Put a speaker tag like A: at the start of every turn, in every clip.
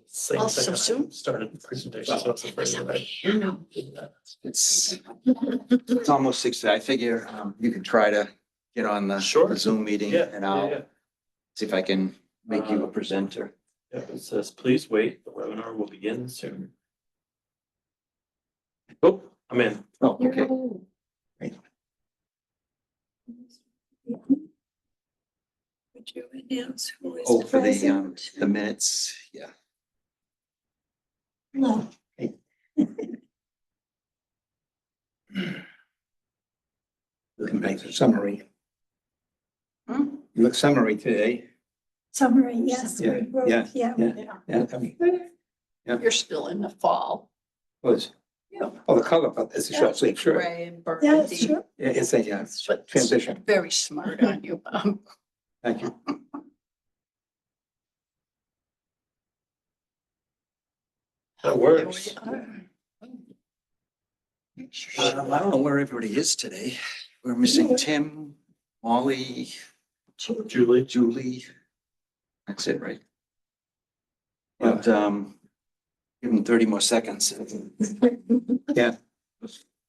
A: Same
B: Also
A: thing. I
B: soon?
A: Started the presentation, so I was afraid that
C: It's almost 6. I figure you can try to get on the
A: Sure.
C: Zoom meeting
A: Yeah,
C: and
A: yeah,
C: I'll
A: yeah.
C: see if I can make you a presenter.
A: Yeah, it says, please wait, the webinar will begin soon. Oh, I'm in.
C: Oh, okay.
B: Would you announce who is
C: Oh, for
B: present?
C: the minutes, yeah.
B: No.
D: Looking nice, a summary.
B: Hmm?
D: You look summary today.
B: Summary, yes, we
D: Yeah,
B: wrote,
D: yeah,
B: yeah.
D: Yeah, I mean,
B: You're still in the fall.
D: was,
B: Yeah.
D: oh, the color, but it's a short sleeve shirt.
B: Gray and
D: Yeah,
B: burgundy.
D: sure. It's a
B: But
D: transition.
B: Very smart on you, Bob.
D: Thank you.
A: That works.
C: I don't know where everybody is today. We're missing Tim, Molly,
A: Julie.
C: Julie. That's it, right? But give them 30 more seconds.
D: Yeah.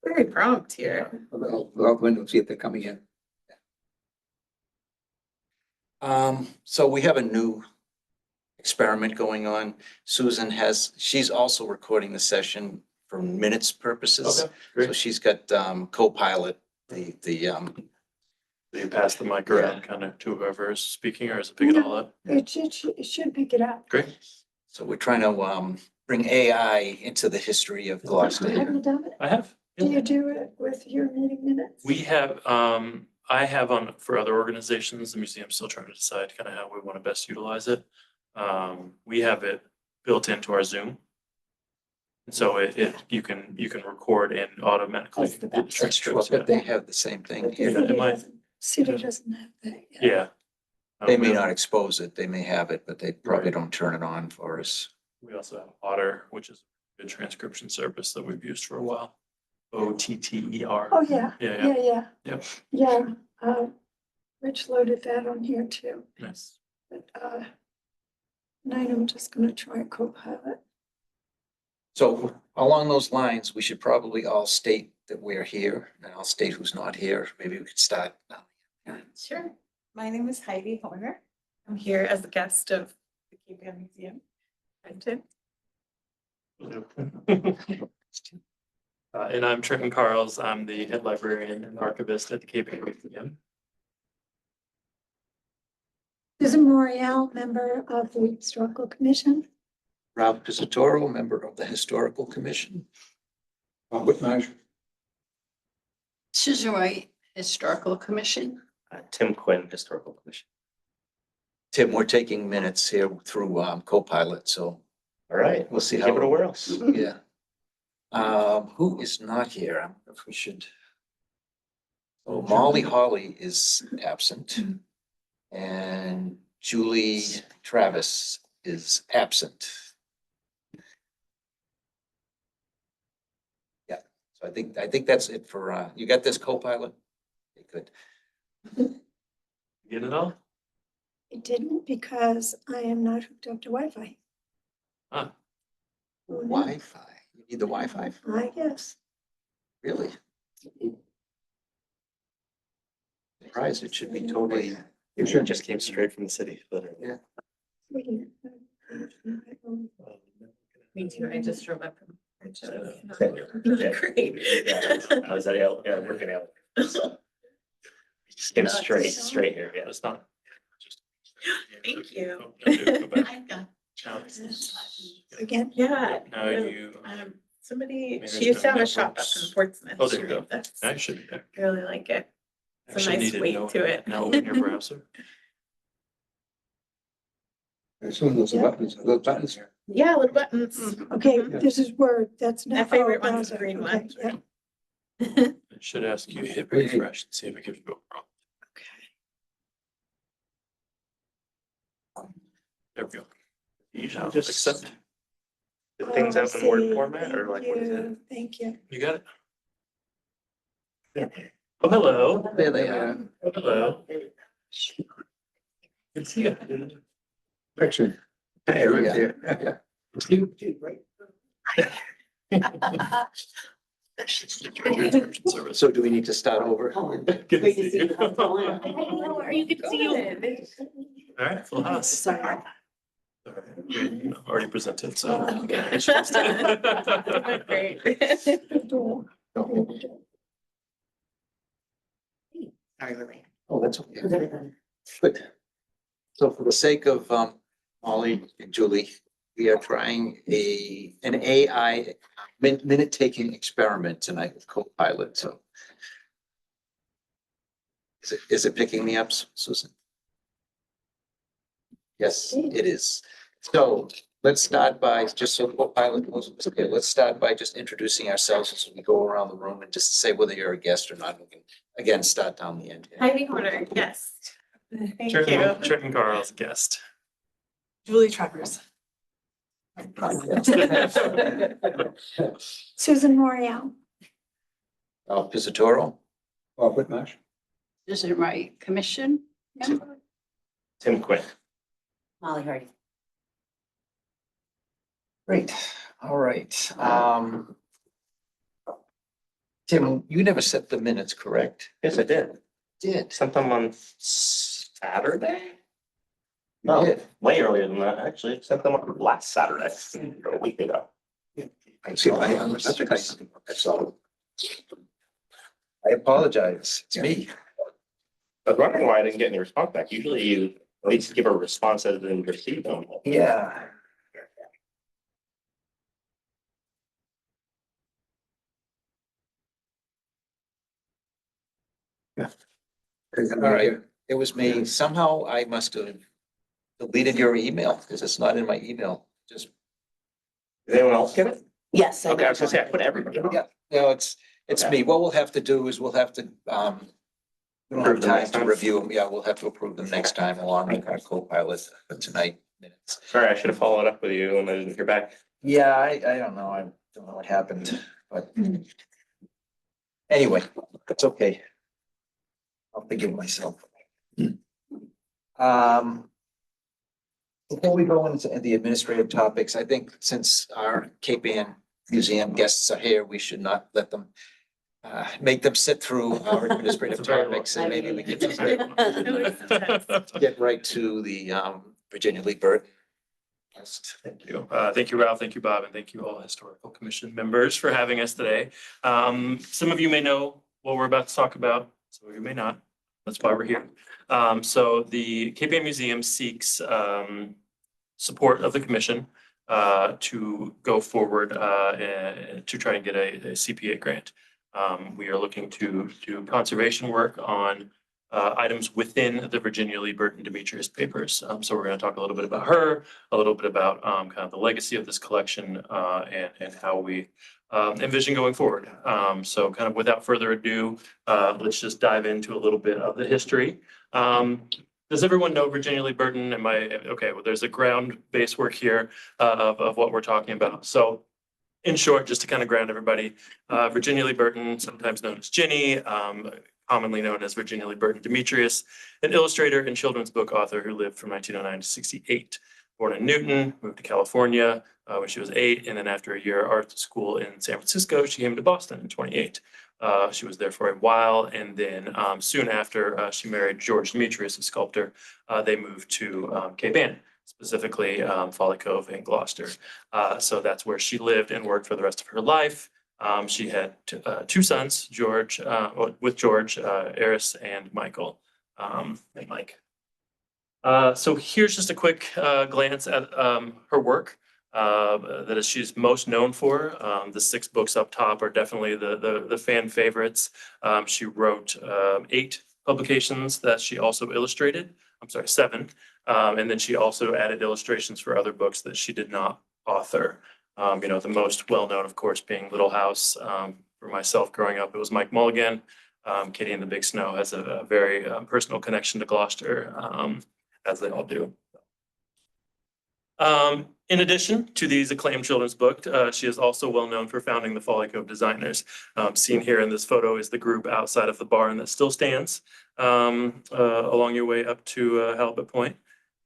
E: Very prompt here.
D: I'll go out the window and see if they're coming in.
C: So we have a new experiment going on. Susan she's also recording the session for minutes purposes.
A: Okay,
C: So
A: great.
C: she's got Copilot, the
A: You pass the mic around kind of to whoever is speaking, or is it picking it all up?
B: It should pick it up.
A: Great.
C: So we're trying to bring AI into the history of Gloucester.
B: Have you done it?
A: I have.
B: Do you do it with your meeting minutes?
A: We have, I have on, for other organizations, the museum's still trying to decide kind of how we want to best utilize it. We have it built into our Zoom. And so you can record and automatically.
B: That's the
A: do the
B: best.
C: That's true,
A: transcripts,
C: but they
A: yeah.
C: have the same thing
B: But the
C: here.
A: it
B: city
A: might-
B: doesn't- City doesn't have that yet.
A: Yeah.
C: They may
A: We-
C: not expose it, they may have it, but they probably don't turn it on for us.
A: We also have Otter, which is a good transcription service that we've used for a while. OTTER.
B: Oh, yeah,
A: Yeah,
B: yeah, yeah.
A: Yep.
B: Yeah, Rich loaded that on here too,
A: Nice.
B: but, tonight I'm just gonna try Copilot.
C: So along those lines, we should probably all state that we're here, and I'll state who's not here. Maybe we could start.
E: Sure. My name is Heidi Horner. I'm here as a guest of the Cape Ann Museum. Rented.
A: And I'm Trenton Carls. I'm the head librarian and archivist at the Cape Ann Museum.
B: Susan Morial, member of the Historical Commission.
C: Ralph Pisatoro, member of the Historical Commission.
D: Whitmarsh.
B: Susan Wright, Historical Commission.
F: Tim Quinn, Historical Commission.
C: Tim, we're taking minutes here through Copilot, so
F: All right,
C: we'll see
F: give it a
C: how,
F: whirl.
C: yeah. Who is not here? I don't know if we should. Oh, Molly Holly is absent. And Julie Travis is absent. Yeah, so I think that's it for, you got this Copilot? Okay, good.
A: Get it all?
B: I didn't because I am not hooked up to Wi-Fi.
A: Ah,
C: Wi-Fi, you need the Wi-Fi,
B: I guess.
C: really? Surprised, it should be totally.
F: It just came straight from the city, literally.
C: Yeah.
E: Me too. I just drove up from.
F: Yeah.
E: Great.
F: I was at working out. Just came straight here, yeah.
A: It's not.
E: Thank you.
A: Go back.
E: I got-
B: Again,
E: Yeah.
A: Now you,
E: Somebody,
A: Maybe
E: she used to have a shop up in
A: networks.
E: Portsmouth.
A: Oh, there you go.
E: That's-
A: I should be there.
E: I really like it. It's a
A: Actually
E: nice
A: needed
E: weight to it.
A: Now open your browser.
D: Some of those buttons.
E: Yeah, little buttons.
B: okay,
E: Mhm.
B: this is Word, that's not.
E: My favorite
B: oh,
E: one's the
B: browser.
E: green
B: Okay,
E: one.
B: yeah.
A: It should ask you to hit refresh and see if it gives you a prompt. There we go.
F: You
A: Now
F: should just
A: accept.
F: put things out in Word format or like what is it?
B: Thank you.
A: You got it? Oh, hello.
C: There they are.
A: Hello. Good to see you.
D: Section.
C: Hey, right there.
D: Yeah.
C: So do we need to start over?
A: Good to see you.
E: How are you? Good to see you.
A: All right, full house.
E: Sorry.
A: Already presented, so.
E: Great. Sorry, Lily.
C: Oh, that's okay. Good. So for the sake of Molly and Julie, we are trying an AI minute-taking experiment tonight with Copilot, so. Is it picking me up, Susan? Yes, it is. So let's start by, just so Copilot knows, okay, let's start by just introducing ourselves as we go around the room and just say whether you're a guest or not. We can, again, start down the end.
E: Heidi Horner, yes. Thank
A: Trenton,
E: you.
A: Trenton Carl's guest.
E: Julie Travers.
B: Susan Morial.
C: Pizzatoro.
D: Bob Whitmarsh.
G: This is my commission member,
F: Tim Quinn.
G: Molly Hardy.
C: Great, all right. Tim, you never set the minutes, correct?
F: Yes, I did.
C: Did.
F: Sometime on Saturday?
C: You
F: No,
C: did.
F: way earlier than that, actually. Sent them on last Saturday, or a week ago.
C: I see, that's all. I apologize, it's me.
F: I was wondering why I didn't get any response back. Usually you at least give a response as in receive them.
C: Yeah. All right, it was me. Somehow I must have deleted your email because it's not in my email. Just,
F: Did anyone else get it?
G: Yes.
F: Okay, I was gonna say, I put everybody on.
C: yeah, no, it's
F: Okay.
C: me. What we'll have to do is we'll have to, we don't have
F: Approve them
C: time
F: next
C: to
F: time?
C: review them. Yeah, we'll have to approve them next time along with our co-pilot for tonight minutes.
F: Sorry, I should have followed up with you and I didn't hear back.
C: Yeah, I don't know. I don't know what happened, but anyway, it's okay. I'll forgive myself. Before we go into the administrative topics, I think since our Cape Ann Museum guests are here, we should not let them make them sit through our administrative
A: It's a very long-
C: topics and maybe we can
A: It's a very long-
C: get right to the Virginia Lee Bird. Yes.
A: Thank you. Thank you, Ralph. Thank you, Bob. And thank you all Historical Commission members for having us today. Some of you may know what we're about to talk about. Some of you may not. That's why we're here. So the Cape Ann Museum seeks support of the commission to go forward and to try and get a CPA grant. We are looking to do conservation work on items within the Virginia Lee Burton Demetrius papers. So we're going to talk a little bit about her, a little bit about kind of the legacy of this collection and how we envision going forward. So kind of without further ado, let's just dive into a little bit of the history. Does everyone know Virginia Lee Burton? Okay, well, there's a ground base work here of what we're talking about. So in short, just to kind of ground everybody, Virginia Lee Burton, sometimes known as Ginny, commonly known as Virginia Lee Burton Demetrius, an illustrator and children's book author who lived from 1909 to 68. Born in Newton, moved to California when she was 8, and then after a year at art school in San Francisco, she came to Boston in 28. She was there for a while, and then soon after she married George Demetrius, a sculptor. They moved to Cape Ann, specifically Folly Cove and Gloucester. So that's where she lived and worked for the rest of her life. She had two sons, with George, Eris and Michael, and Mike. So here's just a quick glance at her work that is she's most known for. The 6 books up top are definitely the fan favorites. She wrote 8 publications that she also illustrated. I'm sorry, 7. And then she also added illustrations for other books that she did not author. The most well-known, of course, being Little House. For myself growing up, it was Mike Mulligan. Kitty and the Big Snow has a very personal connection to Gloucester, as they all do. In addition to these acclaimed children's books, she is also well known for founding the Folly Cove Designers. Seen here in this photo is the group outside of the barn that still stands along your way up to Halibut Point.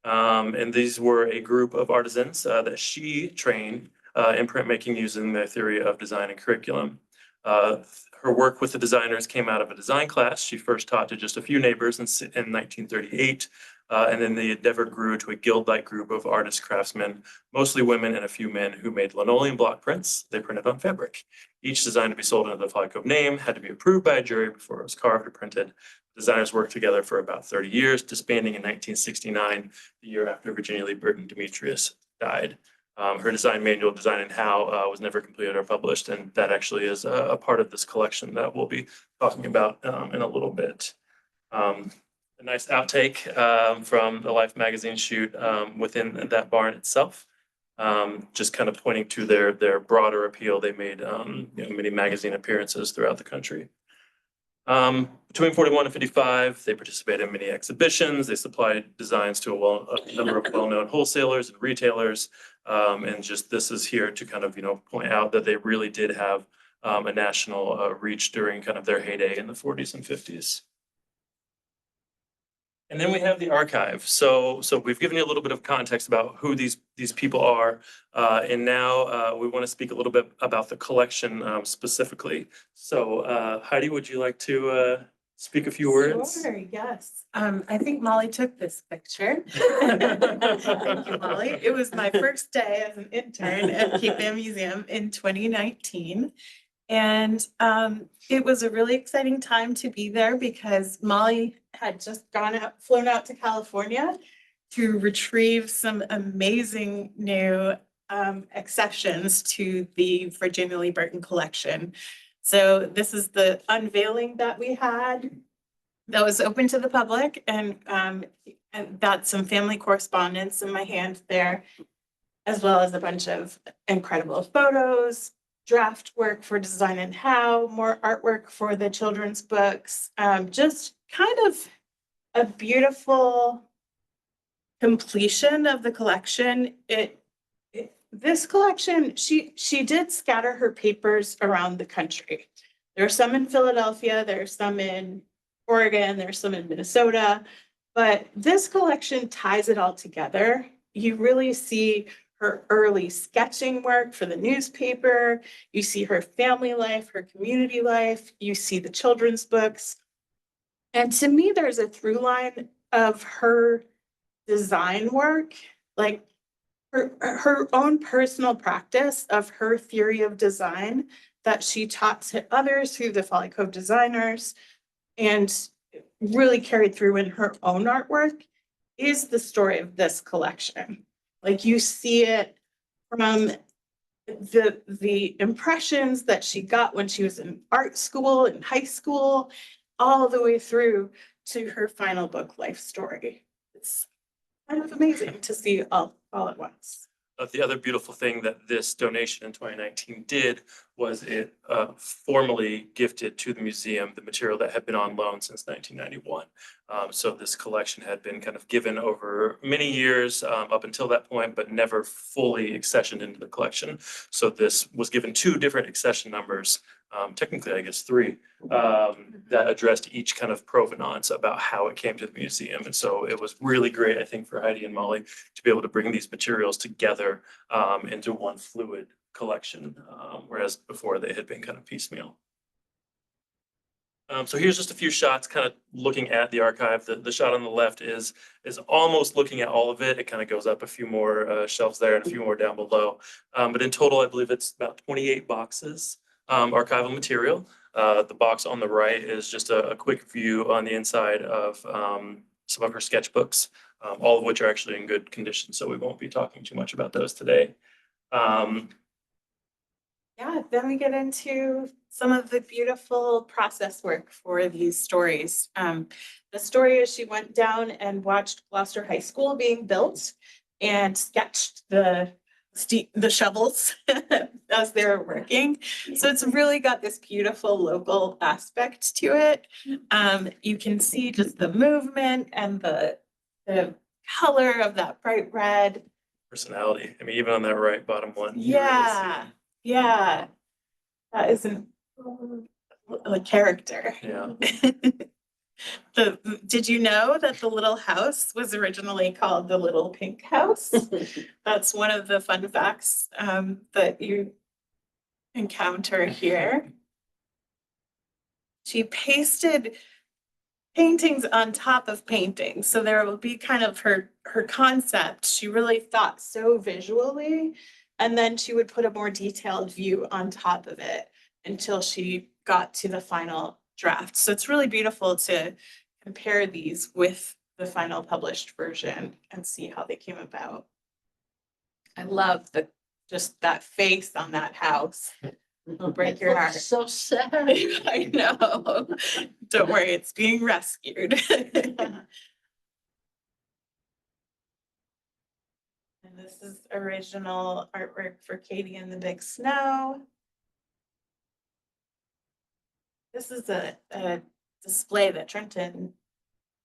A: And these were a group of artisans that she trained in printmaking using their theory of design and curriculum. Her work with the designers came out of a design class she first taught to just a few neighbors in 1938. And then the endeavor grew to a guild-like group of artist craftsmen, mostly women and a few men, who made linoleum block prints they printed on fabric. Each design to be sold under the Folly Cove name had to be approved by a jury before it was carved or printed. Designers worked together for about 30 years, disbanding in 1969, the year after Virginia Lee Burton Demetrius died. Her design manual, Design and How, was never completed or published, and that actually is a part of this collection that we'll be talking about in a little bit. A nice outtake from the Life magazine shoot within that barn itself. Just kind of pointing to their broader appeal. They made many magazine appearances throughout the country. Between 41 and 55, they participated in many exhibitions. They supplied designs to a number of well-known wholesalers and retailers. And just this is here to kind of, point out that they really did have a national reach during kind of their heyday in the 40s and 50s. And then we have the archive. So we've given you a little bit of context about who these people are. And now we want to speak a little bit about the collection specifically. So Heidi, would you like to speak a few words?
E: Sure, yes. I think Molly took this picture. Thank you, Molly. It was my first day as an intern at Cape Ann Museum in 2019. And it was a really exciting time to be there because Molly had just flown out to California to retrieve some amazing new accessions to the Virginia Lee Burton collection. So this is the unveiling that we had that was open to the public, and that's some family correspondence in my hand there, as well as a bunch of incredible photos, draft work for Design and How, more artwork for the children's books, just kind of a beautiful completion of the collection. This collection, she did scatter her papers around the country. There are some in Philadelphia, there's some in Oregon, there's some in Minnesota, but this collection ties it all together. You really see her early sketching work for the newspaper. You see her family life, her community life. You see the children's books. And to me, there's a through line of her design work, like her own personal practice of her theory of design that she taught to others through the Folly Cove designers and really carried through in her own artwork is the story of this collection. Like you see it from the impressions that she got when she was in art school, in high school, all the way through to her final book, Life Story. It's kind of amazing to see all at once.
A: The other beautiful thing that this donation in 2019 did was it formally gifted to the museum the material that had been on loan since 1991. So this collection had been kind of given over many years up until that point, but never fully accessioned into the collection. So this was given 2 different accession numbers, technically I guess 3, that addressed each kind of provenance about how it came to the museum. And so it was really great, I think, for Heidi and Molly to be able to bring these materials together into one fluid collection, whereas before they had been kind of piecemeal. So here's just a few shots kind of looking at the archive. The shot on the left is almost looking at all of it. It kind of goes up a few more shelves there and a few more down below. But in total, I believe it's about 28 boxes archival material. The box on the right is just a quick view on the inside of some of her sketchbooks, all of which are actually in good condition. So we won't be talking too much about those today.
E: Yeah, then we get into some of the beautiful process work for these stories. The story is she went down and watched Gloucester High School being built and sketched the shovels as they were working. So it's really got this beautiful local aspect to it. You can see just the movement and the color of that bright red.
A: Personality. I mean, even on that right bottom one.
E: Yeah, that is a character.
A: Yeah.
E: Did you know that the little house was originally called the Little Pink House? That's one of the fun facts that you encounter here. She pasted paintings on top of paintings, so there will be kind of her concept. She really thought so visually, and then she would put a more detailed view on top of it until she got to the final draft. So it's really beautiful to compare these with the final published version and see how they came about. I love just that face on that house. It'll break your heart.
G: So sad.
E: I know. Don't worry, it's being rescued. And this is original artwork for Katie and the Big Snow. This is a display that Trenton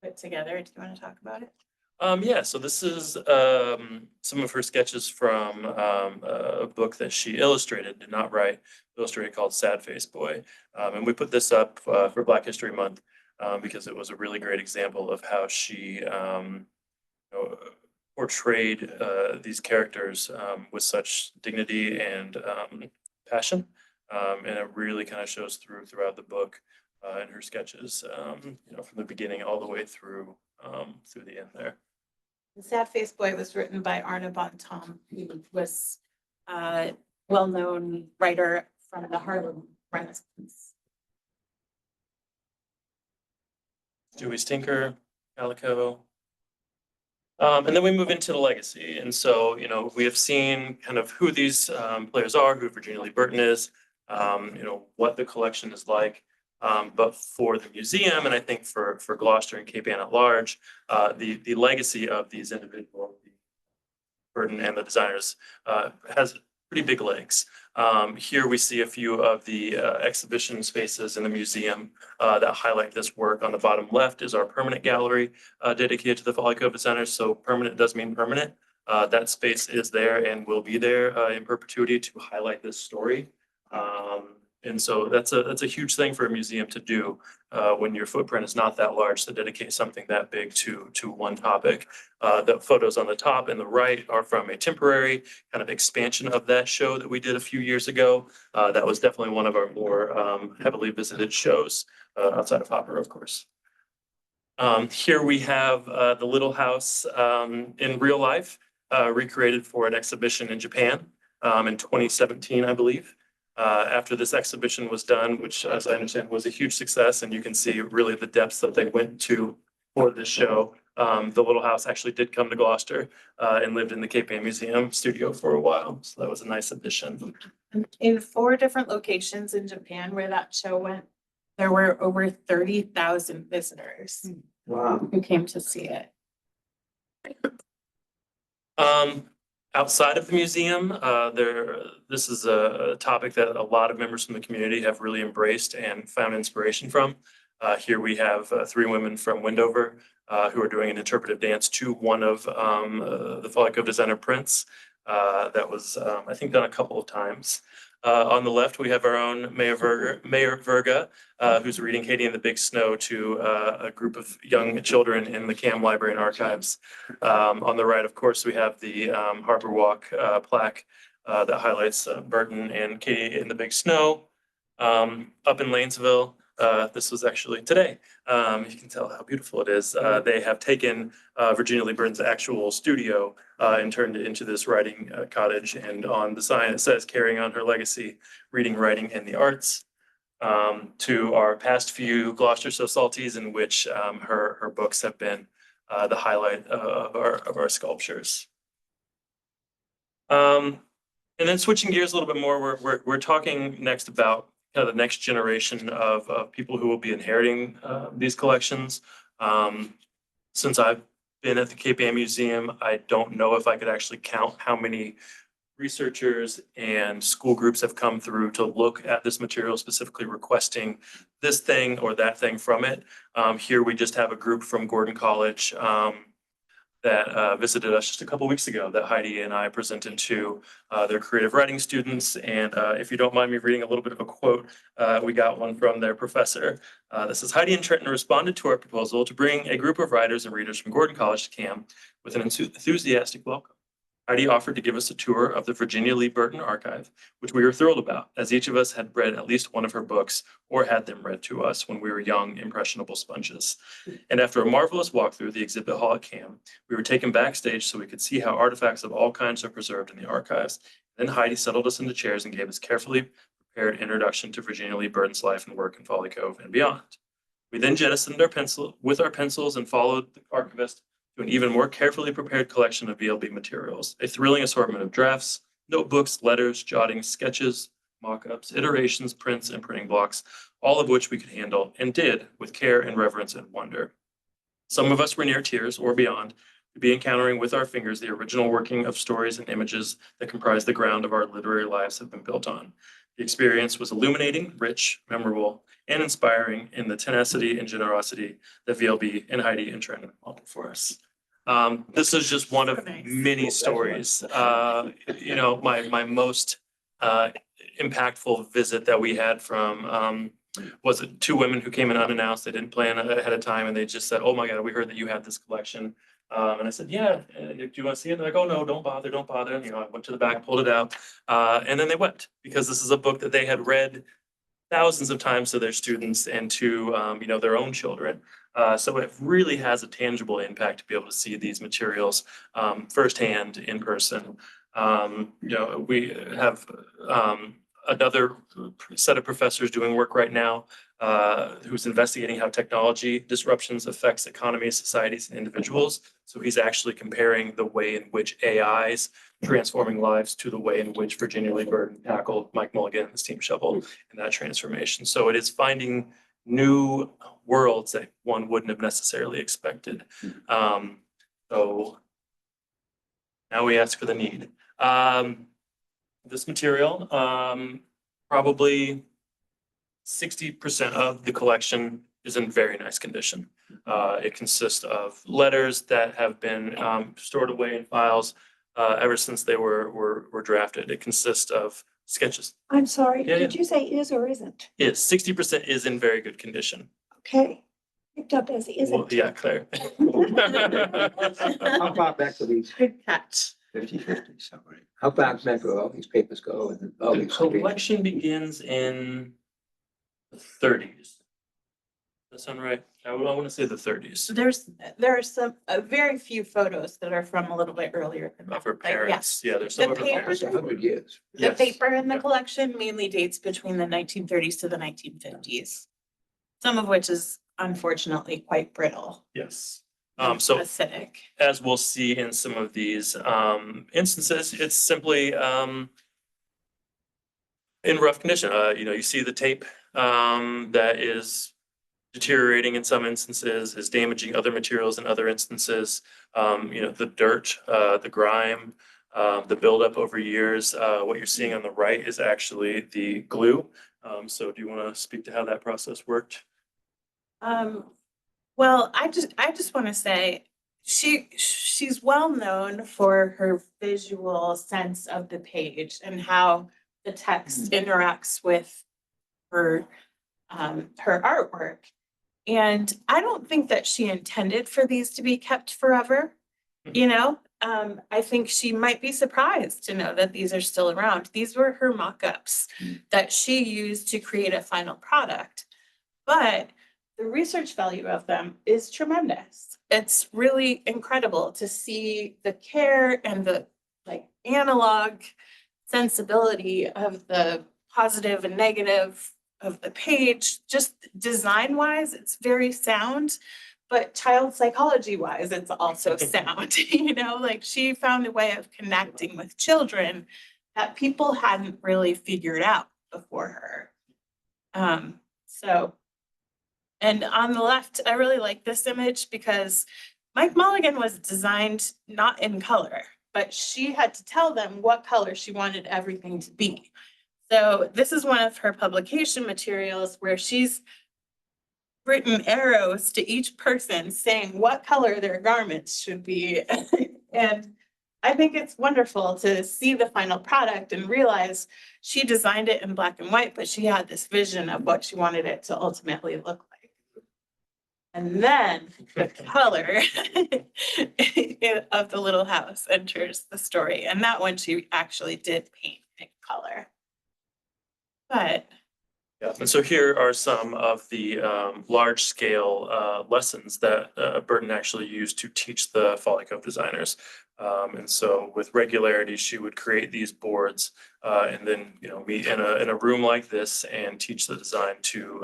E: put together. Do you want to talk about it?
A: Yeah, so this is some of her sketches from a book that she illustrated, did not write, illustrated, called Sad Face Boy. And we put this up for Black History Month because it was a really great example of how she portrayed these characters with such dignity and passion. And it really kind of shows throughout the book in her sketches, from the beginning all the way through the end there.
E: The Sad Face Boy was written by Arna Bontom, who was a well-known writer from the Harlem Renaissance.
A: Julie Stinker, Calico. And then we move into the legacy. And so, we have seen kind of who these players are, who Virginia Lee Burton is, what the collection is like. But for the museum, and I think for Gloucester and Cape Ann at large, the legacy of these individuals, Burton and the designers, has pretty big legs. Here we see a few of the exhibition spaces in the museum that highlight this work. On the bottom left is our permanent gallery dedicated to the Folly Cove designers. So permanent does mean permanent. That space is there and will be there in perpetuity to highlight this story. And so that's a huge thing for a museum to do when your footprint is not that large, to dedicate something that big to one topic. The photos on the top and the right are from a temporary kind of expansion of that show that we did a few years ago. That was definitely one of our more heavily visited shows outside of Hopper, of course. Here we have the Little House in real life, recreated for an exhibition in Japan in 2017, I believe. After this exhibition was done, which, as I understand, was a huge success, and you can see really the depths that they went to for this show. The Little House actually did come to Gloucester and lived in the Cape Ann Museum studio for a while. So that was a nice addition.
E: In 4 different locations in Japan where that show went, there were over 30,000 visitors who came to see it.
A: Outside of the museum, this is a topic that a lot of members from the community have really embraced and found inspiration from. Here we have 3 women from Wendover who are doing an interpretive dance to one of the Folly Cove designer prints that was, I think, done a couple of times. On the left, we have our own Mayor Verga, who's reading Katie and the Big Snow to a group of young children in the CAM Library and Archives. On the right, of course, we have the Harbor Walk plaque that highlights Burton and Katie in the Big Snow. Up in Lanesville, this was actually today. You can tell how beautiful it is. They have taken Virginia Lee Burton's actual studio and turned it into this writing cottage. And on the sign, it says, "Carrying on her legacy, reading, writing, and the arts." To our past few Gloucester So Salties, in which her books have been the highlight of our sculptures. And then switching gears a little bit more, we're talking next about kind of the next generation of people who will be inheriting these collections. Since I've been at the Cape Ann Museum, I don't know if I could actually count how many researchers and school groups have come through to look at this material, specifically requesting this thing or that thing from it. Here we just have a group from Gordon College that visited us just a couple weeks ago that Heidi and I presented to their creative writing students. And if you don't mind me reading a little bit of a quote, we got one from their professor. That says, Heidi and Trenton responded to our proposal to bring a group of writers and readers from Gordon College to CAM with an enthusiastic welcome. Heidi offered to give us a tour of the Virginia Lee Burton archive, which we were thrilled about, as each of us had read at least one of her books or had them read to us when we were young, impressionable sponges. And after a marvelous walk through the exhibit hall at CAM, we were taken backstage so we could see how artifacts of all kinds are preserved in the archives. Then Heidi settled us into chairs and gave us carefully prepared introduction to Virginia Lee Burton's life and work in Folly Cove and beyond. We then jettisoned our pencils and followed the archivist to an even more carefully prepared collection of VLB materials, a thrilling assortment of drafts, notebooks, letters, jottings, sketches, mock-ups, iterations, prints, and printing blocks, all of which we could handle and did with care and reverence and wonder. Some of us were near tears or beyond to be encountering with our fingers the original working of stories and images that comprise the ground of our literary lives have been built on. The experience was illuminating, rich, memorable, and inspiring in the tenacity and generosity that VLB and Heidi and Trenton modeled for us. This is just one of
E: Nice.
A: many stories. My most impactful visit that we had from was it 2 women who came in unannounced. They didn't plan ahead of time, and they just said, "Oh my God, we heard that you had this collection." And I said, "Yeah, do you want to see it?" And they're like, "Oh no, don't bother, don't bother." And, I went to the back, pulled it out, and then they wept because this is a book that they had read thousands of times to their students and to their own children. So it really has a tangible impact to be able to see these materials firsthand in person. We have another set of professors doing work right now who's investigating how technology disruptions affects economies, societies, and individuals. So he's actually comparing the way in which AI's transforming lives to the way in which Virginia Lee Burton tackled Mike Mulligan and his team Shovel in that transformation. So it is finding new worlds that one wouldn't have necessarily expected. So now we ask for the need. This material, probably 60% of the collection is in very nice condition. It consists of letters that have been stored away in files ever since they were drafted. It consists of sketches.
B: I'm sorry,
A: Yeah,
B: did you say is or isn't?
A: 60% is in very good condition.
B: Okay, picked up as
A: Well,
B: isn't.
A: yeah, Claire.
D: How far back do these
E: Good catch.
D: 50/50 somewhere? How far back do all these papers go and all
A: The
D: these?
A: collection begins in the 30s. That sound right? I want to say the 30s.
E: There are some, very few photos that are from a little bit earlier than that.
A: Of her
E: Like, yeah.
A: parents. Yeah, there's some
E: The
A: of her
E: paper-
A: parents.
D: 100 years.
E: The
A: Yes.
E: paper in the collection mainly dates between the 1930s to the 1950s. Some of which is unfortunately quite brittle.
A: Yes.
E: and
A: So
E: acidic.
A: as we'll see in some of these instances, it's simply in rough condition. You see the tape that is deteriorating in some instances, is damaging other materials in other instances. The dirt, the grime, the buildup over years. What you're seeing on the right is actually the glue. So do you want to speak to how that process worked?
E: Well, I just want to say she's well known for her visual sense of the page and how the text interacts with her her artwork. And I don't think that she intended for these to be kept forever. I think she might be surprised to know that these are still around. These were her mock-ups that she used to create a final product. But the research value of them is tremendous. It's really incredible to see the care and the analog sensibility of the positive and negative of the page. Just design wise, it's very sound, but child psychology wise, it's also sound. She found a way of connecting with children that people hadn't really figured out before her. And on the left, I really like this image because Mike Mulligan was designed not in color, but she had to tell them what color she wanted everything to be. So this is one of her publication materials where she's written arrows to each person saying what color their garments should be. And I think it's wonderful to see the final product and realize she designed it in black and white, but she had this vision of what she wanted it to ultimately look like. And then the color of the little house enters the story. And that one she actually did paint in color. But
A: Yeah, and so here are some of the large scale lessons that Burton actually used to teach the Folly Cove designers. And so with regularity, she would create these boards and then, you know, meet in a room like this and teach the design to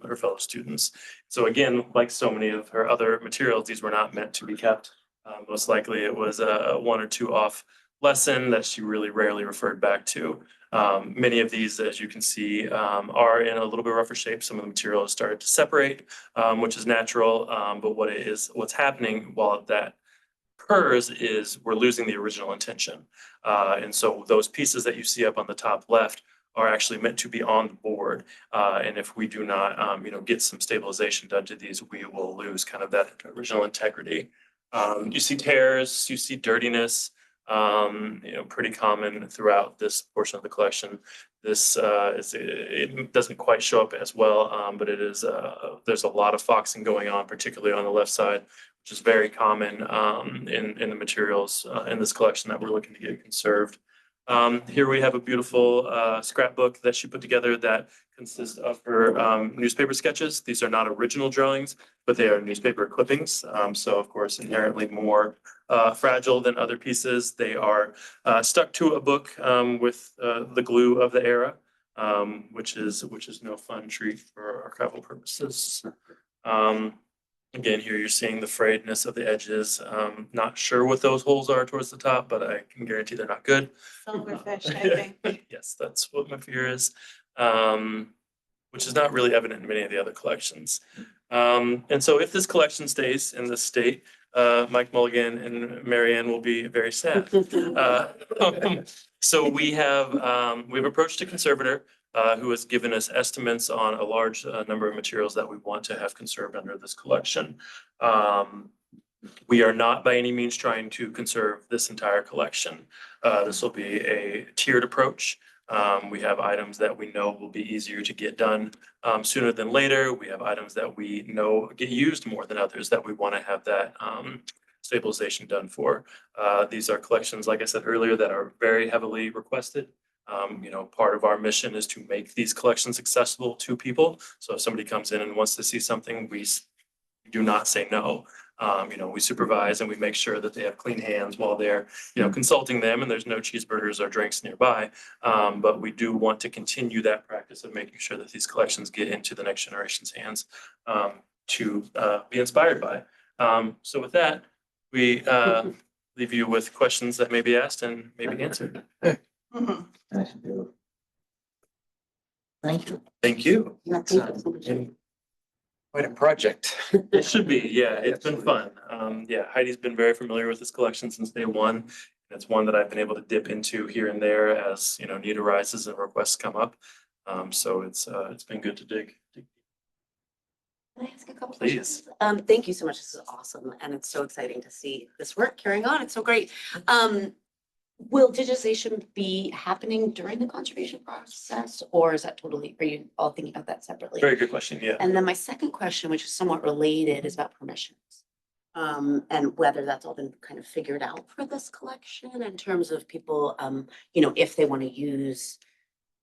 A: her fellow students. So again, like so many of her other materials, these were not meant to be kept. Most likely it was a one or two off lesson that she really rarely referred back to. Many of these, as you can see, are in a little bit rougher shape. Some of the material has started to separate, which is natural. But what's happening while that occurs is we're losing the original intention. And so those pieces that you see up on the top left are actually meant to be on the board. And if we do not, get some stabilization done to these, we will lose kind of that original integrity. You see tears, you see dirtiness. Pretty common throughout this portion of the collection. This it doesn't quite show up as well, but it is there's a lot of foxing going on, particularly on the left side, which is very common in the materials in this collection that we're looking to get conserved. Here we have a beautiful scrapbook that she put together that consists of her newspaper sketches. These are not original drawings, but they are newspaper clippings. So of course, inherently more fragile than other pieces. They are stuck to a book with the glue of the era, which is no fun treat for archival purposes. Again, here you're seeing the frayedness of the edges. Not sure what those holes are towards the top, but I can guarantee they're not good.
E: silverfish, I think.
A: Yes, that's what my fear is, which is not really evident in many of the other collections. And so if this collection stays in this state, Mike Mulligan and Marianne will be very sad. So we've approached a conservator who has given us estimates on a large number of materials that we want to have conserved under this collection. We are not by any means trying to conserve this entire collection. This will be a tiered approach. We have items that we know will be easier to get done sooner than later. We have items that we know get used more than others that we want to have that stabilization done for. These are collections, like I said earlier, that are very heavily requested. Part of our mission is to make these collections accessible to people. So if somebody comes in and wants to see something, we do not say no. We supervise and we make sure that they have clean hands while they're, consulting them, and there's no cheeseburgers or drinks nearby. But we do want to continue that practice of making sure that these collections get into the next generation's hands to be inspired by. So with that, we leave you with questions that may be asked and maybe answered.
E: Mhm.
D: Nice to do.
C: Thank you.
A: Thank you.
C: Quite a project.
A: It should be, yeah, it's been fun. Heidi's been very familiar with this collection since day one. It's one that I've been able to dip into here and there as, need arises and requests come up. So it's been good to dig.
H: Can I ask a couple
A: Please.
H: questions? Thank you so much. This is awesome. And it's so exciting to see this work carrying on. It's so great. Will digitization be happening during the conservation process, or is that are you all thinking about that separately?
A: Very good question, yeah.
H: And then my second question, which is somewhat related, is about permissions. And whether that's all been kind of figured out for this collection in terms of people, if they want to use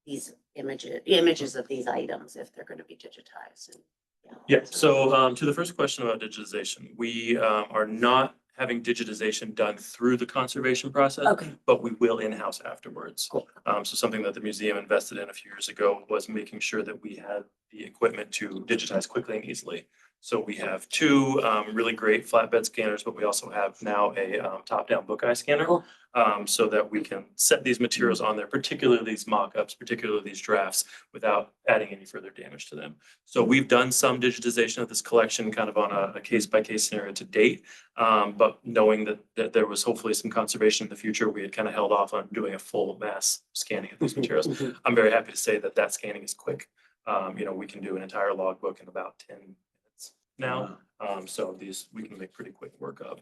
H: these images of these items, if they're going to be digitized. And,
A: Yeah, so to the first question about digitization, we are not having digitization done through the conservation process,
H: Okay.
A: but we will in-house afterwards.
H: Cool.
A: So something that the museum invested in a few years ago was making sure that we had the equipment to digitize quickly and easily. So we have two really great flatbed scanners, but we also have now a top-down book eye scanner.
H: Cool.
A: So that we can set these materials on there, particularly these mock-ups, particularly these drafts, without adding any further damage to them. So we've done some digitization of this collection kind of on a case-by-case scenario to date. But knowing that there was hopefully some conservation in the future, we had kind of held off on doing a full mass scanning of these materials. I'm very happy to say that scanning is quick. We can do an entire logbook in about 10 minutes now. So these, we can make pretty quick work of,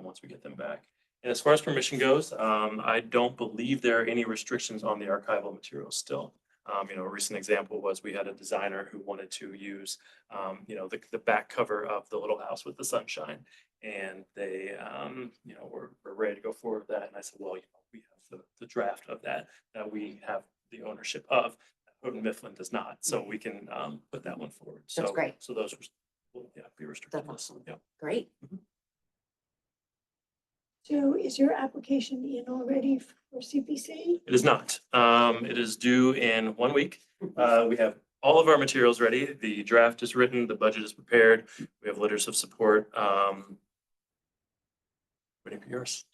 A: once we get them back. And as far as permission goes, I don't believe there are any restrictions on the archival materials still. A recent example was we had a designer who wanted to use, the back cover of the little house with the sunshine. And they, were ready to go forward with that. And I said, well, we have the draft of that we have the ownership of. Houghton Mifflin does not, so we can, put that one forward.
H: That's
A: So,
H: great.
A: so those will, be restricted.
H: That's awesome.
A: Yeah.
H: Great.
B: So is your application in already for CPC?
A: It is not. It is due in 1 week. We have all of our materials ready. The draft is written, the budget is prepared. We have letters of support. Waiting for yours.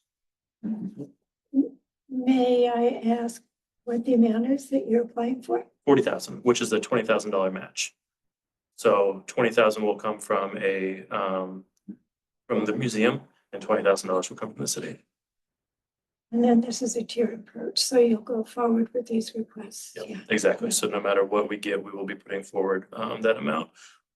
B: May I ask what the amount is that you're applying for?
A: 40,000, which is a $20,000 match. So 20,000 will come from from the museum and $20,000 will come from the city.
B: And then this is a tiered approach, so you'll go forward with these requests.
A: Yep,
B: Yeah.
A: exactly. So no matter what we get, we will be putting forward that amount.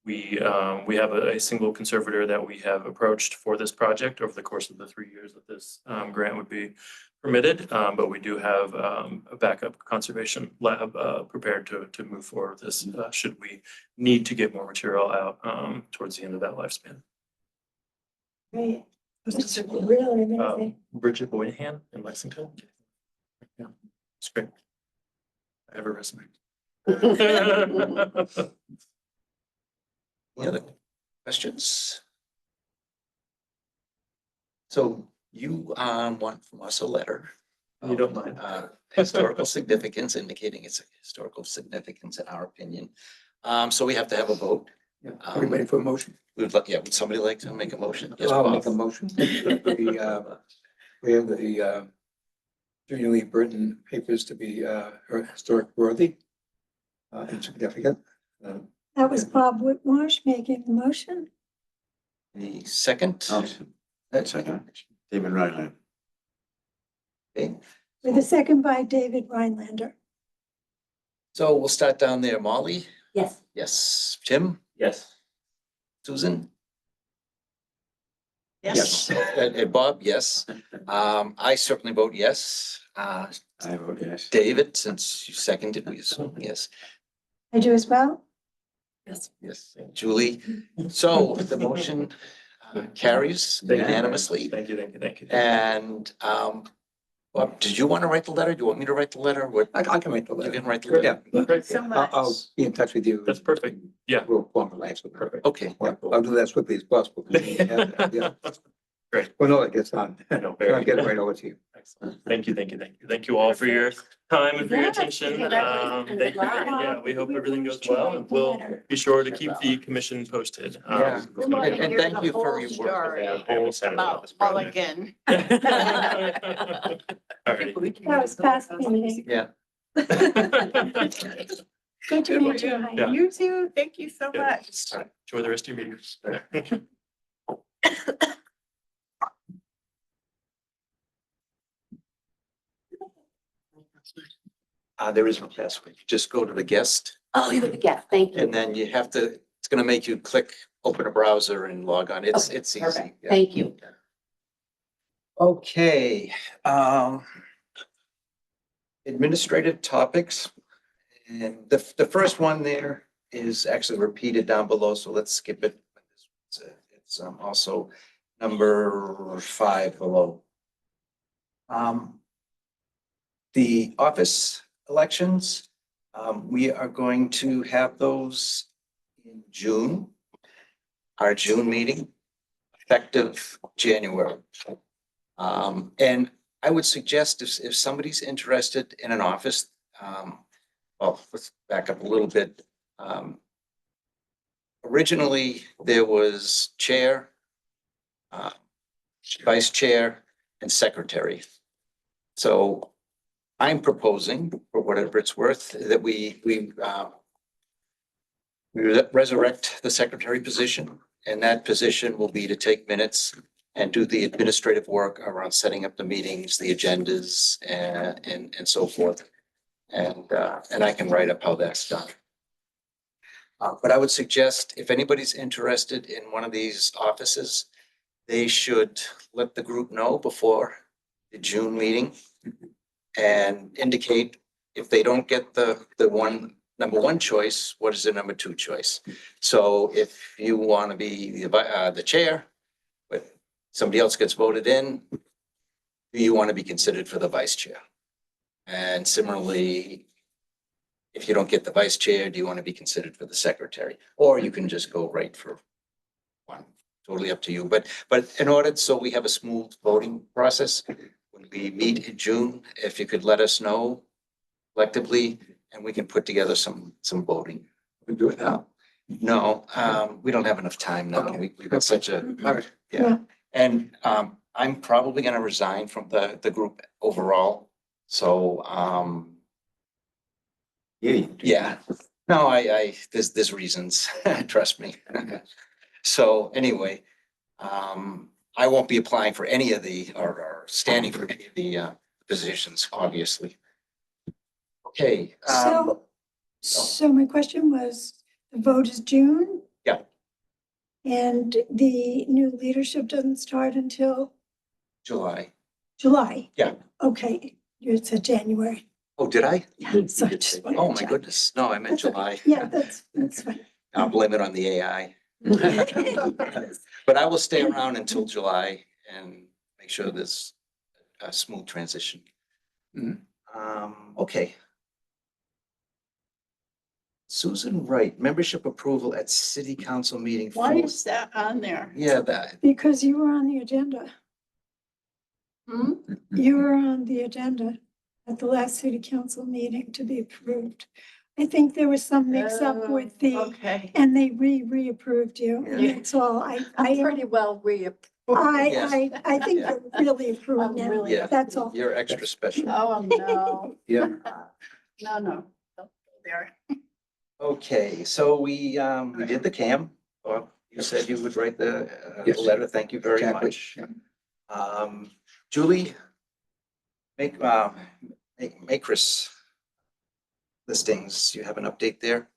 A: We have a single conservator that we have approached for this project over the course of the 3 years that this grant would be permitted. But we do have a backup conservation lab prepared to move forward with this should we need to get more material out towards the end of that lifespan.
B: Great. It's really amazing.
A: Bridget Boyhan in Lexington. Yeah, it's great. I have a resume.
C: Any other questions? So you want from us a letter.
A: You don't mind.
C: Historical significance, indicating its historical significance in our opinion. So we have to have a vote.
D: Are we ready for a motion?
C: Would somebody like to make a motion? Yes,
D: I'll
C: Bob.
D: make a motion. We have the Julia Lee Burton papers to be historic worthy and significant.
B: That was Bob Whitmarsh making the motion.
C: The second.
I: That's second. David Reinhardt.
C: Okay,
B: With a second by David Rhinelander.
C: so we'll start down there. Molly?
H: Yes.
C: Yes. Tim?
F: Yes.
C: Susan?
D: Yes.
C: And Bob, yes. I certainly vote yes.
I: I vote yes.
C: David, since you seconded, we assume yes.
B: I do as well.
C: Yes. Julie, so the motion carries
A: Thank you.
C: unanimously.
A: Thank you, thank you, thank you.
C: And Bob, did you want to write the letter? Do you want me to write the letter? What,
D: I can write the
C: you
D: letter.
C: can write the letter?
D: Yeah,
E: Thank you so much.
D: I'll be in touch with you.
A: That's perfect. Yeah.
D: We'll formalize it.
A: Perfect.
C: Okay,
D: Yeah, I'll do that as quickly as possible. Yeah.
A: Great.
D: Well, no, it gets done.
A: No, very
D: I'll get it
A: good.
D: right over to you.
A: Excellent. Thank you, thank you, thank you. Thank you all for your time and for your
H: Yes,
A: attention.
H: congratulations.
A: Thank you. Yeah, we hope everything goes well and we'll be sure to keep the commission posted.
C: Yeah.
E: We want to
C: And
E: hear
C: thank
E: the
C: you for
E: whole
C: your work.
E: story
F: Yeah, I will send it out
E: about
F: this project.
E: Mulligan.
A: Alrighty.
B: That was fascinating.
C: Yeah.
B: Good to meet you. Heidi.
A: Yeah.
E: You too. Thank you so
A: Good.
E: much.
A: All right. Enjoy the rest of your meetings.
C: There is no password. You just go to the guest
H: Oh, you have the guest. Thank you.
C: and then you have to, it's gonna make you click, open a browser and log on. It's
H: Okay,
C: easy.
H: Perfect.
C: Yeah.
H: Thank you.
C: Okay, administrative topics. And the first one there is actually repeated down below, so let's skip it. It's also number 5 below. The office elections, we are going to have those in June. Our June meeting, effective January. And I would suggest if somebody's interested in an office, well, let's back up a little bit. Originally, there was chair, vice chair, and secretary. So I'm proposing, for whatever it's worth, that we resurrect the secretary position, and that position will be to take minutes and do the administrative work around setting up the meetings, the agendas, and so forth. And I can write up how that's done. But I would suggest if anybody's interested in one of these offices, they should let the group know before the June meeting and indicate if they don't get the number one choice, what is the number two choice? So if you want to be the chair, but somebody else gets voted in, do you want to be considered for the vice chair? And similarly, if you don't get the vice chair, do you want to be considered for the secretary? Or you can just go right for one, totally up to you. But in order, so we have a smooth voting process, when we meet in June, if you could let us know collectively, and we can put together some voting.
D: We do it now.
C: No, we don't have enough time now.
D: Okay.
C: We've got such a,
D: All right.
C: yeah. And I'm probably gonna resign from the group overall. So yeah, no, there's reasons, trust me. So anyway, I won't be applying for any of the, or standing for any of the positions, obviously. Okay.
B: So my question was, the vote is June?
C: Yeah.
B: And the new leadership doesn't start until
C: July.
B: July?
C: Yeah.
B: Okay, you said January.
C: Oh, did I?
B: Yeah, so I just wanted
C: Oh,
B: to
C: my
B: check.
C: goodness. No, I meant
B: That's okay.
C: July.
B: Yeah, that's fine.
C: I'll blame it on the AI. But I will stay around until July and make sure there's a smooth transition.
D: Mhm.
C: Okay. Susan Wright, membership approval at city council meeting.
E: Why
C: for-
E: is that on there?
C: Yeah, that,
B: Because you were on the agenda.
E: Hmm?
B: You were on the agenda at the last city council meeting to be approved. I think there was some mix up with the,
E: Okay.
B: and they reapproved you. And
C: Yeah.
B: that's all.
G: I'm pretty well reapproved.
B: I think
C: Yeah.
B: you're really approved
G: I'm
B: now.
G: really-
C: yeah,
B: That's all.
C: you're extra special.
G: Oh, no.
D: Yeah.
G: No, no. Don't go there.
C: Okay, so we did the CAM. Well, you said you would write the
D: Yes.
C: letter. Thank you very
D: Exactly.
C: much. Julie, make Chris listings. You have an update there?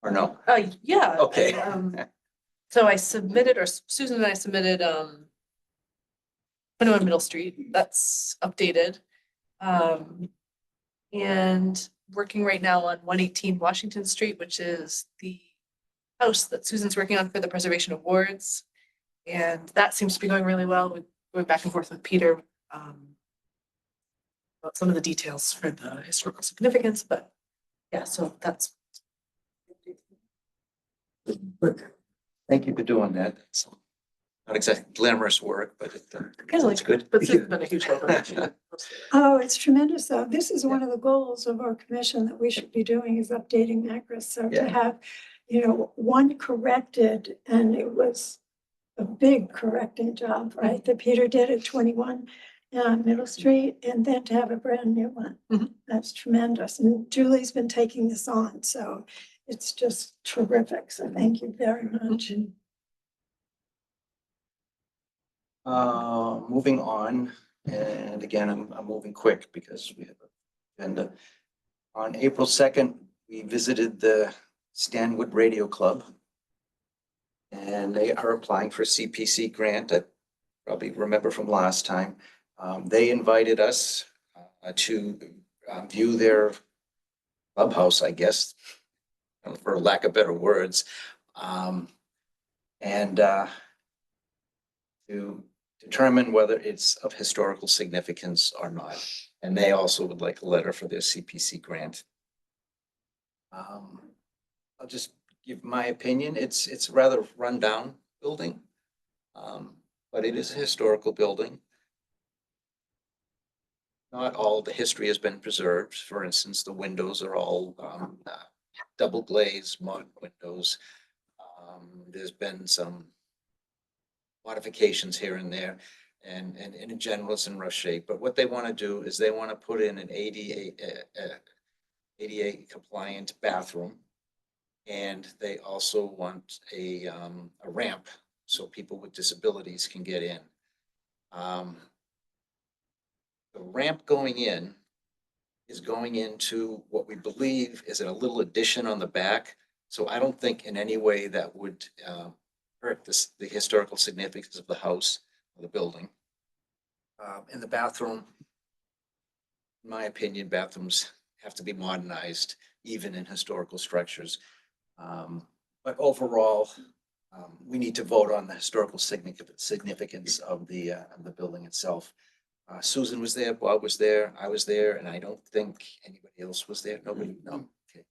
C: Or no?
J: Yeah.
C: Okay.
J: So I submitted, or Susan and I submitted, 21 Middle Street, that's updated. And working right now on 118 Washington Street, which is the house that Susan's working on for the Preservation Awards. And that seems to be going really well. We're going back and forth with Peter, about some of the details for the historical significance, but yeah, so that's.
C: Thank you for doing that. It's not exactly glamorous work, but it's good.
J: But Susan's been a huge help.
B: Oh, it's tremendous, though. This is one of the goals of our commission that we should be doing is updating Macris. So
C: Yeah.
B: to have, one corrected, and it was a big correcting job, right? That Peter did at 21 Middle Street, and then to have a brand new one.
J: Mhm.
B: That's tremendous. And Julie's been taking this on, so it's just terrific. So thank you very much.
C: Moving on, and again, I'm moving quick because we have an agenda. On April 2nd, we visited the Stanwood Radio Club. And they are applying for a CPC grant. I probably remember from last time. They invited us to view their clubhouse, I guess, for lack of better words. And to determine whether it's of historical significance or not. And they also would like a letter for their CPC grant. I'll just give my opinion. It's a rather rundown building. But it is a historical building. Not all the history has been preserved. For instance, the windows are all double glazed mud windows. There's been some modifications here and there, and in general, it's in rough shape. But what they want to do is they want to put in an ADA compliant bathroom, and they also want a ramp so people with disabilities can get in. The ramp going in is going into what we believe is a little addition on the back So I don't think in any way that would hurt the historical significance of the house or the building. In the bathroom, in my opinion, bathrooms have to be modernized, even in historical structures. But overall, we need to vote on the historical significance of the building itself. Susan was there, Bob was there, I was there, and I don't think anybody else was there. Nobody, no, okay.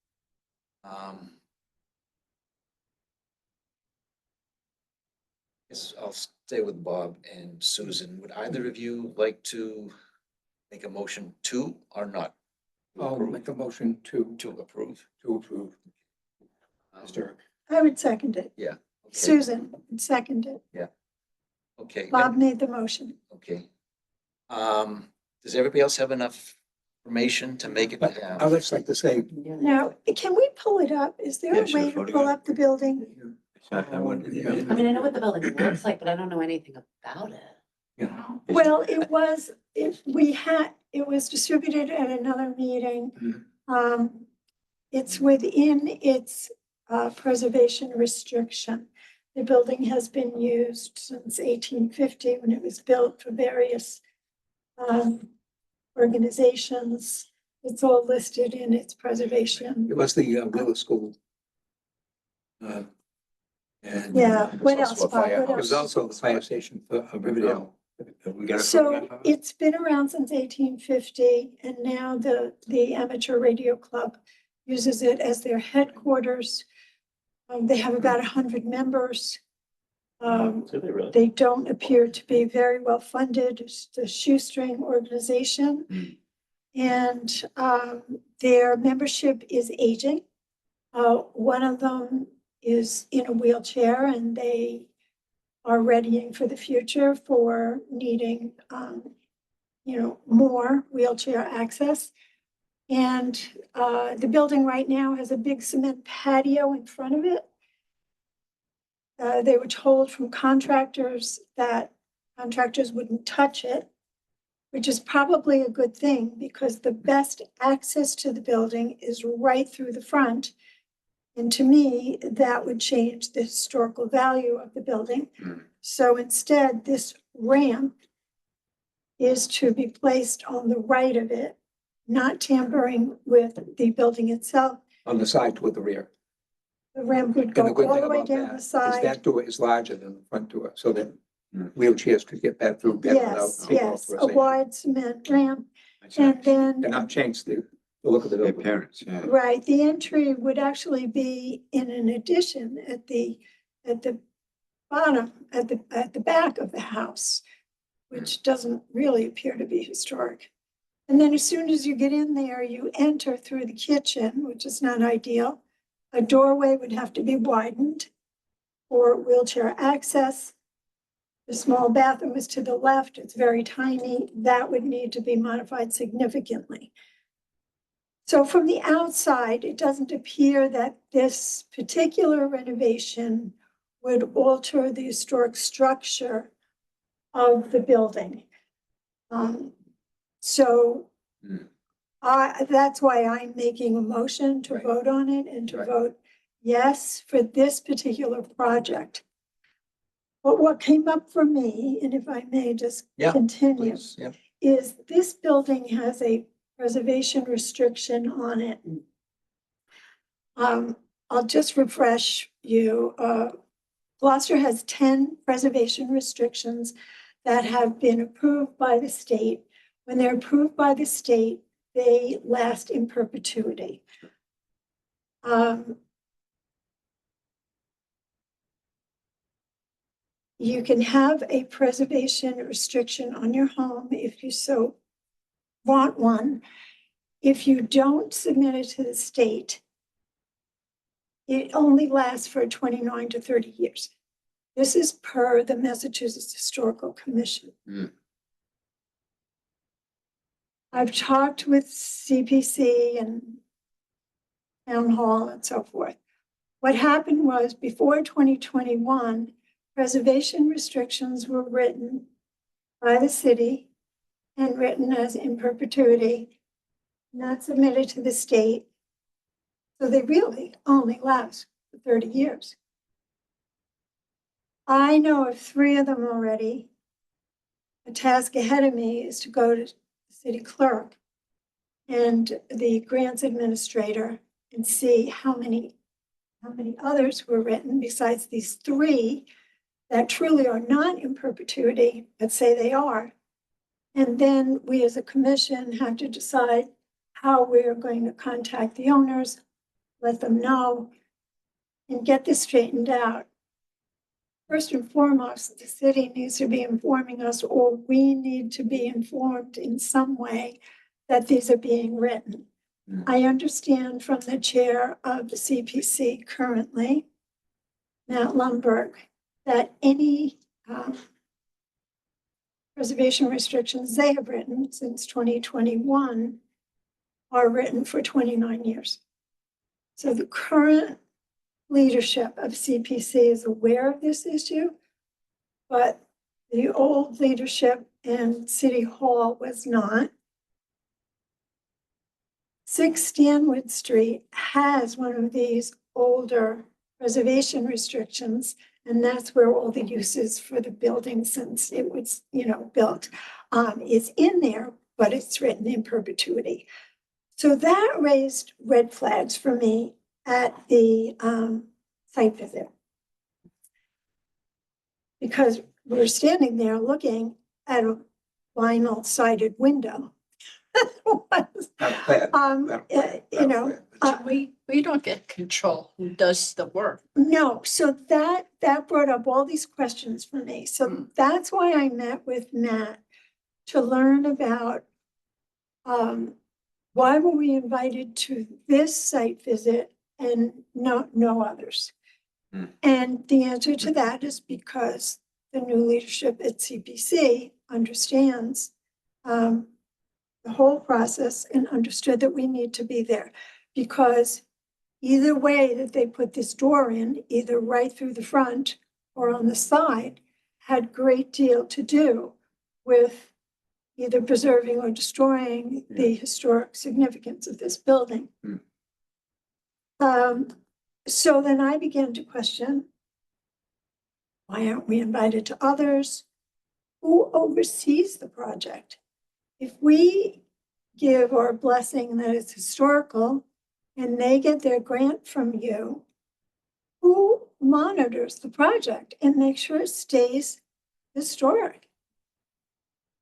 C: Guess I'll stay with Bob and Susan. Would either of you like to make a motion to or not? to
D: I'll
C: approve?
D: make a motion to
C: approve.
D: approve.
C: Um,
D: Historic.
B: I would second it.
C: Okay,
B: Susan would second it.
C: okay,
B: Bob made the motion.
C: okay. Does everybody else have enough information to make it?
D: But I would just like to say,
B: Now, can we pull it up? Is there
I: Yeah,
B: a
I: sure,
B: way to pull
I: photograph.
B: up the building?
I: I wondered.
H: I mean, I know what the building looks like, but I don't know anything about it.
D: you know,
B: Well, it was distributed at another meeting. It's within its preservation restriction. The building has been used since 1850 when it was built for various organizations. It's all listed in its preservation.
D: it was the Willis School. And
B: Yeah, what
C: There's
B: else,
C: also a
B: Bob?
C: firehouse.
B: What
D: it was
B: else?
D: also the fire station for Riverdale.
I: Have we got a
B: So
I: photograph of it?
B: it's been around since 1850, and now the amateur radio club uses it as their headquarters. They have about 100 members.
F: So they really.
B: They don't appear to be very well funded. It's the shoestring organization. And their membership is aging. One of them is in a wheelchair, and they are readying for the future for needing, more wheelchair access. And the building right now has a big cement patio in front of it. They were told from contractors that contractors wouldn't touch it, which is probably a good thing because the best access to the building is right through the front. And to me, that would change the historical value of the building. So instead, this ramp is to be placed on the right of it, not tampering with the building itself.
D: On the side toward the rear.
B: The ramp would
D: And
B: go
D: the good
B: all
D: thing
B: the way
D: about
B: down
D: that
B: the
D: is
B: side.
D: that door is larger than the front door, so that wheelchairs could get back through better without.
B: Yes,
D: taking
B: yes, a
D: authorization.
B: wide cement ramp.
I: It's
B: And
I: not-
B: then,
D: And not change the look of the
I: Their
D: building.
I: parents, yeah.
B: right, the entry would actually be in an addition at the bottom, at the back of the house, which doesn't really appear to be historic. And then as soon as you get in there, you enter through the kitchen, which is not ideal. A doorway would have to be widened for wheelchair access. The small bathroom is to the left, it's very tiny. That would need to be modified significantly. So from the outside, it doesn't appear that this particular renovation would alter the historic structure of the building. So that's why I'm making a motion to
D: Right.
B: vote on it and to
D: Right.
B: vote yes for this particular project. But what came up for me, and if I may just
C: Yeah,
B: continue,
C: Please, yeah.
B: is this building has a preservation restriction on it. I'll just refresh you. Gloucester has 10 preservation restrictions that have been approved by the state. When they're approved by the state, they last in perpetuity. You can have a preservation restriction on your home if you so want one. If you don't submit it to the state, it only lasts for 29 to 30 years. This is per the Massachusetts Historical Commission. I've talked with CPC and Town Hall and so forth. What happened was before 2021, preservation restrictions were written by the city and written as in perpetuity, not submitted to the state. So they really only last for 30 years. I know of 3 of them already. The task ahead of me is to go to the city clerk and the grants administrator and see how many others were written besides these 3 that truly are not in perpetuity, but say they are. And then we as a commission have to decide how we're going to contact the owners, let them know, and get this straightened out. First and foremost, the city needs to be informing us, or we need to be informed in some way that these are being written. I understand from the chair of the CPC currently, Matt Lundberg, that any preservation restrictions they have written since 2021 are written for 29 years. So the current leadership of CPC is aware of this issue, but the old leadership in City Hall was not. 6 Stanwood Street has one of these older preservation restrictions, and that's where all the uses for the building, since it was, built, is in there, but it's written in perpetuity. So that raised red flags for me at the site visit. Because we're standing there looking at a vinyl sided window.
D: Not bad.
G: We don't get control who does the work.
B: No, so that brought up all these questions for me. So that's why I met with Matt to learn about why were we invited to this site visit and no others? And the answer to that is because the new leadership at CPC understands the whole process and understood that we need to be there, because either way that they put this door in, either right through the front or on the side, had great deal to do with either preserving or destroying the historic significance of this building. So then I began to question, why aren't we invited to others? Who oversees the project? If we give our blessing that it's historical and they get their grant from you, who monitors the project and makes sure it stays historic?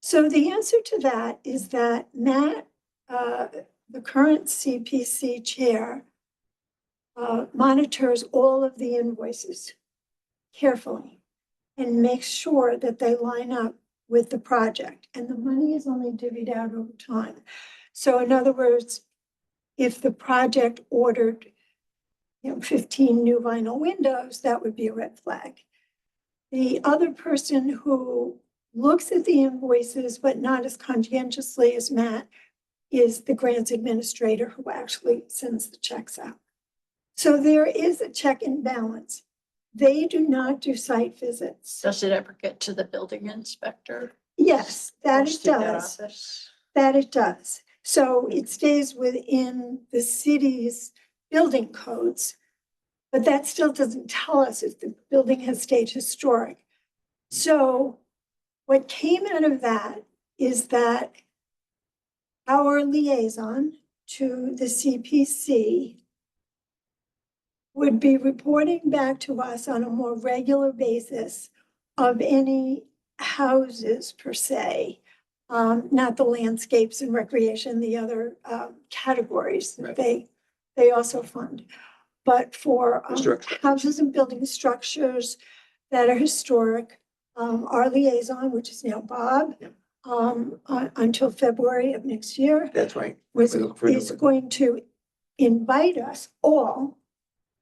B: So the answer to that is that Matt, the current CPC chair, monitors all of the invoices carefully and makes sure that they line up with the project, and the money is only divvied out over time. So in other words, if the project ordered 15 new vinyl windows, that would be a red flag. The other person who looks at the invoices, but not as conscientiously as Matt, is the grants administrator who actually sends the checks out. So there is a check and balance. They do not do site visits.
G: Does it ever get to the building inspector?
B: Yes, that
G: Goes
B: it
G: through that
B: does.
G: office?
B: That it does. So it stays within the city's building codes, but that still doesn't tell us if the building has stayed historic. So what came out of that is that our liaison to the CPC would be reporting back to us on a more regular basis of any houses per se, not the landscapes and recreation, the other categories that they also fund. But for houses and building structures that are historic, our liaison, which is now Bob, until February of next year,
D: That's right.
B: is going to invite us all,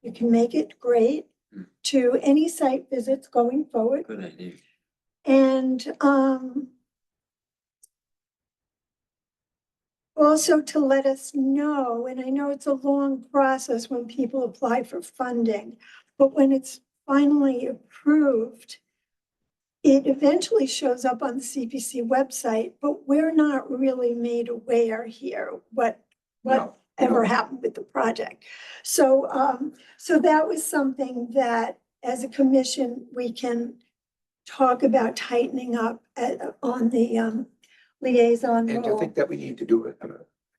B: you can make it great, to any site visits going forward.
I: Good idea.
B: And also to let us know, and I know it's a long process when people apply for funding, but when it's finally approved, it eventually shows up on the CPC website, but we're not really made aware here what
D: No.
B: ever happened with the project. So, so that was something that as a commission, we can talk about tightening up on the liaison
D: And do you
B: role.
D: think that we need to do a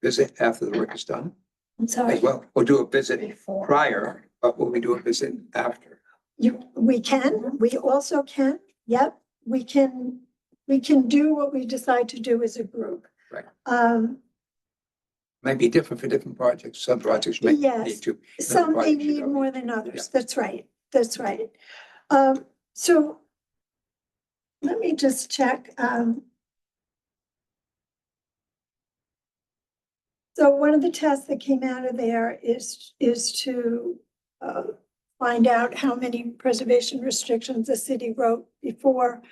D: visit after the work is done
B: I'm sorry.
D: as well? We'll do a visit prior, but will we do a visit after?
B: We also can, yep, we can do what we decide to do as a group.
D: Right.
B: Um,
D: Might be different for different projects. Some projects may
B: Yes.
D: need to.
B: some may
D: projects you
B: need
D: don't
B: more
D: need
B: than
D: to.
B: others, that's right, that's right. So let me just check, so one of the tests that came out of there is to find out how many preservation restrictions the city wrote before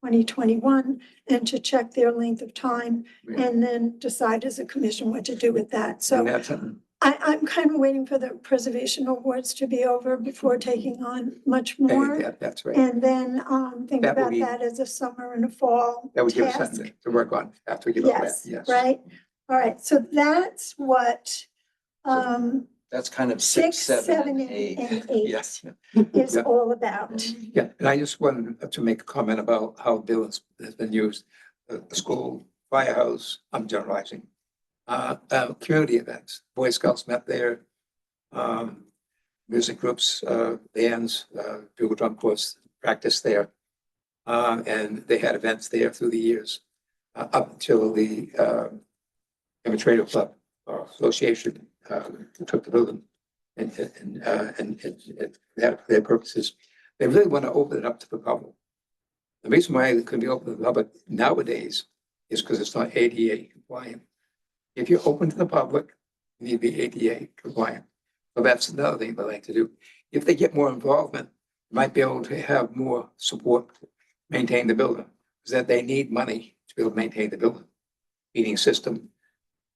B: 2021 and to check their length of time
D: Yeah.
B: and then decide as a commission what to do with that.
D: And
B: So
D: that's something.
B: I'm kind of waiting for the preservation awards to be over before taking on much more.
D: That's right.
B: And then think
D: That would
B: about
D: be-
B: that as a summer and a fall
D: That would give us
B: task.
D: something to work on after we get all that.
B: Yes,
D: Yes.
B: right? All right, so that's what
C: That's kind of
B: 6,
C: 6, 7, and 8.
B: and 8
C: Yes.
B: is
D: Yeah.
B: all about.
D: Yeah, and I just wanted to make a comment about how Bill has been used. The school, firehouse, I'm generalizing. Community events, Boy Scouts met there. Music groups, bands, bugle drum course, practice there. And they had events there through the years, up until the Amateur Club or Association took the building and had their purposes. They really want to open it up to the public. The reason why it can be open to the public nowadays is because it's not ADA compliant. If you're open to the public, you need to be ADA compliant. So that's another thing they like to do. If they get more involvement, they might be able to have more support, maintain the building, because that they need money to be able to maintain the building. Heating system,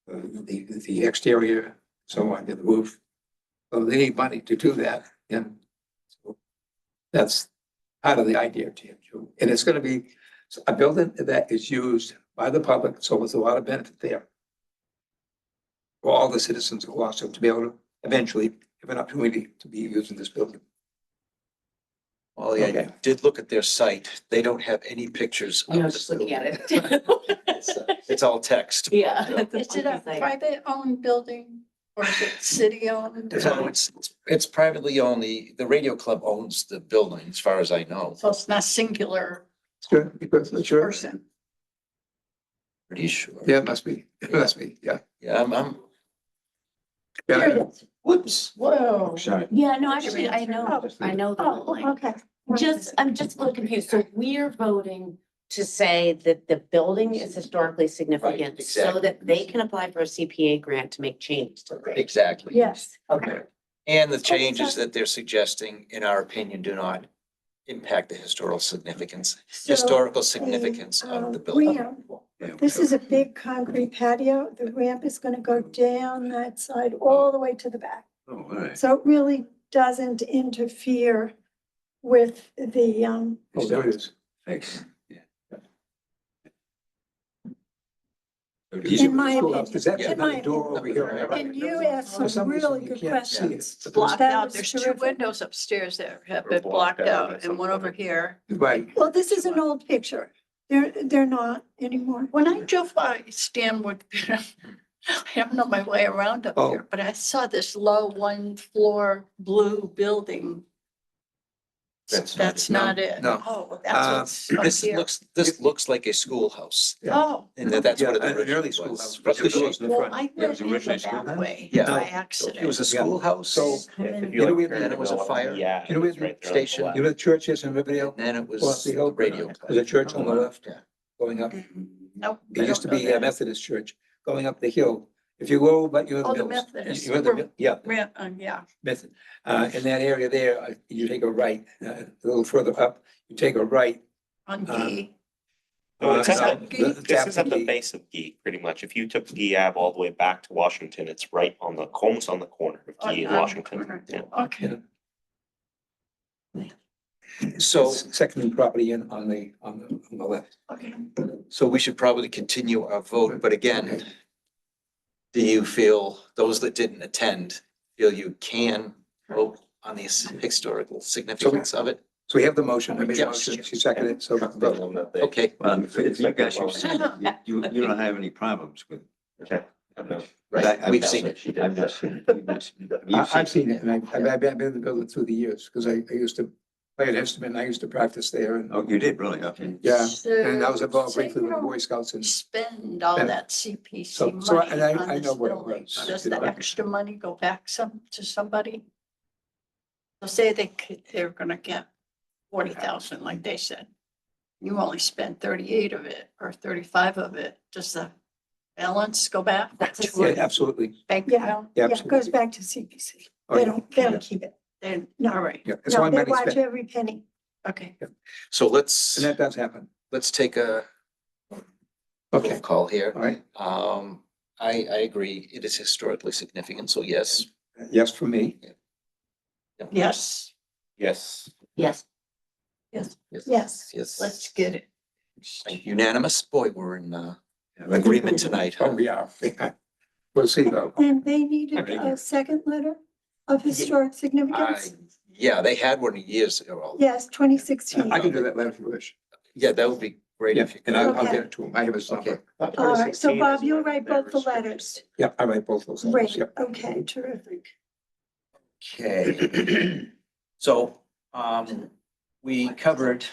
D: the exterior, so on, the roof. So they need money to do that, and so that's part of the idea, too. And it's gonna be a building that is used by the public, so there's a lot of benefit there. For all the citizens of Gloucester to be able to eventually have an opportunity to be using this building.
C: Molly, I
D: Okay.
C: did look at their site. They don't have any pictures.
H: I
C: of
H: was
C: this
H: just looking at
C: building.
H: it.
C: It's all text.
H: Yeah.
G: Is it a private owned building or is it city owned?
C: So it's privately owned. The radio club owns the building, as far as I know.
G: So it's not singular
D: Sure, because, sure,
G: person.
C: Pretty sure.
D: yeah, it must be, yeah.
C: Yeah, I'm,
B: Here it
D: Yeah,
B: is.
C: whoops.
G: Whoa.
H: Yeah, no, actually, I know the
B: Oh,
H: building.
B: okay.
H: I'm just a little confused. So we're voting to say that the building is historically significant so
C: exactly.
H: that they can apply for a CPA grant to make changes to it.
C: Exactly.
B: Yes,
H: Okay.
C: And the changes that they're suggesting, in our opinion, do not impact the historical significance,
B: So
C: historical significance of the building.
B: ramp. This is a big concrete patio. The ramp is gonna go down that side all the way to the back.
I: Oh, all right.
B: So it really doesn't interfere with the,
D: oh, there it is.
I: Thanks.
B: In my
D: Schoolhouse, there's actually
B: in my
D: another door over here.
B: and you asked
D: For some
B: some
D: reason,
B: really
D: you
B: good
D: can't see it.
B: questions.
G: Blocked
B: That
G: out.
B: was
G: There's two
B: terrific.
G: windows upstairs that have
F: Or
G: been
F: blocked
G: blocked
F: out
G: out
F: at
G: and one
F: some
G: over
F: point.
G: here.
D: Right,
B: Well, this is an old picture. They're not anymore.
G: When I drove by Stanwood, I don't know my way around up
D: Oh.
G: here, but I saw this low one floor blue building. That's not it.
D: No.
G: Oh, well, that's what's
C: This
G: up here.
C: this looks like a schoolhouse,
G: Oh,
C: and that's what it
D: Yeah, an early
C: originally
D: schoolhouse.
C: was.
D: But the doors in the
G: well,
D: front.
G: I
I: Yeah, it was
G: went in
I: originally
G: the
I: schoolhouse?
G: back way
C: Yeah.
G: by
C: It
G: accident.
C: was a schoolhouse,
D: So,
F: If
D: you know
F: you
D: where
F: look
D: the-
F: at
C: and it was a
F: well,
C: fire?
F: Yeah.
D: You know where
F: it's right
D: the
F: there on the
C: station-
F: left.
D: you know the church is in Riverdale?
C: and then it
D: Across
C: was
D: the
C: the
D: hill.
C: radio club.
D: There's a church on the left
C: Yeah.
D: going up.
G: Nope. I
D: It used to
G: don't know
D: be a
G: that.
D: Methodist church going up the hill. If you go, but you're.
G: Oh, the Methodist.
D: Yeah,
G: Yeah,
D: Method. In that area there, you take a right, a little further up, you take a right.
G: on
D: Uh,
G: Gee.
F: Well, it's
D: no,
F: at
D: the-
F: This is at the
D: Gee.
F: base of Gee, pretty much. If you took Gee Ave all the way back to Washington, it's right on the, almost on the corner of Gee and
G: On the
F: Washington.
G: corner.
F: Yeah.
G: Okay.
C: So,
D: Second property in on the left.
G: Okay.
C: so we should probably continue our vote, but again, Do you feel, those that didn't attend, feel you can vote on the historical significance of it?
D: So we have the motion, I made a
C: Yes.
D: motion, she seconded it, so vote.
C: Okay,
I: Well, if you guys have seen it, you don't have any problems with it.
C: right,
I: I've
C: we've
I: not
C: seen it.
I: I've not seen it.
D: I've seen it, and I've been in the building through the years, because I used to play an instrument, and I used to practice there, and,
I: Oh, you did, really? Okay.
D: yeah,
G: So,
D: and I was involved
G: say
D: briefly
G: you
D: with the
G: don't
D: Boy Scouts and.
G: Spend all
D: Yeah.
G: that CPC
D: So, and
G: money
D: I
G: on
D: know
G: this
D: what it
G: building.
D: was.
G: Does the extra money go back to somebody? So say they're gonna get 40,000, like they said. You only spent 38 of it or 35 of it. Does the balance go back to
D: Yeah,
G: a
D: absolutely,
G: bank
B: Yeah.
G: account?
D: yeah,
B: Yeah, it goes
D: absolutely.
B: back to CPC.
D: Oh,
B: They
D: yeah.
B: don't keep it.
G: Then,
B: No.
G: all right,
D: Yeah, it's
B: No,
D: all
B: they
D: money
B: watch
D: spent,
B: every penny.
G: okay.
C: So
D: and
C: let's
D: that does happen.
C: take a roll
D: Okay,
C: call here.
D: all right,
C: I agree. It is historically significant, so yes.
D: yes for me.
G: Yes,
F: Yes.
H: Yes.
B: Yes.
C: Yes.
G: let's get it.
C: Unanimous. Boy, we're in agreement tonight.
D: Oh, we are. We'll see though.
B: And they needed a second letter of historic significance?
C: Yeah, they had one years ago.
B: Yes, 2016.
D: I can do that later if you wish.
C: Yeah, that would be great
D: Yeah,
C: if you
D: and
C: could.
D: I'll
B: Okay.
D: get it to him. I have his
C: Okay.
D: number.
B: All right, so Bob, you'll write both the letters.
D: Yeah, I write both those letters,
B: Great,
D: yeah.
B: okay, terrific.
C: Okay. So, we covered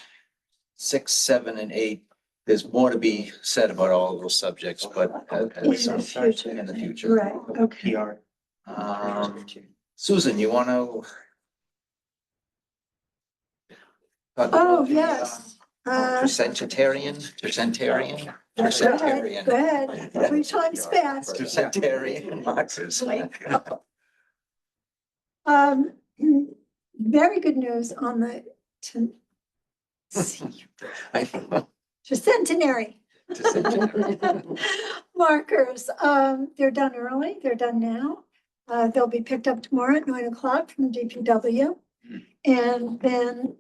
C: 6, 7, and 8. There's more to be said about all of those subjects, but
B: In the future.
C: in the future.
B: Right, okay.
C: Susan, you want to?
B: Oh, yes.
C: Tercentarian.
B: Go ahead, 3 times fast.
C: Tercentarian markers.
B: Very good news on the
C: I know.
B: centenary
C: Tercentenary.
B: markers. They're done early, they're done now. They'll be picked up tomorrow at 9 o'clock from DPW. And then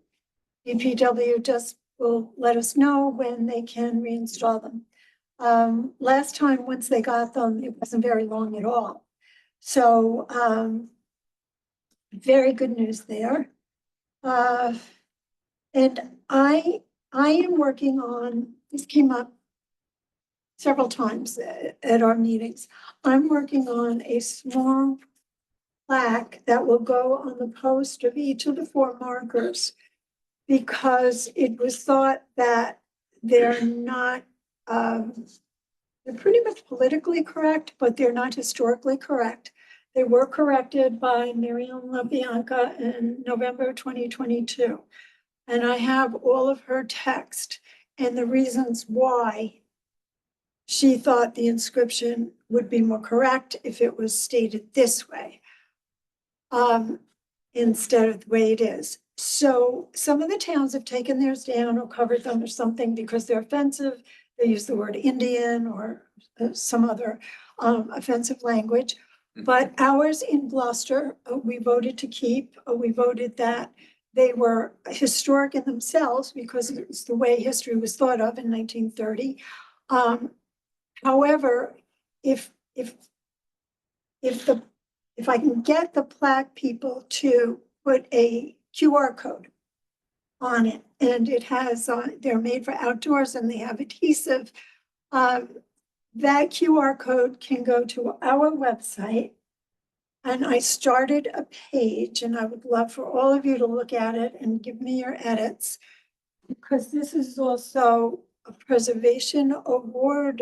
B: DPW just will let us know when they can reinstall them. Last time, once they got them, it wasn't very long at all. So, very good news there. And I am working on, this came up several times at our meetings. I'm working on a small plaque that will go on the post of each of the 4 markers, because it was thought that they're not, they're pretty much politically correct, but they're not historically correct. They were corrected by Miriam LaBianca in November 2022. And I have all of her text and the reasons why she thought the inscription would be more correct if it was stated this way, instead of the way it is. So some of the towns have taken theirs down or covered them or something because they're offensive. They use the word Indian or some other offensive language. But ours in Gloucester, we voted to keep. We voted that they were historic in themselves because it's the way history was thought of in 1930. However, if I can get the plaque people to put a QR code on it, and it has, they're made for outdoors and they have adhesive, that QR code can go to our website. And I started a page, and I would love for all of you to look at it and give me your edits, because this is also a preservation award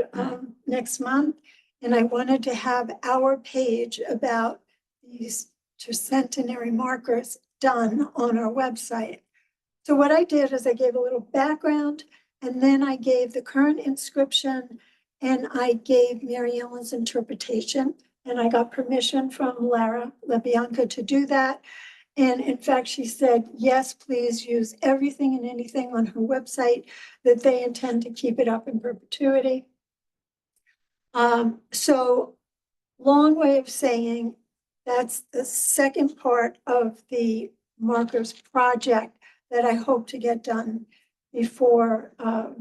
B: next month. And I wanted to have our page about these tercentenary markers done on our website. So what I did is I gave a little background, and then I gave the current inscription, and I gave Mary Ellen's interpretation. And I got permission from Lara LaBianca to do that. And in fact, she said, yes, please use everything and anything on her website, that they intend to keep it up in perpetuity. So long way of saying that's the second part of the markers project that I hope to get done before the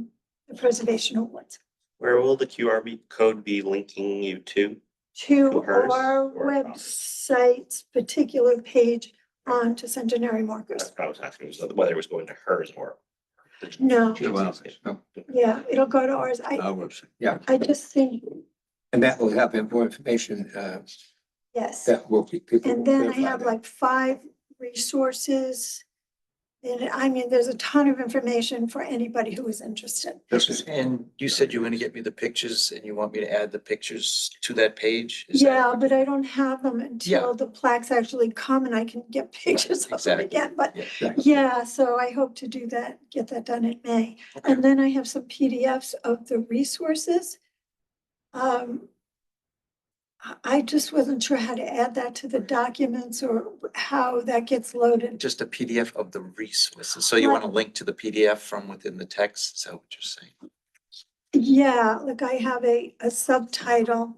B: preservation awards.
F: Where will the QR code be linking you to?
B: to
F: hers
B: our
F: or not?
B: website's particular page onto Centenary
F: That's
B: Markers.
F: what I was asking, was whether it was going to hers or.
B: No,
I: To ours, no,
B: yeah, it'll go to ours.
I: our website.
D: Yeah,
B: I just think,
D: and that will have more information,
B: yes.
D: that will be. people
B: And
D: will
B: then I
D: verify
B: have
D: that.
B: like 5 resources. And I mean, there's a ton of information for anybody who is interested.
D: This is,
C: And you said you were gonna get me the pictures and you want me to add the pictures to that page? Is that-
B: Yeah, but I don't have them until the plaques actually come and I can get pictures of them
C: exactly.
B: again, but
C: Yeah.
B: yeah, so I hope to do that, get that done in May. And then I have some PDFs of the resources. I just wasn't sure how to add that to the documents or how that gets loaded.
C: Just a PDF of the resources. So you want to link to the PDF from within the text? Is that what you're saying?
B: Yeah, like I have a subtitle.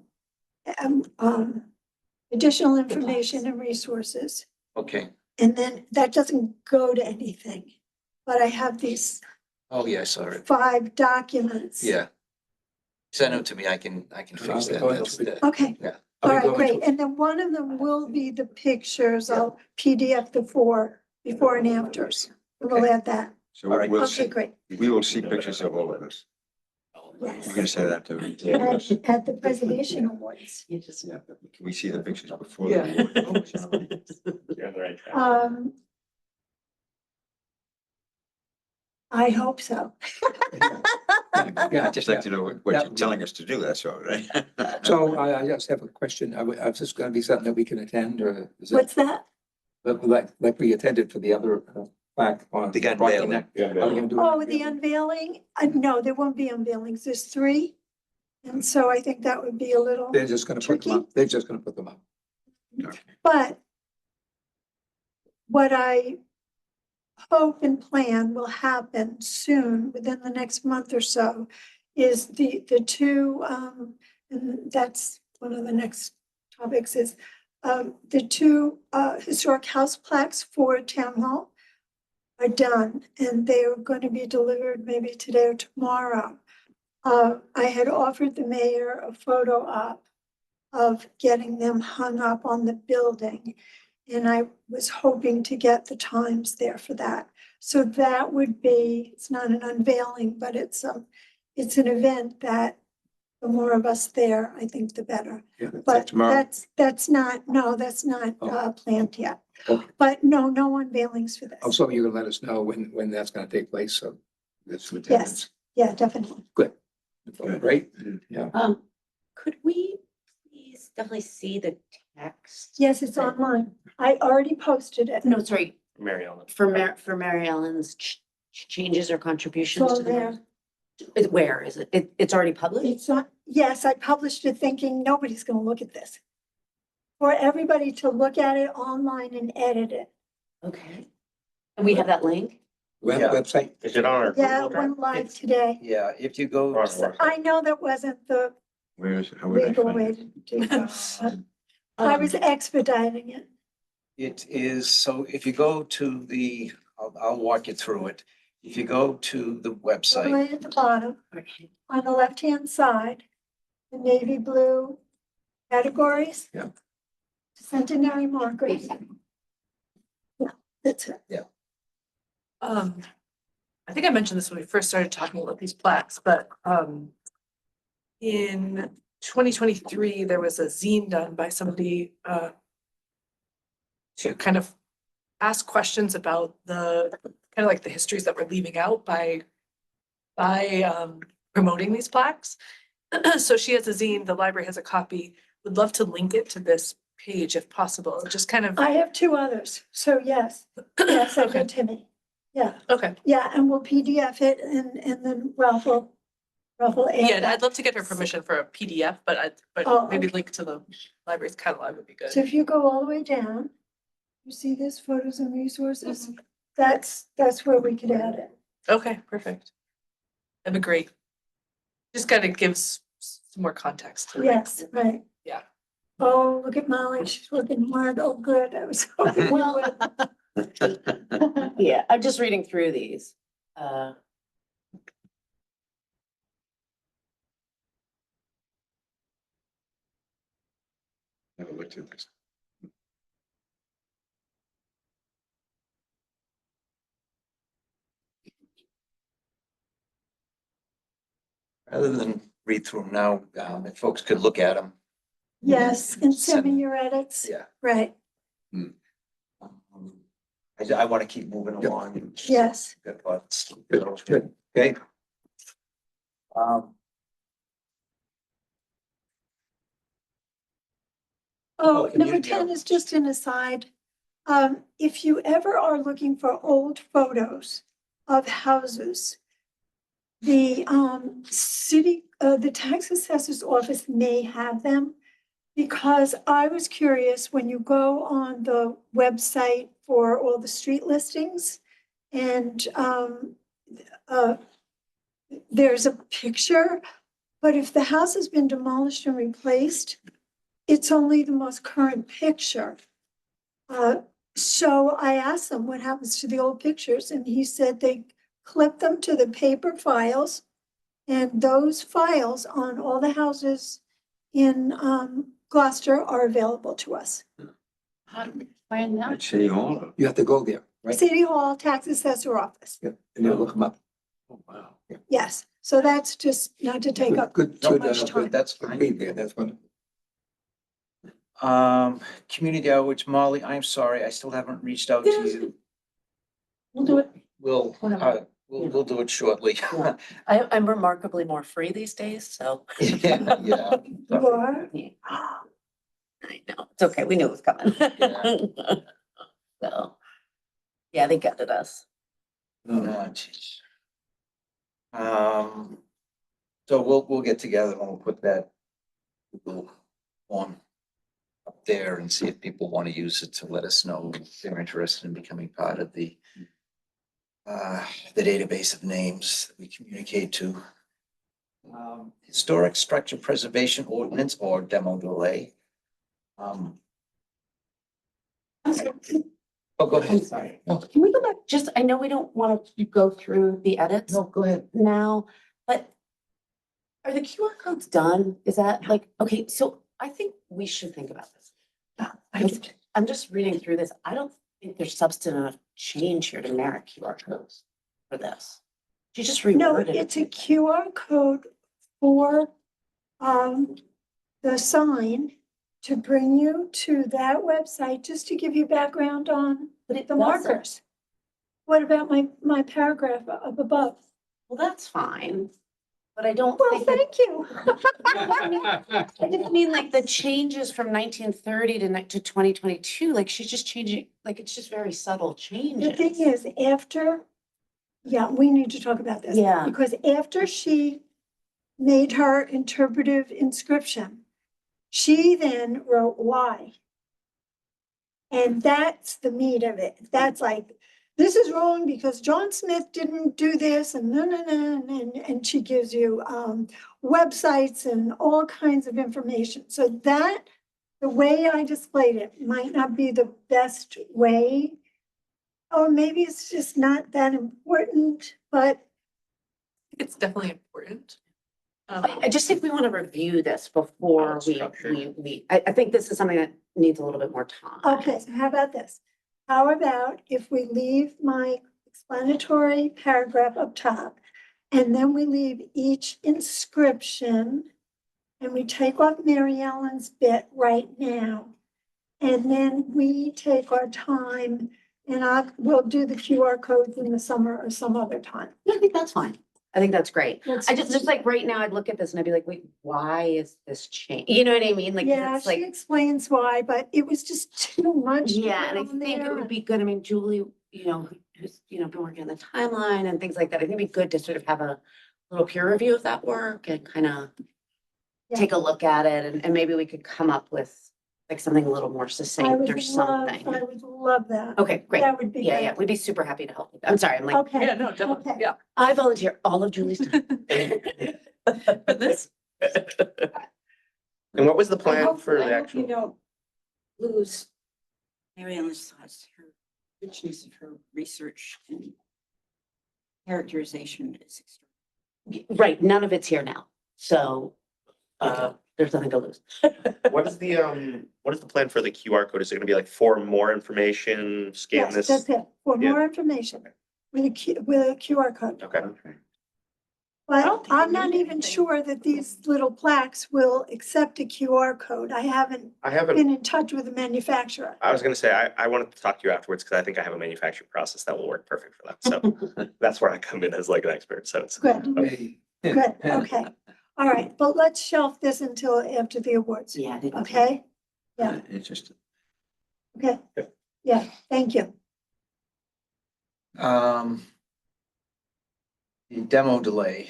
B: Additional information and resources.
C: Okay.
B: And then that doesn't go to anything. But I have these
C: Oh, yeah, I saw it.
B: 5 documents.
C: Yeah. Send them to me. I can fix that. That's the.
B: Okay,
C: Yeah.
B: all
D: Are we
B: right,
D: going
B: great.
D: to-
B: And then one of them will be the pictures. I'll PDF the 4 before and afters. We'll
C: Okay.
B: add that.
I: So
C: All right.
I: we'll
B: Okay,
I: see,
B: great.
I: we will see pictures of all of this.
B: Yes.
I: You're gonna say that to me.
B: At the Preservation Awards.
I: Yeah, but can we see the pictures before?
J: Yeah.
I: the award?
F: You're on the right track.
B: I hope so.
I: Yeah, I'd just like to know what
D: Yeah.
I: you're telling us to do, that's all, right?
D: so I just have a question. Is this gonna be something that we can attend or is it
B: What's that?
D: like we attended for the other plaque on?
C: The
D: Rocky
C: unveiling.
D: Neck?
F: Yeah,
D: Are we gonna do
B: Oh,
D: it?
B: the unveiling? No, there won't be unveilings. There's 3. And so I think that would be a little,
D: They're just gonna put them up. They're just gonna put them up.
B: but what I hope and plan will happen soon, within the next month or so, is the 2, and that's one of the next topics is the 2 historic house plaques for Town Hall are done, and they are going to be delivered maybe today or tomorrow. I had offered the mayor a photo op of getting them hung up on the building. And I was hoping to get the times there for that. So that would be, it's not an unveiling, but it's an event that the more of us there, I think the better.
D: Yeah, that's
B: But
D: tomorrow.
B: that's not planned yet.
D: Okay.
B: But no unveilings for this.
D: Oh, so you're gonna let us know when that's gonna take place, so. That's some
B: Yes,
D: attendance.
B: yeah, definitely.
D: Good. Great, yeah.
H: Could we please definitely see the text?
B: Yes, it's online. I already posted it.
H: No, sorry,
F: Mary Ellen.
H: for Mary Ellen's changes or contributions
B: So
H: to the.
B: there,
H: Where is it? It's already published?
B: it's not, yes, I published it thinking nobody's gonna look at this. For everybody to look at it online and edit it.
H: Okay. And we have that link?
C: Yeah.
D: Website,
F: Is it on our?
B: Yeah,
F: Google
B: it
F: Drive?
B: went live today.
C: Yeah, if you go.
F: Or on our website?
B: I know that wasn't the
I: Where is it? How would I
B: legal
I: find
B: way
I: it?
B: to do it. I was expediting it.
C: It is, so if you go to the, I'll walk you through it. If you go to the
B: All the
C: website,
B: way at the bottom,
H: Okay.
B: on the left-hand side, the navy blue categories.
D: Yeah.
B: Centenary markers. Yeah, that's it.
J: I think I mentioned this when we first started talking about these plaques, but in 2023, there was a zine done by somebody to kind of ask questions about the kind of like the histories that we're leaving out by promoting these plaques. So she has a zine, the library has a copy. Would love to link it to this page if possible. Just kind of,
B: I have 2 others, so yes, send
J: Okay.
B: it to me. Yeah,
J: okay.
B: yeah, and we'll PDF it and then Ralph will add
J: Yeah,
B: that.
J: I'd love to get her permission for a PDF, but
B: Oh,
J: maybe
B: okay.
J: link to the library's catalog would be
B: So
J: good.
B: if you go all the way down, you see this photos and resources,
J: Mm-hmm.
B: that's where we could add it.
J: Okay, perfect. That'd be great. Just kind of gives some more context to it.
B: Yes, right.
J: Yeah.
B: Oh, look at Molly, she's looking hard. Oh, good, I was hoping you would.
H: Yeah, I'm just reading through these.
I: Never looked at this.
C: Rather than read through them now, if folks could look at them.
B: Yes, and send me your edits.
C: Yeah.
B: Right,
C: I want to keep moving along.
B: yes.
C: Good thoughts.
D: Good.
C: Okay. Um,
B: Oh, number
C: community
B: 10 is just an aside. If you ever are looking for old photos of houses, the the tax assessor's office may have them. Because I was curious, when you go on the website for all the street listings and there's a picture, but if the house has been demolished and replaced, it's only the most current picture. So I asked them what happens to the old pictures, and he said they clip them to the paper files, and those files on all the houses in Gloucester are available to us.
G: How do we find that?
I: I'd say all of.
D: You have to go there, right?
B: City Hall, Tax Assessor Office.
D: Yeah, and they'll look them up.
I: Oh, wow.
B: Yes, so that's just not to take up
D: Good,
B: too
D: good,
B: much
D: good,
B: time.
C: That's
D: good
C: fine.
D: read there, that's wonderful.
C: Community outreach, Molly, I'm sorry, I still haven't reached out to you.
H: We'll do it.
C: We'll do it shortly.
H: Yeah. I'm remarkably more free these days, so.
C: Yeah.
B: You are?
H: I know, it's okay, we knew it was coming.
C: Yeah.
H: So, yeah, they gutted us.
C: Oh, geez. So we'll get together and we'll put that Google form up there and see if people want to use it to let us know if they're interested in becoming part of the database of names that we communicate to. Historic structure preservation ordinance or demo delay. Oh, go
H: I'm
C: ahead.
H: sorry.
C: No.
H: Can we go back, just, I know we don't want to go through the edits
C: No, go ahead.
H: now, but are the QR codes done? Is that like, okay, so I think we should think about this. I'm just reading through this. I don't think there's substantive change here to merit QR codes for this. You just
B: No,
H: reworded it.
B: it's a QR code for the sign to bring you to that website, just to give you background on
H: But it
B: the
H: doesn't.
B: markers. What about my paragraph up above?
H: Well, that's fine, but I don't
B: Well,
H: think. it-
B: thank you.
H: I didn't mean like the changes from 1930 to 2022, like she's just changing, like it's just very subtle
B: The
H: changes.
B: thing is, yeah, we need to talk about this.
H: Yeah.
B: Because after she made her interpretive inscription, she then wrote why. And that's the meat of it. That's like, this is wrong because John Smith didn't do this and and she gives you websites and all kinds of information. So that, the way I displayed it might not be the best way. Or maybe it's just not that important, but
J: It's definitely important.
H: I just think we want to review this before I think this is something that needs a little bit more time.
B: okay, so how about this? How about if we leave my explanatory paragraph up top, and then we leave each inscription, and we take off Mary Ellen's bit right now. And then we take our time, and we'll do the QR codes in the summer or some other time.
H: I think that's fine. I think that's great.
B: Let's-
H: I just like right now I'd look at this and I'd be like, wait, why is this change? You know what I mean? Like,
B: Yeah,
H: it's
B: she
H: like,
B: explains why, but it was just too much. to
H: yeah, and I
B: put on
H: think it
B: there.
H: would be good. I mean, Julie, who's, been working on the timeline and things like that. I think it'd be good to sort of have a little peer review of that work and kind of
B: Yeah.
H: take a look at it and maybe we could come up with like something a little more
B: I
H: succinct
B: would
H: or
B: love,
H: something.
B: I would love that.
H: Okay, great.
B: That would be
H: Yeah,
B: great.
H: we'd be super happy to help. I'm sorry, I'm like,
B: Okay.
J: Yeah, no, definitely,
B: Okay.
J: yeah.
H: I volunteer all of Julie's time.
J: But this,
F: And what was the
G: I
F: plan
G: hope-
F: for
G: I
F: the
G: hope
F: actual?
G: You don't lose Mary Ellen's thoughts, her richness of her research and characterization is extraordinary.
H: Right, none of it's here now. So, there's nothing to lose.
F: What is the plan for the QR code? Is it gonna be like for more information, scan
B: Yes,
F: this?
B: that's it. For
F: Yeah.
B: more information with with a QR code.
F: Okay.
E: I don't
B: But
E: think
B: I'm
E: we
B: not
E: need
B: even
E: anything.
B: sure that these little plaques will accept a QR code. I haven't
F: I haven't,
B: been in touch with the manufacturer.
F: I was gonna say, I wanted to talk to you afterwards because I think I have a manufacturing process that will work perfect for that. So that's where I come in as like an expert. So it's.
B: Good,
D: Hey.
B: good, okay. All right, but let's shelf this until after the awards,
H: Yeah, I think. that's
B: okay? Yeah.
I: Interesting.
B: Okay, yeah, thank you.
C: The demo delay.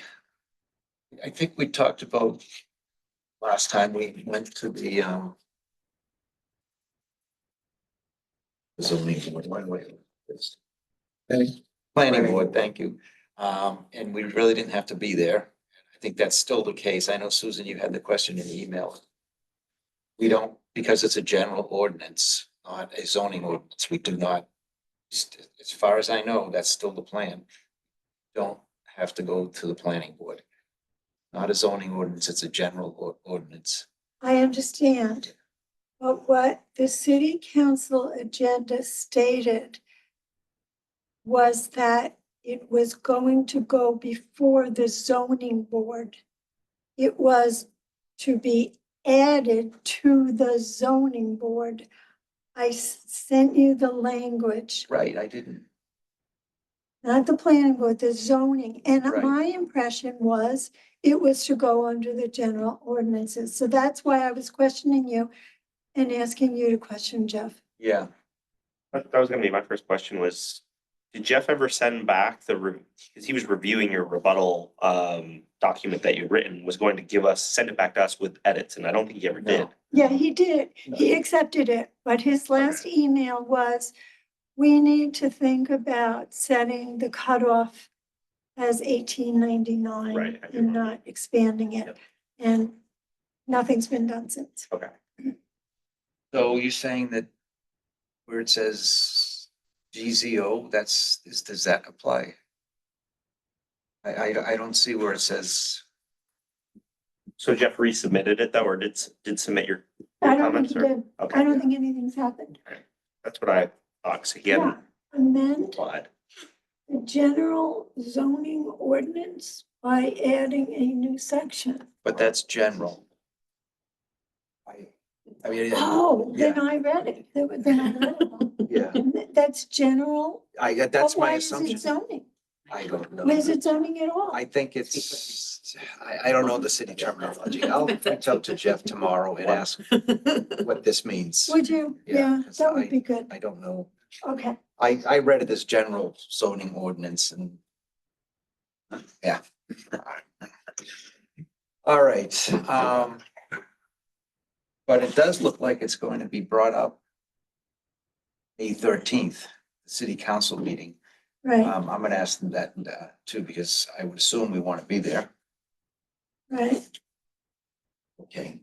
C: I think we talked about last time we went to the zoning board, one way. Planning board, thank you. And we really didn't have to be there. I think that's still the case. I know, Susan, you had the question in the email. We don't, because it's a general ordinance, not a zoning ordinance, we do not, as far as I know, that's still the plan. Don't have to go to the planning board. Not a zoning ordinance, it's a general ordinance.
B: I understand. But what the city council agenda stated was that it was going to go before the zoning board. It was to be added to the zoning board. I sent you the language,
C: Right, I didn't.
B: not the planning board, the zoning. And
C: Right.
B: my impression was it was to go under the general ordinances. So that's why I was questioning you and asking you to question Jeff.
C: Yeah,
F: That was gonna be my first question was, did Jeff ever send back because he was reviewing your rebuttal document that you'd written, was going to send it back to us with edits, and I don't think he ever did.
C: No.
B: Yeah, he did. He accepted it, but his last email was, we need to think about setting the cutoff as 1899
F: Right, I do
B: and
F: remember.
B: not expanding it.
F: Yep.
B: And nothing's been done since.
F: Okay.
C: so you're saying that where it says GZO, does that apply? I don't see where it says,
F: So Jeff resubmitted it though, or did submit your
B: I don't think
F: comments
B: he
F: or?
B: did.
F: Okay,
B: I don't think anything's happened.
F: that's what I thought, so he
B: Yeah,
F: hadn't
B: amend
F: applied.
B: the general zoning ordinance by adding a new section.
C: but that's general. I mean,
B: Oh, then
C: yeah.
B: I read it. Then I read it.
C: yeah,
B: That's general.
C: that's
B: But
C: my
B: why
C: assumption.
B: is it zoning?
C: I don't know.
B: Why is it zoning at all?
C: I think it's, I don't know the city terminology. I'll reach out to Jeff tomorrow and ask what this means.
B: Would you?
C: Yeah,
B: Yeah,
C: 'cause
B: that would be good.
C: I don't know.
B: Okay.
C: I read it as general zoning ordinance and yeah. All right, but it does look like it's going to be brought up May 13th, city council meeting.
B: Right,
C: I'm gonna ask them that too, because I would assume we want to be there.
B: right.
C: Okay.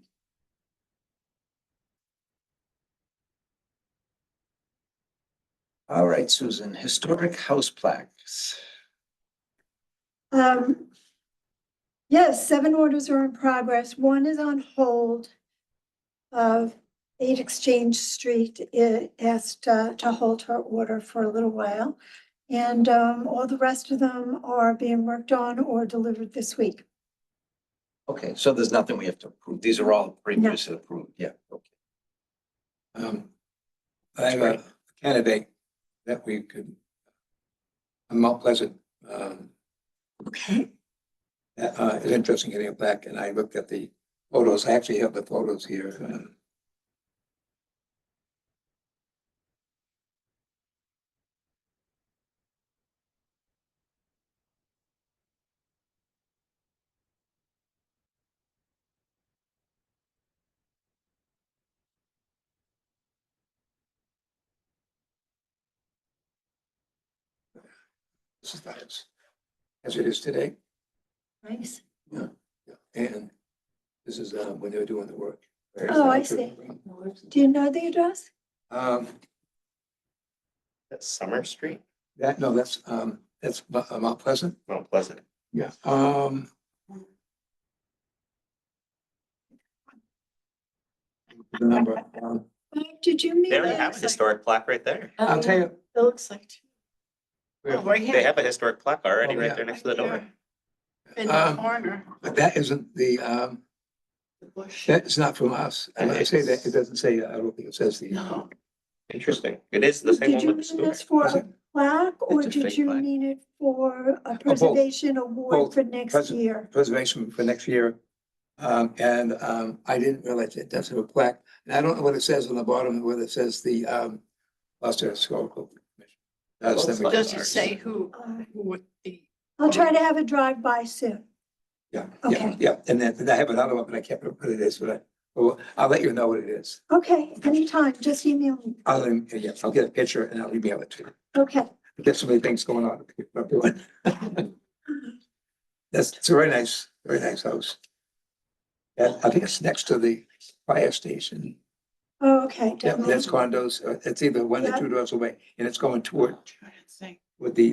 C: All right, Susan, historic house plaques.
B: Yes, 7 orders are in progress. One is on hold. Of 8 Exchange Street, it asked to hold her order for a little while. And all the rest of them are being worked on or delivered this week.
C: Okay, so there's nothing we have to approve. These are all previously approved. Yeah, okay.
D: I have a candidate that we could, Mount Pleasant,
B: Okay.
D: that is interested in getting it back, and I looked at the photos. I actually have the photos here. This is the house as it is today.
B: Nice.
D: Yeah, and this is when they were doing the work.
B: Oh, I see. Do you know the address?
F: That's Summer Street,
D: That's Mount Pleasant.
F: Mount Pleasant.
D: Yeah. the number.
B: Did you meet?
F: They already have a historic plaque right there.
D: I'll tell you,
E: It looks like.
G: Oh, right
F: They
G: here
F: have a historic plaque already
D: Oh,
F: right
D: yeah.
F: there next to the door.
G: in the
D: Um,
G: corner.
D: but that isn't the, that's not from us. And when I say that, it doesn't say, I don't think it says the.
G: No.
F: Interesting. It is the same
B: Did
F: one
B: you
F: with the
B: mean this
F: store.
B: for a plaque or
I: It's a
B: did
I: fake
B: you
I: plaque.
B: mean it for a
D: both.
B: preservation award
D: Both.
B: for next
D: Pres-
B: year?
D: Preservation for next year. I didn't realize it does have a plaque. And I don't know what it says on the bottom, whether it says the, Gloucester Historical Commission. That's the-
G: Does it say who would be?
B: I'll try to have it drive by soon.
D: Yeah,
B: Okay.
D: yeah. And then I have another one, but I can't remember what it is, well, I'll let you know what it is.
B: Okay, anytime, just email me.
D: I'll get a picture and I'll email it to you.
B: Okay.
D: There's so many things going on. I'm doing. It's a very nice house. And I think it's next to the fire station.
B: Oh, okay.
D: Yeah, that's condos. It's either one or
B: Yeah.
D: two doors away and it's going toward
G: Thing.
D: with the,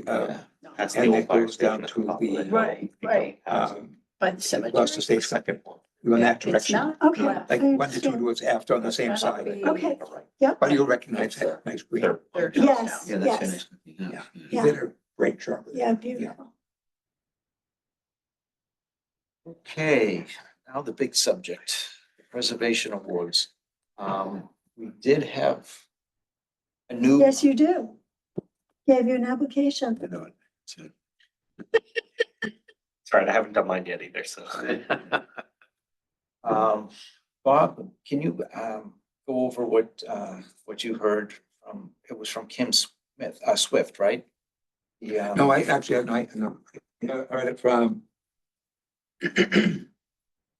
F: That's the
D: and
F: old
D: it
F: fire
D: goes down
F: station at the
D: to
F: top of
D: the,
G: Right, right. By the
D: Gloucester
G: cemetery.
D: State second, in that
G: It's
D: direction.
G: not.
B: Okay.
D: Like
B: I
D: 1 to 2
B: understand.
D: doors after on the same
G: That's gotta
D: side.
G: be-
B: Okay. Yep.
D: But you'll recognize that nice green.
G: Third
B: Yes.
G: house
I: Yeah, that's
B: Yes.
I: finished.
D: Yeah. He
B: Yeah.
D: did a great job.
B: Yeah, beautiful.
C: Okay, now the big subject, preservation awards. We did have a new.
B: Yes, you do. Gave you an application.
I: I know it.
F: Sorry, I haven't done mine yet either, so.
C: Bob, can you go over what you heard from, it was from Kim Swift, right? Yeah.
D: No, I actually, no, I heard it from,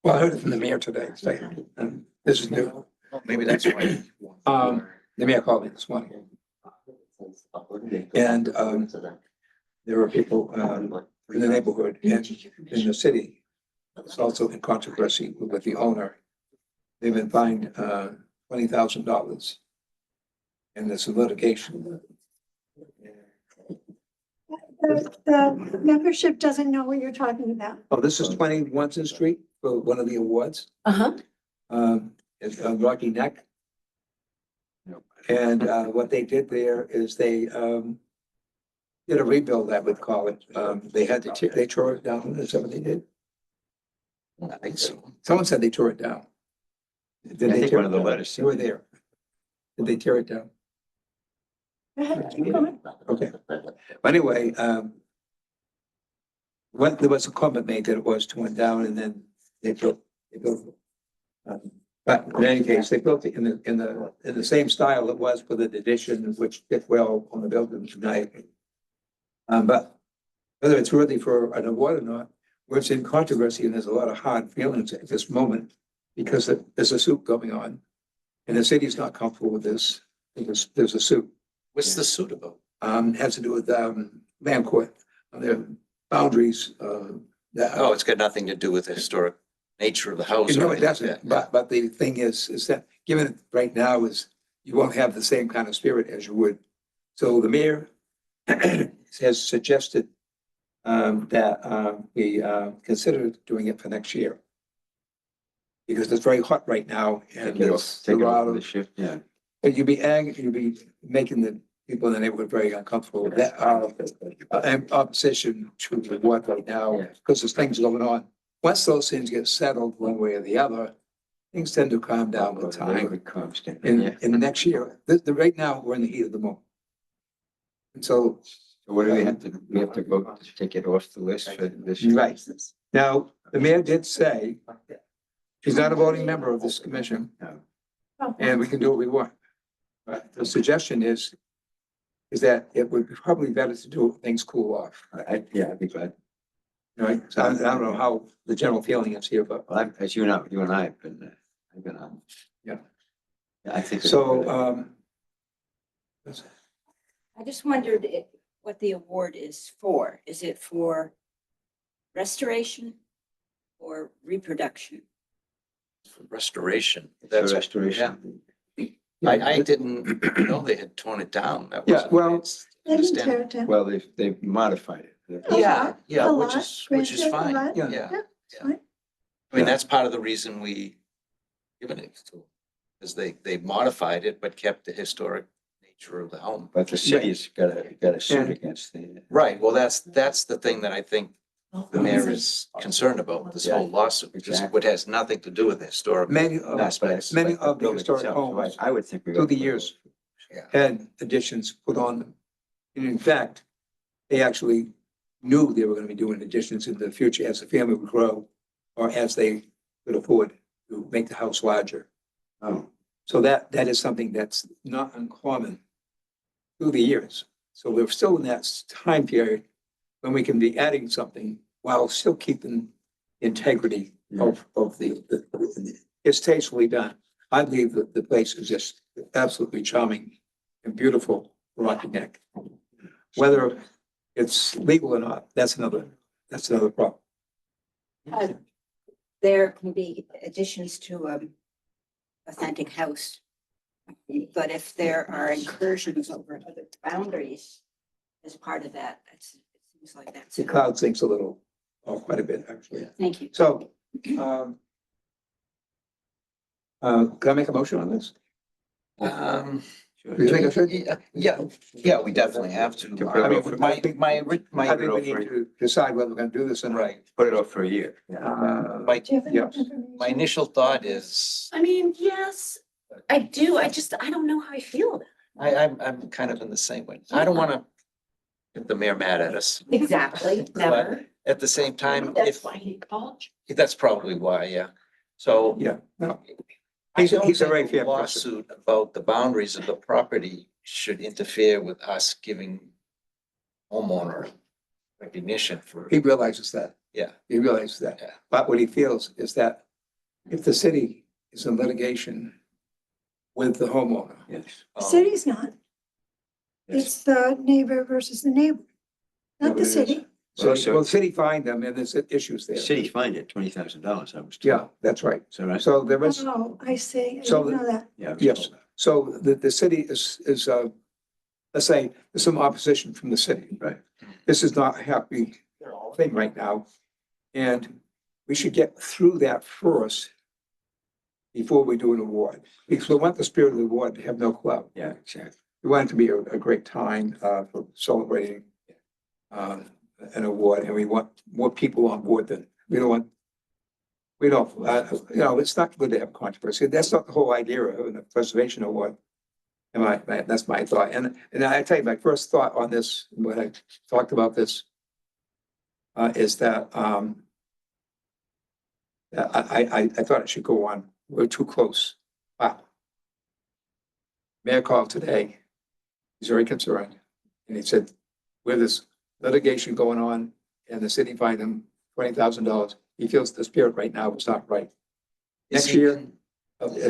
D: well, I heard it from the mayor today. So, this is new.
C: Maybe that's why.
D: The mayor called me this morning. And there were people in the neighborhood and in the city. It's also in controversy with the owner. They've been fined $20,000. And there's some litigation.
B: The membership doesn't know what you're talking about.
D: Oh, this is 20 Munson Street for one of the awards.
H: Uh-huh.
D: It's Rocky Neck. And what they did there is they did a rebuild, I would call it. They had to, they tore it down. Is that what they did?
C: I think so.
D: Someone said they tore it down. Did
I: I
D: they
I: think
D: tear
I: one
D: it
I: of the
D: down?
I: letters
D: You were there. Did they tear it down?
B: Go ahead, keep going.
D: Okay. But anyway, there was a comment made that it was torn down and then they built. But in any case, they built it in the same style it was with an addition which fit well on the building tonight. But whether it's worthy for an award or not, where it's in controversy and there's a lot of hard feelings at this moment because there's a suit going on and the city's not comfortable with this. There's a suit.
C: What's the suit about?
D: Has to do with land court, their boundaries. That
C: Oh, it's got nothing to do with the historic nature of the house.
D: You know,
C: or
D: it
C: anything.
D: doesn't, but the thing is that given it right now is you won't have the same kind of spirit as you would. So the mayor has suggested that we consider doing it for next year. Because it's very hot right now and
I: Take it
D: there's
I: off,
D: a
I: take it
D: lot
I: off the
D: of,
I: shift, yeah.
D: you'd be making the people in the neighborhood very uncomfortable. That opposition to the what right now, because there's things going on. Once those things get settled one way or the other, things tend to calm down with time.
I: Constant.
D: In the next year, right now, we're in the heat of the moment. And so,
I: So what do we have to vote to take it off the list for this year?
D: right, now, the mayor did say he's not a voting member of this commission and we can do what we want. But the suggestion is that it would be probably better to do it, things cool off,
I: Yeah, I'd be glad.
D: right? So I don't know how the general feeling is here, but
I: Well, as you know, you and I have been, I've been on.
D: Yeah.
I: Yeah, I think.
D: so,
K: I just wondered what the award is for. Is it for restoration or reproduction?
C: Restoration.
I: It's
C: That's
I: a restoration.
C: I didn't know they had torn it down. That
D: Yeah,
C: wasn't-
D: well,
C: it's
B: They didn't
C: understandable.
B: tear it down.
I: Well, they've modified it.
C: Yeah, yeah,
B: A
C: which
B: lot,
C: is
B: granted, a
C: fine.
B: lot.
C: Yeah,
D: Yeah.
B: It's fine.
C: I mean, that's part of the reason we given it to. Because they modified it, but kept the historic nature of the home.
I: But the city's got a suit
D: And-
I: against the.
C: Right, well, that's the thing that I think the mayor is concerned about, this whole lawsuit, because it has nothing to do with the historic
D: Many of,
C: aspects.
D: many of the
I: building
D: historic
I: itself, so
D: homes
I: I would think we.
D: through the years
C: Yeah.
D: had additions put on them. And in fact, they actually knew they were gonna be doing additions in the future as the family would grow, or as they could afford to make the house larger.
I: Oh,
D: So that is something that's not uncommon through the years. So we're still in that time period when we can be adding something while still keeping integrity of it's tastefully done. I believe that the place is just absolutely charming and beautiful for Rocky Neck. Whether it's legal or not, that's another problem.
K: There can be additions to authentic house. But if there are incursions over other boundaries as part of that, it seems like that's.
D: The cloud sinks a little, quite a bit, actually.
K: Thank you.
D: So, can I make a motion on this? You think I should?
C: Yeah, we definitely have to.
I: To put it
C: I mean,
I: off for-
C: my
D: I think we need
C: my,
D: to decide whether we're gonna do this or not.
C: right,
I: Put it off for a year.
C: my,
B: Do you have any
D: Yes.
B: information?
C: my initial thought is,
H: I mean, yes, I do. I don't know how I feel about it.
C: I'm kind of in the same way. I don't wanna get the mayor mad at us.
H: Exactly, never.
C: At the same time,
H: That's
C: if,
H: why he called you.
C: that's probably why, yeah. So
D: Yeah, no,
C: I
D: He's a-
C: don't
D: he's a
C: think
D: very
C: a
D: fair person.
C: lawsuit about the boundaries of the property should interfere with us giving homeowner recognition for,
D: he realizes that.
C: yeah.
D: He realizes that.
C: Yeah.
D: But what he feels is that if the city is in litigation with the homeowner,
I: Yes.
B: The city's not. It's the neighbor versus the neighbor, not the city.
D: so,
I: So-
D: well, the city fined them and there's issues
I: The
D: there.
I: city fined it $20,000, I was told.
D: Yeah, that's right.
I: So, right?
D: So there is,
B: Oh, I see. I
D: So
B: didn't know that.
I: Yeah.
D: yes, so the city is, let's say, there's some opposition from the city.
I: Right.
D: This is not a happy thing right now. And we should get through that first before we do an award. Because we want the spirit of the award to have no cloud.
I: Yeah, exactly.
D: We want it to be a great time for celebrating an award, and we want more people on board than, we don't, it's not good to have controversy. That's not the whole idea of a preservation award. And that's my thought. And I tell you, my first thought on this, when I talked about this, is that I thought it should go on. We're too close. Wow. Mayor called today. He's very concerned. And he said, with this litigation going on and the city fined him $20,000, he feels the spirit right now is not right.
C: Is
D: Next
C: he-
D: year,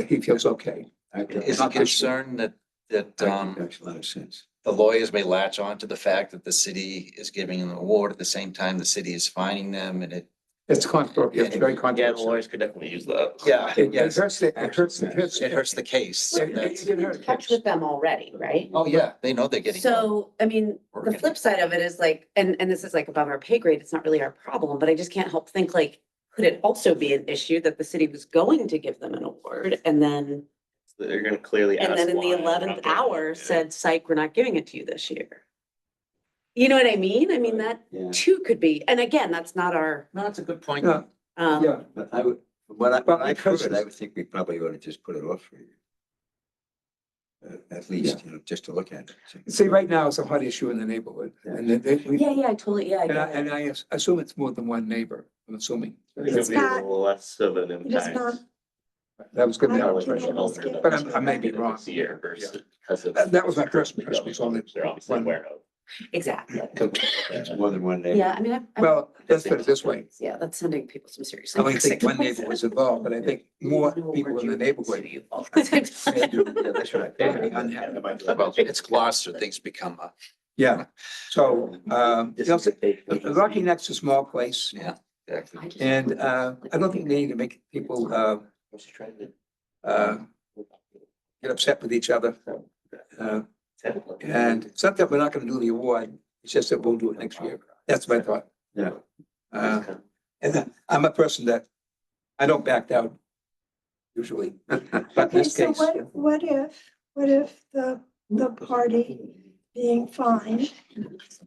D: he feels okay.
C: Is he
D: Not this year.
C: concerned that,
I: Makes a lot of sense.
C: the lawyers may latch on to the fact that the city is giving an award at the same time the city is fining them and it,
D: It's controversial, it's very
F: Yeah, the
D: controversial.
F: lawyers could definitely use that.
C: yeah,
D: It
C: yes,
D: hurts, it hurts,
C: it hurts the case.
D: It-
C: That's-
D: it hurts.
H: In touch with them already, right?
C: Oh, yeah, they know they're getting.
H: So, I mean,
C: We're
H: the
C: gonna-
H: flip side of it is like, and this is like above our pay grade, it's not really our problem, but I just can't help think like, could it also be an issue that the city was going to give them an award and then,
F: They're gonna clearly ask.
H: and then in
F: why
H: the
F: they're not
H: 11th
F: doing it.
H: hour
F: Yeah.
H: said, psych, we're not giving it to you this year. You know what I mean? I mean, that
I: Yeah.
H: too could be, and again, that's not our,
C: No, that's a good point.
D: Yeah, yeah.
I: But I would, from what I
D: But because
I: heard, I
D: it's-
I: would think we probably ought to just put it off for a year. At least, just to look at it.
D: See, right now, it's a hot issue in the neighborhood, and
H: yeah, I totally, yeah, I
D: and
H: get it.
D: and I assume it's more than one neighbor, I'm assuming.
F: I think it'll
B: It's
F: be a
B: not-
F: little less of an
B: It is
F: impact.
B: not.
D: That was good.
B: I don't
D: That
B: think
D: was
B: it was
D: right.
B: good.
D: But I may be wrong.
F: This year versus because of.
D: That was my first impression, was only
F: They're obviously
D: one.
F: aware of.
H: Exactly.
I: It's more than one day.
H: Yeah, I mean,
D: Well, let's put it this way.
H: Yeah, that's sending people some serious.
D: I only think one neighbor was involved, but I think more people in the neighborhood.
I: Yeah, that's right.
D: may be unhappy.
C: Well, it's Gloucester, things become,
D: Yeah, so, Rocky Neck's a small place,
C: yeah, exactly.
D: and, I don't think they need to make people, get upset with each other. And it's not that we're not gonna do the award, it's just that we'll do it next year. That's my thought.
I: Yeah.
D: And I'm a person that, I don't back down. usually. But in
B: Okay,
D: this
B: so
D: case,
B: what if the party being fined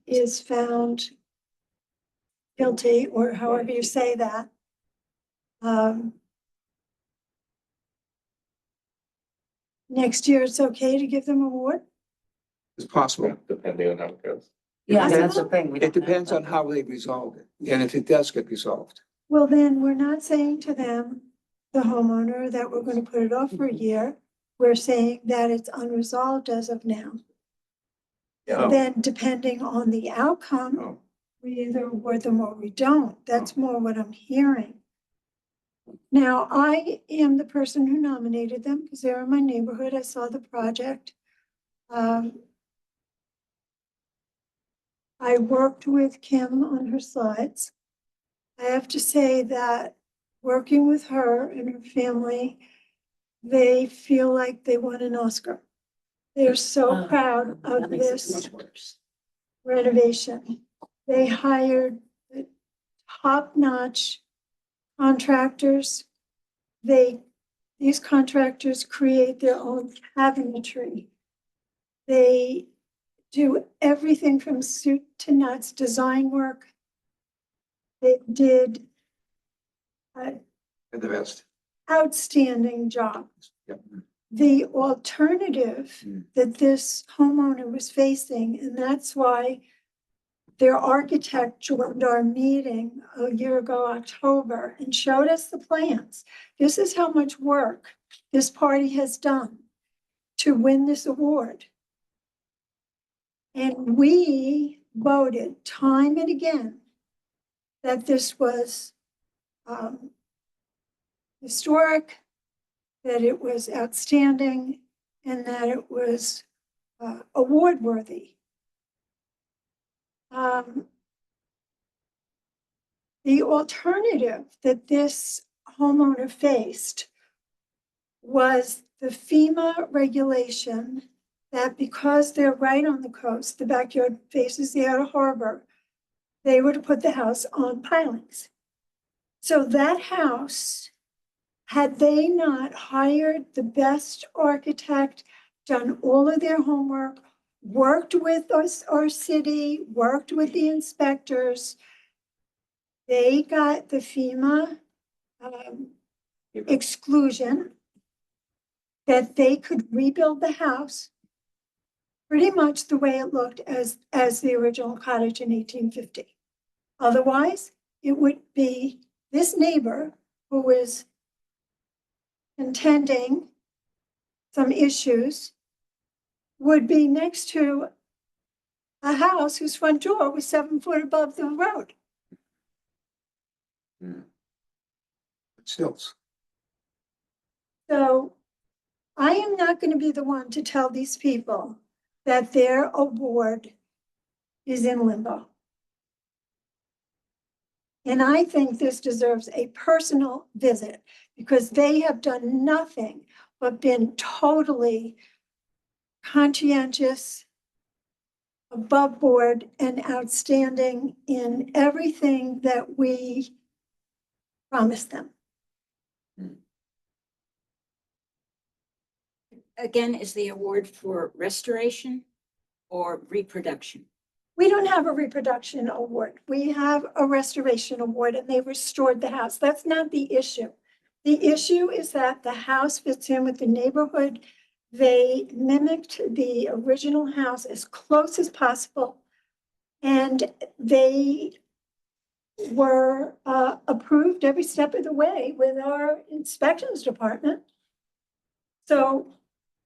B: is found guilty, or however you say that? Next year, it's okay to give them a award?
D: it's possible.
F: Depending on how it goes.
H: Yeah,
B: Possible?
H: that's the thing. we
D: It
H: don't know,
D: depends on
H: but-
D: how they resolve it, and if it does get resolved.
B: Well, then we're not saying to them, the homeowner, that we're gonna put it off for a year. We're saying that it's unresolved as of now.
D: Yeah.
B: Then depending on the outcome,
D: Oh.
B: we either award them or we don't. That's more what I'm hearing. Now, I am the person who nominated them because they're in my neighborhood. I saw the project. I worked with Kim on her slides. I have to say that working with her and her family, they feel like they won an Oscar. They're so proud
H: That
B: of
H: makes it
B: this
H: much worse.
B: renovation. They hired the top-notch contractors. These contractors create their own cabinetry. They do everything from soup to nuts design work. They did an
D: And the rest.
B: outstanding job.
D: Yep.
B: The alternative
D: Mm.
B: that this homeowner was facing, and that's why their architect joined our meeting a year ago, October, and showed us the plans. This is how much work this party has done to win this award. And we voted time and again that this was historic, that it was outstanding, and that it was award worthy. The alternative that this homeowner faced was the FEMA regulation that because they're right on the coast, the backyard faces the outer harbor, they were to put the house on pilings. So that house, had they not hired the best architect, done all of their homework, worked with us, our city, worked with the inspectors, they got the FEMA exclusion that they could rebuild the house pretty much the way it looked as the original cottage in 1850. Otherwise, it would be this neighbor who was contending some issues would be next to a house whose front door was 7 foot above the road.
D: Stills.
B: So I am not going to be the one to tell these people that their award is in limbo. And I think this deserves a personal visit because they have done nothing but been totally conscientious, above board, and outstanding in everything that we promised them.
K: Again, is the award for restoration or reproduction?
B: We don't have a reproduction award. We have a restoration award and they restored the house. That's not the issue. The issue is that the house fits in with the neighborhood. They mimicked the original house as close as possible. And they were approved every step of the way with our inspections department. So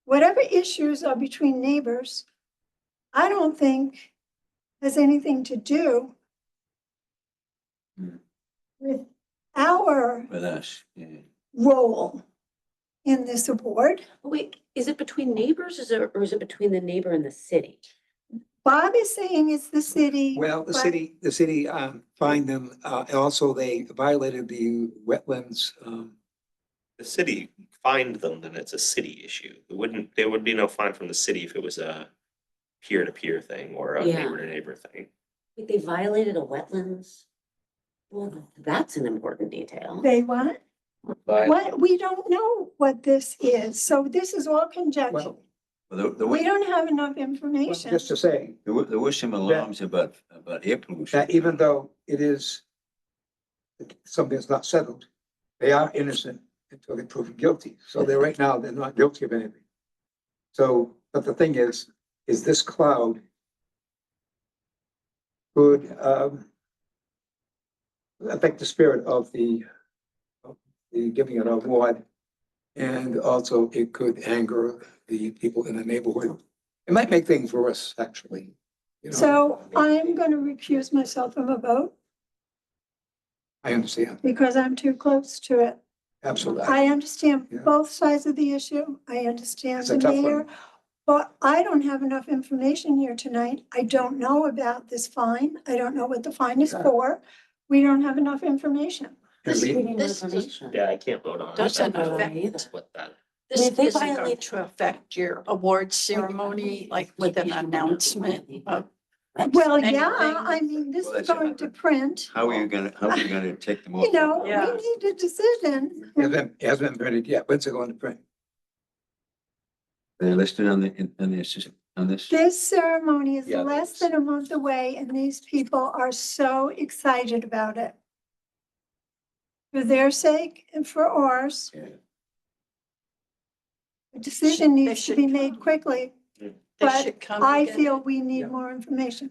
B: whatever issues are between neighbors, I don't think has anything to do with our
I: With us, yeah.
B: role in this award.
H: Wait, is it between neighbors or is it between the neighbor and the city?
B: Bob is saying it's the city.
D: Well,
B: but
D: the city fined them, and also they violated the wetlands.
F: The city fined them, then it's a city issue. There would be no fine from the city if it was a peer-to-peer thing or a
H: Yeah.
F: neighbor-to-neighbor thing.
H: Wait, they violated a wetlands? Well, that's an important detail.
B: They what?
C: But
B: What, we don't know what this is, so this is all conjecture.
D: Well,
B: We don't have enough
D: well,
B: information.
D: just to say
I: there were some alarms about air pollution.
D: that even though it is something that's not settled, they are innocent until they're proven guilty. So they're right now, they're not guilty of anything. So, but the thing is this cloud could affect the spirit of the giving an award. And also it could anger the people in the neighborhood. It might make things worse, actually. You know,
B: So I'm gonna recuse myself from a vote
D: I understand,
B: because I'm too close to it.
D: absolutely.
B: I understand
D: Yeah.
B: both sides of the issue. I understand
D: It's a
B: the
D: tough one.
B: mayor. But I don't have enough information here tonight. I don't know about this fine. I don't know what the fine is
D: Yeah.
B: for. We don't have enough information.
H: This
D: we-
H: we need
G: this is-
H: information.
F: Yeah, I can't vote on it.
G: Doesn't
H: I don't know
G: affect,
H: either.
F: Split that.
G: this
H: if they
G: isn't going
H: violate-
G: to affect your award ceremony, like with an announcement of.
B: Well, yeah,
G: Anything?
B: I mean, this
I: Well,
B: is
I: that's-
B: going to print.
I: How are you gonna take them off?
B: You know,
G: Yeah.
B: we need a decision.
D: It hasn't been printed yet. When's it going to print?
I: They're listed on on this.
B: This ceremony is
C: Yeah,
B: less
C: there's-
B: than a month away and these people are so excited about it. For their sake and for ours.
I: Yeah.
B: A decision
G: They
B: needs to
G: should
B: be made
G: come.
B: quickly,
G: They
B: but
G: should come
B: I
G: together.
B: feel we
D: Yeah.
B: need more information.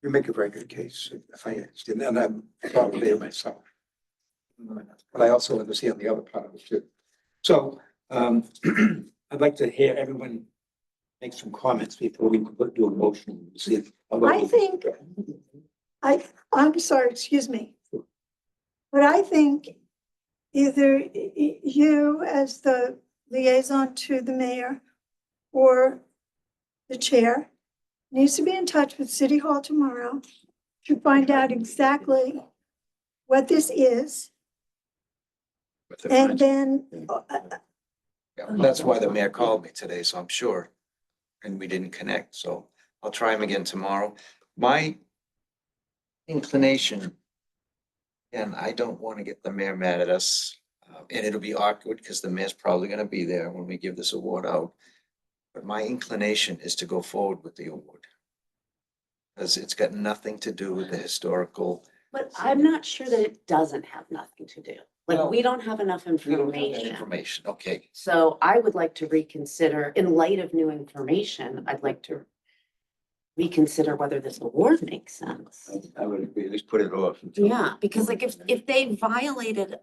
D: You make a very good case. I understand, and I'm probably there myself. But I also understand the other part of it too. So, I'd like to hear everyone make some comments before we do a motion. See if-
B: I think- I'm sorry, excuse me. But I think either you as the liaison to the mayor or the chair needs to be in touch with City Hall tomorrow to find out exactly what this is. And then,
C: yeah, that's why the mayor called me today, so I'm sure. And we didn't connect, so I'll try him again tomorrow. My inclination, and I don't want to get the mayor mad at us, and it'll be awkward because the mayor's probably gonna be there when we give this award out. But my inclination is to go forward with the award. Because it's got nothing to do with the historical.
H: But I'm not sure that it doesn't have nothing to do. Like,
C: Well,
H: we don't have enough
C: We don't have that
H: information.
C: information, okay.
H: So I would like to reconsider, in light of new information, I'd like to reconsider whether this award makes sense.
I: I would agree, at least put it off. until-
H: Yeah, because like if they violated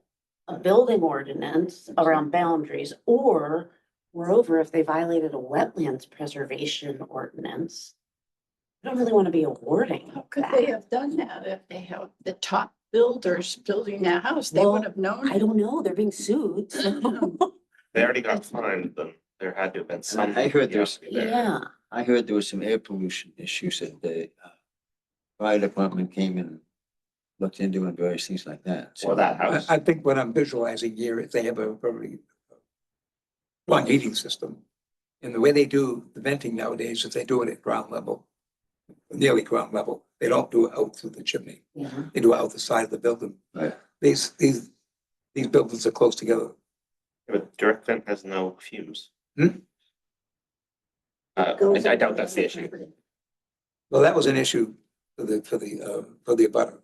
H: a building ordinance around boundaries, or moreover, if they violated a wetlands preservation ordinance, I don't really want to be awarding
G: How could they
H: that.
G: have done that if they have the top builders building their house? They
H: Well,
G: would have known.
H: I don't know, they're being sued, so.
F: They already got fined, then there had to have been some.
I: I heard there's-
H: Yeah,
I: I heard there was some air pollution issues that the fire department came and looked into and various things like that.
F: Well, that house.
D: I think what I'm visualizing here is they have a very one heating system. And the way they do the venting nowadays is they do it at ground level, nearly ground level. They don't do it out through the chimney.
H: yeah.
D: They do it out the side of the building.
I: Right.
D: These buildings are close together.
F: But direct vent has no fumes.
D: Hmm?
F: I doubt that's the issue.
D: Well, that was an issue for the abutter.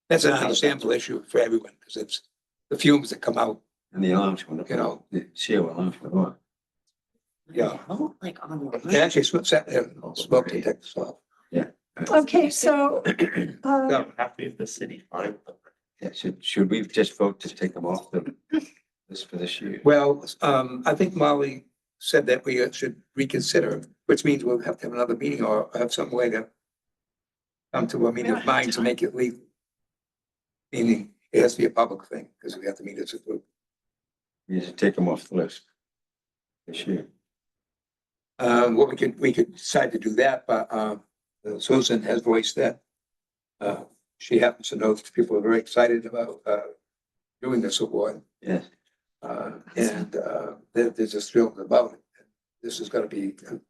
D: That's an understandable issue for everyone, because it's the fumes that come out,
I: And the alarms went off.
D: you know.
I: The share alarms went off.
D: Yeah.
H: Oh, like online.
D: They actually smoke detectors off.
B: okay, so,
F: It would have to be the city fine.
I: Yeah, should we just vote to take them off this for this year?
D: Well, I think Molly said that we should reconsider, which means we'll have to have another meeting or have some way to come to a meeting of minds to make it legal. Meaning, it has to be a public thing, because we have to meet as a group.
I: We should take them off the list this year.
D: What we could decide to do that, but, Susan has voiced that. She happens to know that people are very excited about, doing this award.
I: Yes.
D: They're just thrilled about it. This is gonna be a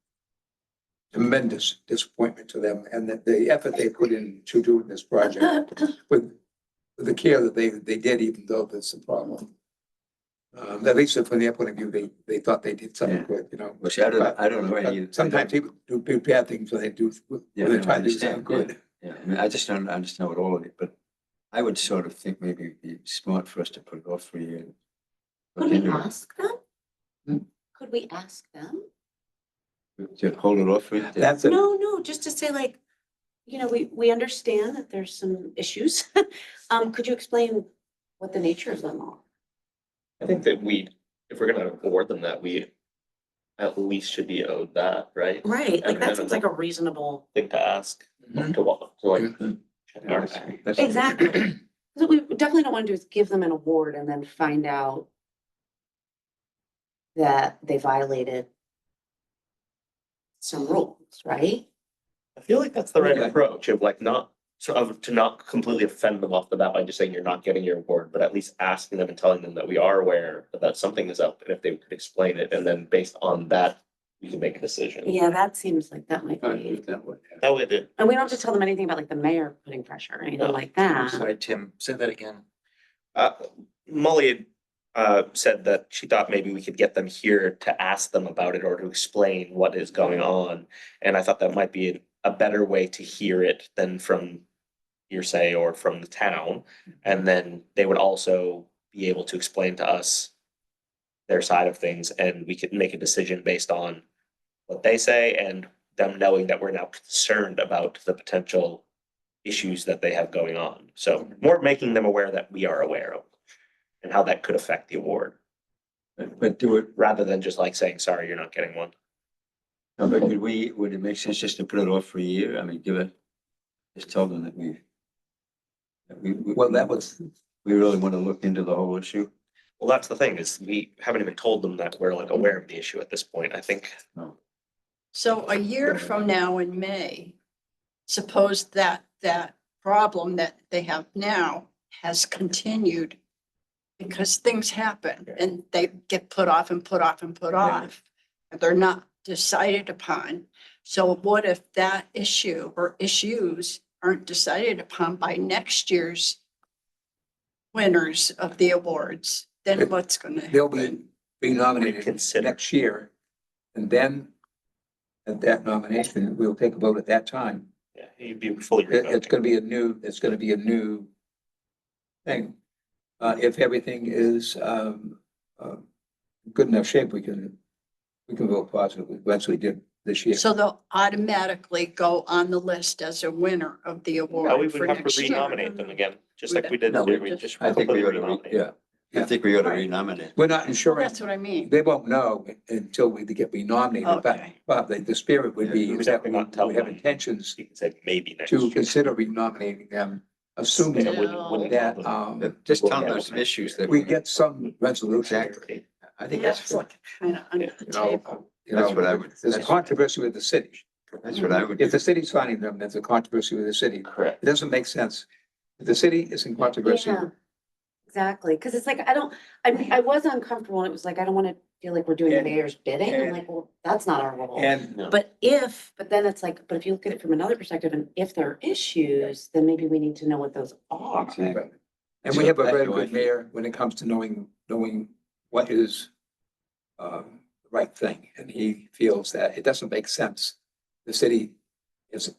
D: tremendous disappointment to them, and that the effort they put in to doing this project with with the care that they did, even though there's a problem. At least from their point of view, they thought they did something
I: Yeah.
D: good, you know.
I: Which I don't know any.
D: But sometimes people do bad things when they do,
I: Yeah,
D: when they
I: no,
D: try
I: I
D: to do
I: understand,
D: something good.
I: Yeah, I mean, I just don't understand what all of it, but I would sort of think maybe it'd be smart for us to put it off for a year.
H: Could
I: Look
H: we
I: into it.
H: ask them?
D: Hmm?
H: Could we ask them?
I: To hold it off for a year.
D: That's a,
H: No, just to say like, you know, we understand that there's some issues. Could you explain what the nature of them are?
F: I think that if we're gonna award them that, we at least should be owed that, right?
H: Right, like
F: And
H: that seems like a reasonable.
F: Thing to ask,
D: Mhm.
F: to like.
D: Mhm.
F: check
I: Yeah,
F: our
I: that's-
F: bag.
I: that's-
H: Exactly. What we definitely don't want to do is give them an award and then find out that they violated some rules, right?
F: I feel like that's the right
D: Okay.
F: approach of like to not completely offend them off the bat by just saying you're not getting your award, but at least asking them and telling them that we are aware that something is up and if they could explain it, and then based on that, we can make a decision.
H: Yeah, that seems like that might
I: Fine
H: be,
I: with that one, yeah.
F: That way the
H: and we don't have to tell them anything about like the mayor putting pressure or anything like that.
C: Sorry, Tim, say that again.
F: Molly had said that she thought maybe we could get them here to ask them about it or to explain what is going on. And I thought that might be a better way to hear it than from hearsay or from the town. And then they would also be able to explain to us their side of things, and we could make a decision based on what they say and them knowing that we're now concerned about the potential issues that they have going on. So more making them aware that we are aware of and how that could affect the award,
I: But do it,
F: rather than just like saying, sorry, you're not getting one.
I: no, but would it make sense just to put it off for a year? I mean, just tell them that
D: well, that was,
I: we really want to look into the whole issue.
F: Well, that's the thing, is we haven't even told them that we're like aware of the issue at this point. I think
G: So a year from now in May, suppose that problem that they have now has continued because things happen and they get put off and put off and put off. And they're not decided upon. So what if that issue or issues aren't decided upon by next year's winners of the awards? Then what's gonna
D: they'll
G: happen?
D: be nominated
F: Reconsider.
D: next year. And then at that nomination, we'll take a vote at that time.
F: yeah, you'd be fully.
D: It's gonna be a new thing. If everything is, good enough shape, we can vote positively, as we did this year.
G: So they'll automatically go on the list as a winner of the
F: No, we
G: award for
F: would have to
G: next year.
F: renominate them again, just like we did.
I: No,
F: this year. We just
I: I think we
F: completely
I: ought to,
F: renominate.
D: Yeah,
I: I think we ought to renominate.
D: we're not
G: Well,
D: ensuring,
G: that's what I mean.
D: they won't know until we get renominated,
G: Okay.
D: but the spirit would be
F: We would
D: is that
F: definitely not tell
D: we have
F: them.
D: intentions
F: You can say maybe next
D: to
F: year.
D: consider renominating them, assuming
F: Yeah, wouldn't
D: that,
F: tell them.
I: Just tell them there's some issues that.
D: we get some resolution.
F: Exactly.
I: I think
G: That's
I: that's,
G: like kind of under the
D: You know,
G: table.
D: you
I: that's
D: know,
I: what I would,
D: there's a controversy with the city.
I: that's what I would.
D: If the city's finding them, there's a controversy with the city.
F: Correct.
D: It doesn't make sense. If the city is in controversy,
H: Yeah, exactly, because it's like, I was uncomfortable, and it was like, I don't want to feel like we're doing the
D: And-
H: mayor's bidding, I'm
D: and-
H: like, well, that's not our role.
D: and
F: No.
H: But then it's like, but if you look at it from another perspective, and if there are issues, then maybe we need to know what those are.
I: Exactly.
D: And we have a
I: So
D: very
I: that's
D: good
I: why-
D: mayor when it comes to knowing what is the right thing. And he feels that it doesn't make sense. The city is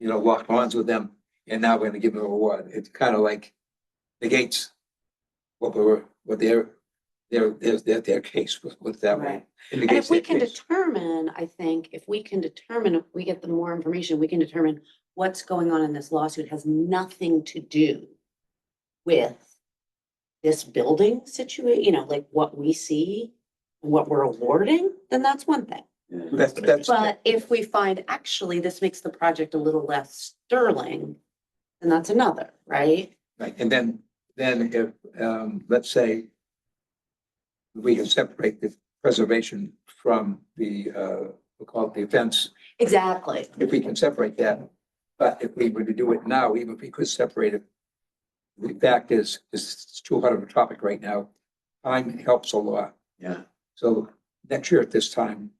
D: locked arms with them, and now we're gonna give them a award. It's kind of like negates what their case was that way.
H: Right.
D: It
H: And
D: negates
H: if we
D: their
H: can
D: case.
H: determine, I think, if we get the more information, we can determine what's going on in this lawsuit has nothing to do with this building situation, like what we see, and what we're awarding, then that's one thing.
D: That's,
H: But if we find actually this makes the project a little less sterling, then that's another, right?
D: right. And then if, let's say we can separate the preservation from the, we'll call it the offense,
H: Exactly.
D: if we can separate that. But if we were to do it now, even if we could separate it, the fact is, it's too hot of a topic right now. Time helps a lot.
I: Yeah.
D: So next year at this time,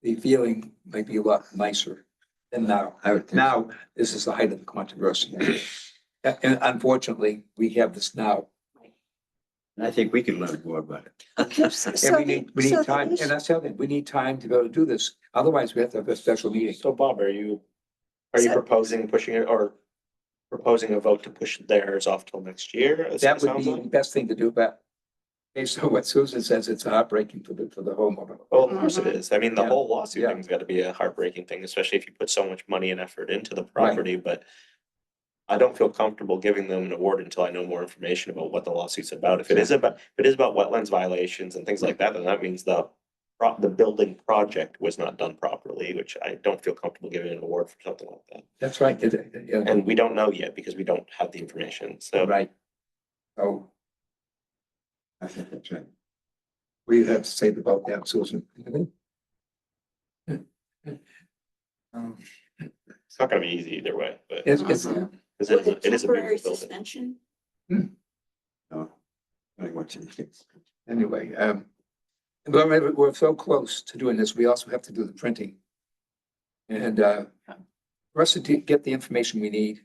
D: the feeling might be a lot nicer. than now.
I: I would think.
D: Now, this is the height of the controversy. And unfortunately, we have this now.
I: And I think we could learn more about it.
B: So
D: And we
B: so
D: need
B: the
D: time,
B: issue-
D: and that's the other thing, we need time to be able to do this. Otherwise, we have to have a special meeting.
F: So Bob, are you
B: So-
F: proposing pushing it or proposing a vote to push theirs off till next year? It
D: That would
F: sounds
D: be
F: like?
D: the best thing to do, but based on what Susan says, it's heartbreaking for the homeowner.
F: Well, of course it is. I mean, the
D: Yeah.
F: whole lawsuit
D: Yeah.
F: thing's gotta be a heartbreaking thing, especially if you put so much money and effort into the property, but I don't feel comfortable giving them an award until I know more information about what the lawsuit's about. If it is about wetlands violations and things like that, then that means the building project was not done properly, which I don't feel comfortable giving an award for something like that.
D: That's right. Yeah,
F: And we don't know yet because we don't have the information, so.
D: right. So
I: I think that's right.
D: what do you have to say about that, Susan?
F: It's not gonna be easy either way, but
D: It's,
F: because
H: Was
F: it is a
K: Temporary
F: beautiful building.
K: suspension?
I: No. I think what's in
D: anyway, we're so close to doing this, we also have to do the printing. And, for us to get the information we need.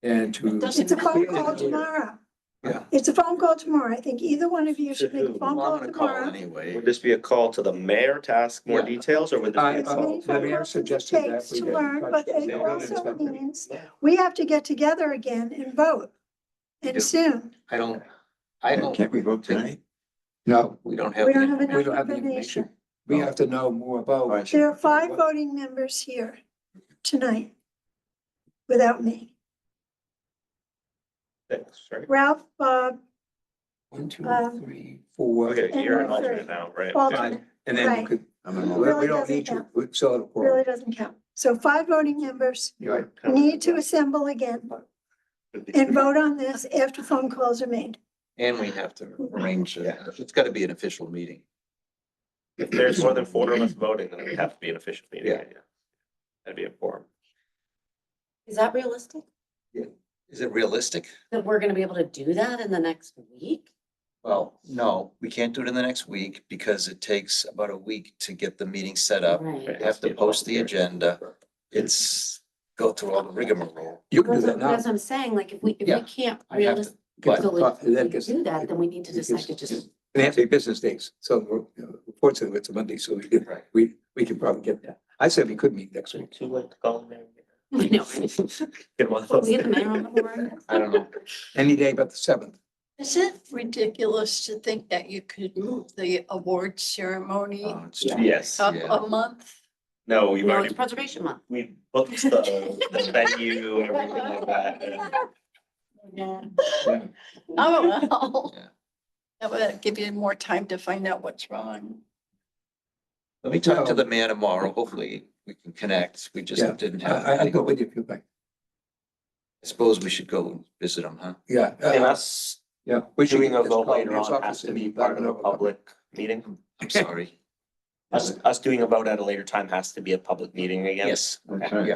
D: And to.
B: It's a phone call tomorrow.
D: Yeah.
B: It's a phone call tomorrow. I think either one of you should make a phone
I: Well,
B: call
I: I'm gonna call
B: tomorrow.
I: anyway.
F: Would this be a call to the mayor to ask more
D: Yeah.
F: details, or would this be a
B: It's
F: call?
B: many
D: the
B: phone
D: mayor
B: calls it
D: suggested that
B: takes
D: we
B: to
D: get in
B: learn,
D: touch
B: but
D: with
B: it
D: the
B: also
D: inspector.
B: means we have to get together again and vote.
C: do.
B: And soon.
C: I don't,
I: Can't we vote tonight?
D: No,
C: we don't have.
B: We don't
C: the
B: have enough
D: we don't have the
B: information.
D: information. We have to know more about.
B: There are 5 voting members here tonight without me.
F: Six, right?
B: Ralph, Bob,
D: 1, 2,
B: Um,
D: 3, 4,
F: Okay,
B: And
F: you're an
B: one
F: alternate
B: third.
F: now, right?
B: alternate,
D: and then you
B: Right.
D: could,
I: I'm an
D: we
I: alternate.
B: Really
D: don't
B: doesn't
D: need to,
B: count.
D: we still have a
B: really
D: quorum.
B: doesn't count. So 5 voting members
D: You're right.
B: need to assemble again and vote on this after phone calls are made.
C: And we have to arrange, it's gotta be an official meeting.
F: If there's more than 4 of us voting, then it would have to be an official meeting.
C: Yeah.
F: That'd be a quorum.
H: Is that realistic?
C: Is it realistic?
H: That we're gonna be able to do that in the next week?
C: Well, no, we can't do it in the next week because it takes about a week to get the meeting set up.
H: Right.
C: You have to post the agenda. It's go through all the rigmarole.
D: You can do
H: That's
D: that now.
H: what I'm saying, like, if we
C: Yeah,
H: can't
C: I have to,
H: realistically
C: but-
H: do that, then we need to decide to just.
D: They have to be business days, so fortunately it's a Monday, so we can probably get that. I said we could meet next week.
F: Too late to call them.
H: I know.
F: Get one of
H: Well,
F: those.
H: we get the mayor on the board.
C: I don't know.
D: Any day but the 7th.
G: Is it ridiculous to think that you could move the award ceremony
C: It's
H: Yeah.
F: Yes.
G: up
C: Yeah.
G: a month?
F: No, we've
H: No,
F: already,
H: it's preservation month.
F: we booked the venue, everything like that. and
G: Oh, well.
C: Yeah.
G: That would give you more time to find out what's wrong.
C: Let me talk to the man tomorrow. Hopefully we can connect. We just
D: Yeah.
C: didn't have.
D: I'd go with you if you'd like.
C: I suppose we should go visit him, huh?
D: Yeah.
F: And us
D: Yeah. We should
F: doing a
D: just
F: vote
D: call
F: later
D: Mayor's
F: on has
D: office
F: to
D: and
F: be
D: let
F: part of
D: them
F: a
D: know about it.
F: public meeting.
C: I'm sorry.
F: Us doing a vote at a later time has to be a public meeting again.
C: Yes.
I: That's right.
C: Yeah.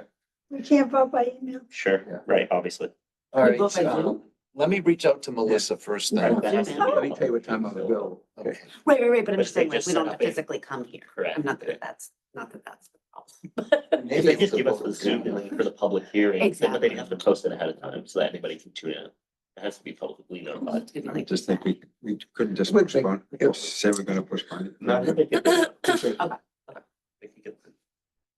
B: We can't vote by email.
F: Sure, right, obviously.
C: All
H: We
C: right.
H: vote by Zoom?
C: Let me reach out to Melissa first then.
H: Right.
D: Let me tell you what time I'm available.
C: Okay.
H: Wait, but I'm
F: But
H: just
F: they
H: saying, like,
F: just
H: we
F: set
H: don't
F: up a-
H: physically come here.
F: Correct.
H: I'm not that that's the problem.
F: If they just give us the Zoom link for the public hearing, then
H: Exactly.
F: they have to post it ahead of time so that anybody can tune in. It has to be publicly notified.
I: I just think we couldn't just
D: Would think-
I: postpone, just say we're gonna postpone it.
F: Not that they get the- they can get the-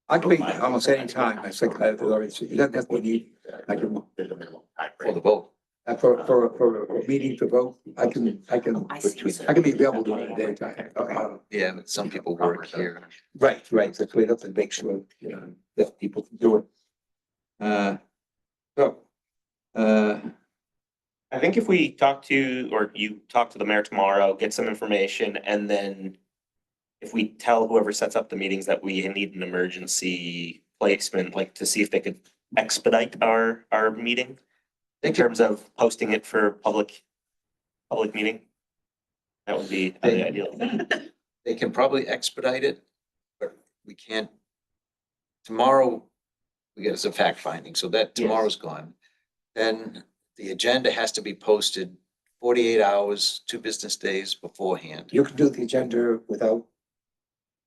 D: I can be almost any time. I think I've already, it doesn't have to be, I can,
F: There's a minimum time
C: For
F: frame.
C: the vote.
D: for a meeting to vote, I can,
H: I see.
D: I can be available during the daytime.
C: Yeah, but some people work here.
D: Right, so we have to make sure, that people can do it. So,
F: I think if we talk to, or you talk to the mayor tomorrow, get some information, and then if we tell whoever sets up the meetings that we need an emergency placement, like to see if they could expedite our meeting in terms of posting it for public meeting. That would be the ideal thing.
C: They can probably expedite it, but we can't. Tomorrow, we get some fact finding, so that
F: Yes.
C: tomorrow's gone. Then the agenda has to be posted 48 hours, 2 business days beforehand.
D: you can do the agenda without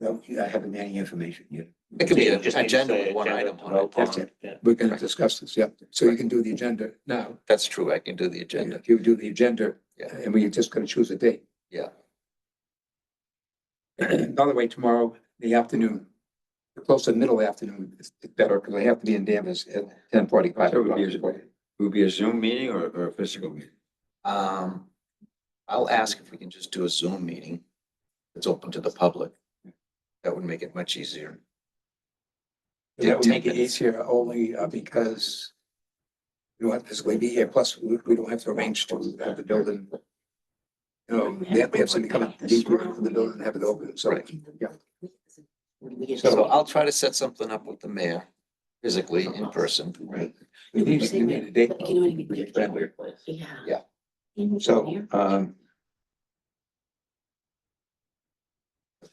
D: Well, I haven't any information yet.
C: It could be an
F: Just need to
C: agenda
F: say
C: with one
F: agenda
C: item
F: to
C: on
F: vote
C: it.
D: That's
F: on.
D: it.
F: Yeah.
D: We're gonna discuss this, yeah. So you can do the agenda now.
C: That's true. I can do the agenda.
D: If you do the agenda,
C: Yeah.
D: and we're just gonna choose a date.
C: Yeah.
D: By the way, tomorrow, the afternoon, close to middle afternoon is better, because I have to be in Danvers at 10:45.
I: So will be a Zoom meeting or a physical meeting?
C: I'll ask if we can just do a Zoom meeting. It's open to the public. That would make it much easier.
D: That would
C: 10
D: make it
C: minutes.
D: easier only because we don't have to physically be here, plus we don't have to arrange to have the building. You know, they have to have somebody come and deep for the building and have it open, so,
C: Right.
D: yeah.
C: So I'll try to set something up with the mayor physically in person.
D: Right. We need a date.
H: You know what I mean?
D: We get friendly.
H: Yeah.
C: Yeah.
D: So,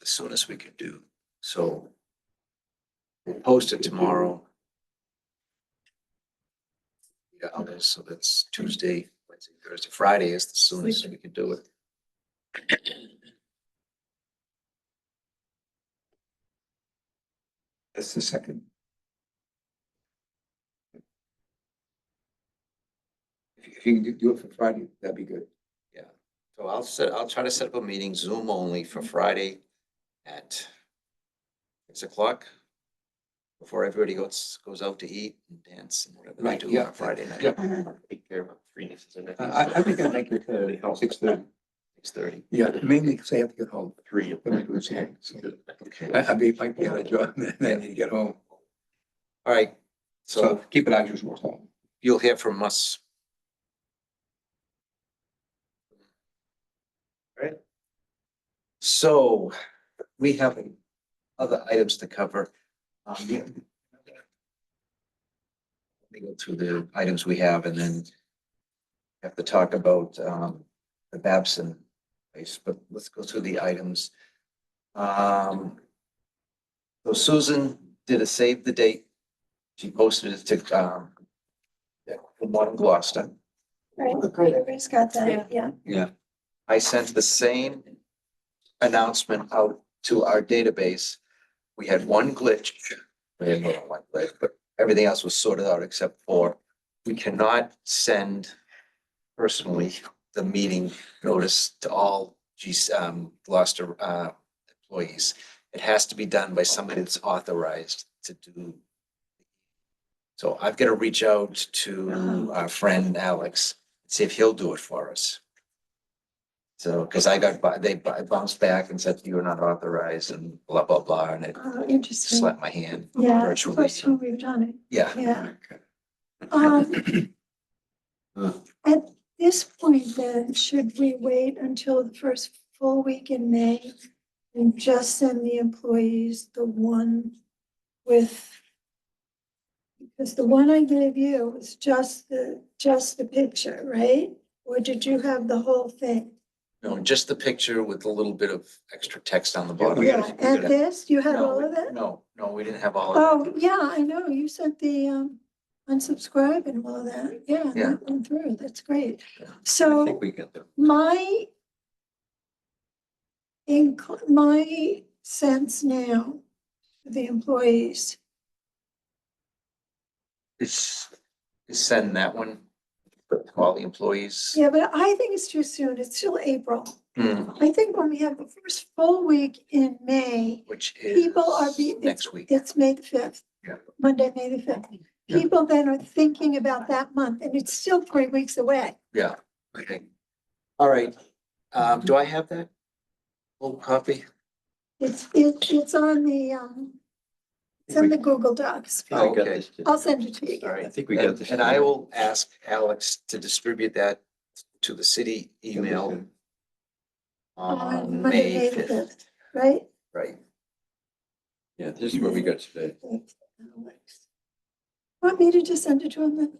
C: The soonest we can do. So we'll post it tomorrow. Yeah, okay, so that's Tuesday, Wednesday, Thursday, Friday is the soonest we can do it.
D: that's the second. If you can do it for Friday, that'd be good.
C: So I'll try to set up a meeting, Zoom only for Friday at 6 o'clock. Before everybody goes out to eat and dance and whatever they
D: Right,
C: do
D: yeah.
C: on Friday night.
D: Yeah.
F: Take care of my three nieces and nephews.
D: I think I'd make it 6:30.
C: 6:30.
D: Yeah, mainly because I have to get home.
F: Three.
D: When I do the same, so.
C: Okay.
D: Might be on a job, and then I need to get home.
C: All right.
D: So
C: So
D: keep it as usual. So.
C: you'll hear from us.
F: Right.
C: So we have other items to cover. Let me go through the items we have and then have to talk about the Babson place, but let's go through the items. So Susan did a save the date. She posted it to the Modern Gloucester.
B: Right, everybody's got that, yeah.
C: I sent the same announcement out to our database. We had one glitch. We had more than one glitch, but everything else was sorted out except for we cannot send personally the meeting notice to all Gloucester employees. It has to be done by somebody that's authorized to do. So I've got to reach out to our friend Alex, see if he'll do it for us. So, because they bounced back and said you're not authorized and blah, blah, blah, and it
B: Oh, interesting.
C: slapped my hand
B: Yeah, it's the
C: virtually.
B: first time we've done it,
C: Yeah,
B: yeah. At this point then, should we wait until the first full week in May and just send the employees the one with, because the one I gave you was just the picture, right? Or did you have the whole thing?
C: no, just the picture with a little bit of extra text on the bottom.
B: Yeah, and this, you had
C: No,
B: all of that?
C: No, we didn't have all of it.
B: Oh, yeah, I know, you sent the unsubscribe and all that, yeah,
C: Yeah.
B: that went through, that's great.
C: Yeah.
I: I
B: So
I: think we get them.
B: my sense now, to the employees,
C: Is send that one to all the employees.
B: yeah, but I think it's too soon, it's still April.
C: Hmm,
B: I think when we have the first full week in May,
C: which is
B: people are
C: next week.
B: it's May the 5th.
C: Yeah.
B: Monday, May the 5th.
C: Yeah.
B: People then are thinking about that month, and it's still 3 weeks away.
C: Yeah, okay. All right, do I have that? Full copy?
B: It's on the Google Docs.
I: I think we got
C: Okay.
I: this.
B: I'll send it to you.
C: All
I: I
C: right,
I: think we got
C: and
I: this.
C: and I will ask Alex to distribute that to the city email on
B: Monday,
C: May
B: the
C: 5th,
B: 5th, right?
C: right?
I: Yeah, this is what we got today.
B: Want me to just send it to him then?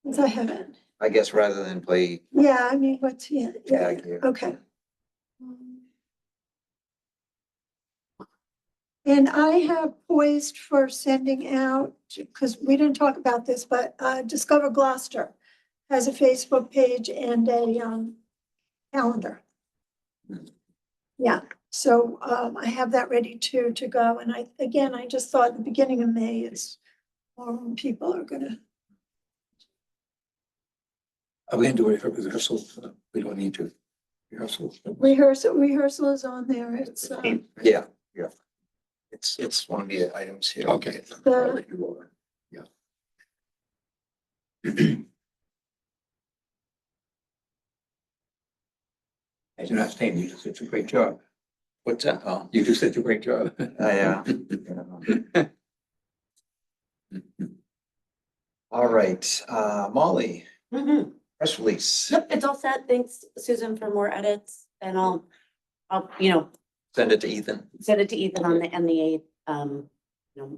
B: Since I haven't.
C: I guess rather than play
B: Yeah, I mean, yeah,
C: tag here.
B: okay. And I have poised for sending out, because we didn't talk about this, but Discover Gloucester has a Facebook page and a calendar. Yeah, So I have that ready to go. And I just thought the beginning of May is more when people are gonna.
D: Are we gonna do a rehearsal? We don't need to. Rehearsal.
B: Rehearsal is on there. It's,
C: Yeah, yeah. It's one of the items here.
D: Okay.
B: The-
D: Yeah. As you're not saying, you just did a great job.
C: What's that? Oh,
D: You just did a great job.
C: yeah. All right, Molly,
H: Mhm.
C: press release,
H: Yep, it's all set. Thanks, Susan, for more edits and I'll,
C: send it to Ethan.
H: send it to Ethan on the NDA,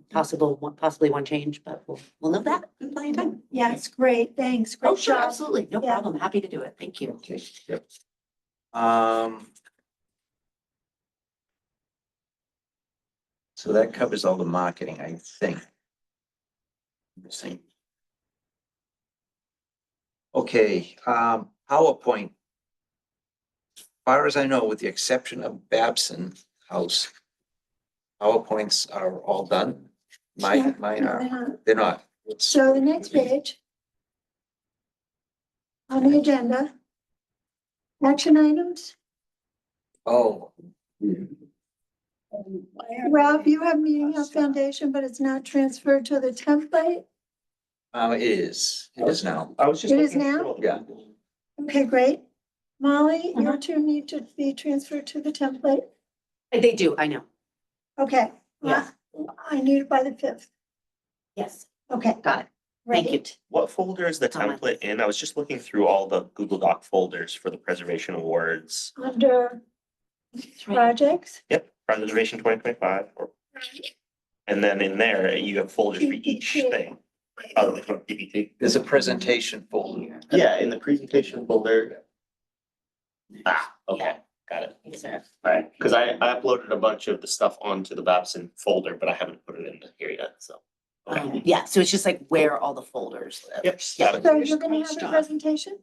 H: possibly one change, but we'll know that in plenty of time.
B: Yeah, it's great. Thanks.
H: Oh,
B: Great
H: sure,
B: job.
H: absolutely. No
B: Yeah.
H: problem. Happy to do it. Thank you.
C: Okay, yep. So that covers all the marketing, I think. Missing. Okay, PowerPoint. As far as I know, with the exception of Babson House, PowerPoints are all done. Mine are, they're not. It's-
B: So the next page. On the agenda. Action items.
C: Oh,
B: Ralph, you have Meeting House Foundation, but it's not transferred to the template.
C: it is now.
F: I was just.
B: It is
F: looking
B: now?
F: through-
C: Yeah.
B: Okay, great. Molly, your two need to be transferred to the template.
H: They do, I know.
B: Okay.
H: Yeah.
B: I need it by the 5th.
H: Yes,
B: Okay.
H: got it. Thank you.
B: Great.
F: What folder is the
H: On my
F: template in? I was just looking through all the Google Doc folders for the Preservation Awards.
B: Under projects.
F: Yep, Preservation 2025. And then in there, you have folders for each thing. Other than from PPT.
C: There's a presentation folder.
F: Yeah, in the presentation folder. Okay, got it.
H: Yes, sir.
F: Alright, cause I uploaded a bunch of the stuff onto the Babson folder, but I haven't put it in here yet, so.
H: Yeah, so it's just like where all the folders live.
F: Yep,
H: Yeah.
F: got it.
B: So you're gonna have a presentation?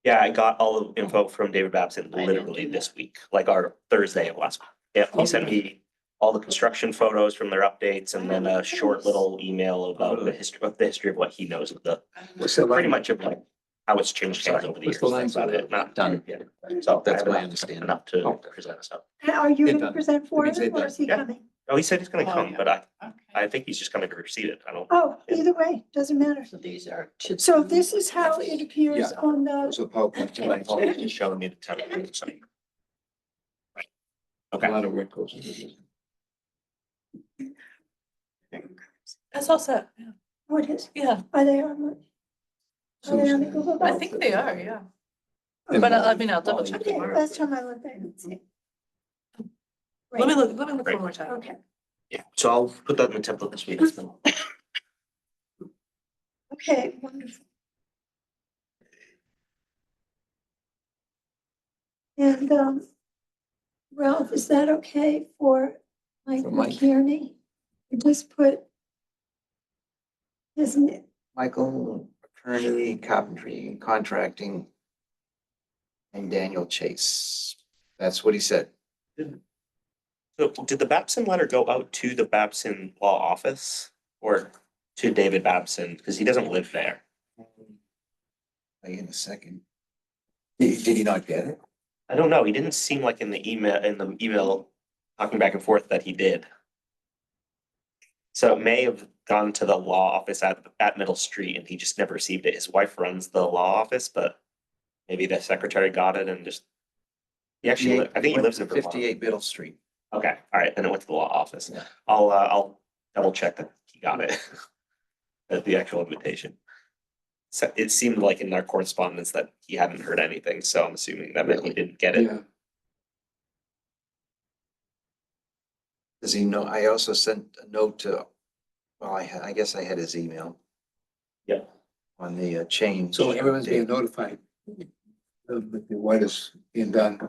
F: Yeah, I got all the info from David Babson literally this week, like our Thursday of last week. Yep, he sent me all the construction photos from their updates and then a short little email about the history of what he knows of the,
D: What's the
F: pretty
D: line?
F: much of like how it's changed hands over the
D: What's
F: years.
D: the line
F: That's about
D: for
F: it, not done yet. So
C: That's
F: I have
C: my
F: enough-
C: understanding.
F: Enough to
D: Oh.
F: present us up.
B: Are you
D: They're
B: gonna
D: done.
B: present for
D: That means
B: them
D: they're
B: or is he
F: done.
B: coming?
F: Oh, he said he's gonna
G: Oh,
F: come,
G: yeah.
F: but I
G: Okay.
F: think he's just coming to receive it. I don't.
B: Oh, either way, doesn't matter.
G: So these are.
B: So this is how it appears
D: Yeah.
B: on the,
D: Those are PowerPoint tonight.
F: He's just showing me the template. so. Right.
D: A
F: Okay.
D: lot of work goes into this.
J: That's all set. Yeah.
B: oh, it is.
J: Yeah,
B: Are they on the Google
J: I
B: Docs?
J: think they are, yeah.
D: And
J: But
D: Molly-
J: I mean, I'll double
D: Molly-
J: check
B: Okay,
J: tomorrow.
B: last time I looked, I didn't see. it.
J: Let me
B: Great.
J: look one
F: Right.
J: more time.
B: Okay,
F: Yeah, so I'll put that in the template this week.
B: okay, wonderful. And, Ralph, is that okay for Mike
C: For Mike?
B: McKierney? You just put, isn't it?
C: Michael Kearney, carpentry, contracting. And Daniel Chase. That's what he said.
F: So did the Babson letter go out to the Babson law office or to David Babson? Because he doesn't live there.
C: In a second. Did he not get it?
F: I don't know. He didn't seem like in the email talking back and forth that he did. So it may have gone to the law office at Middle Street and he just never received it. His wife runs the law office, but maybe the secretary got it and just. He actually, I think he lives in Vermont.
C: 58 Middle Street.
F: Okay, all right, then it went to the law office.
C: Yeah.
F: I'll double check that he got it. At the actual invitation. So it seemed like in our correspondence that he hadn't heard anything, so I'm assuming that meant he didn't get it.
D: Yeah,
C: Does he know? I also sent a note to, well, I guess I had his email.
F: Yeah.
C: On the change.
D: so everyone's being notified of what is being done.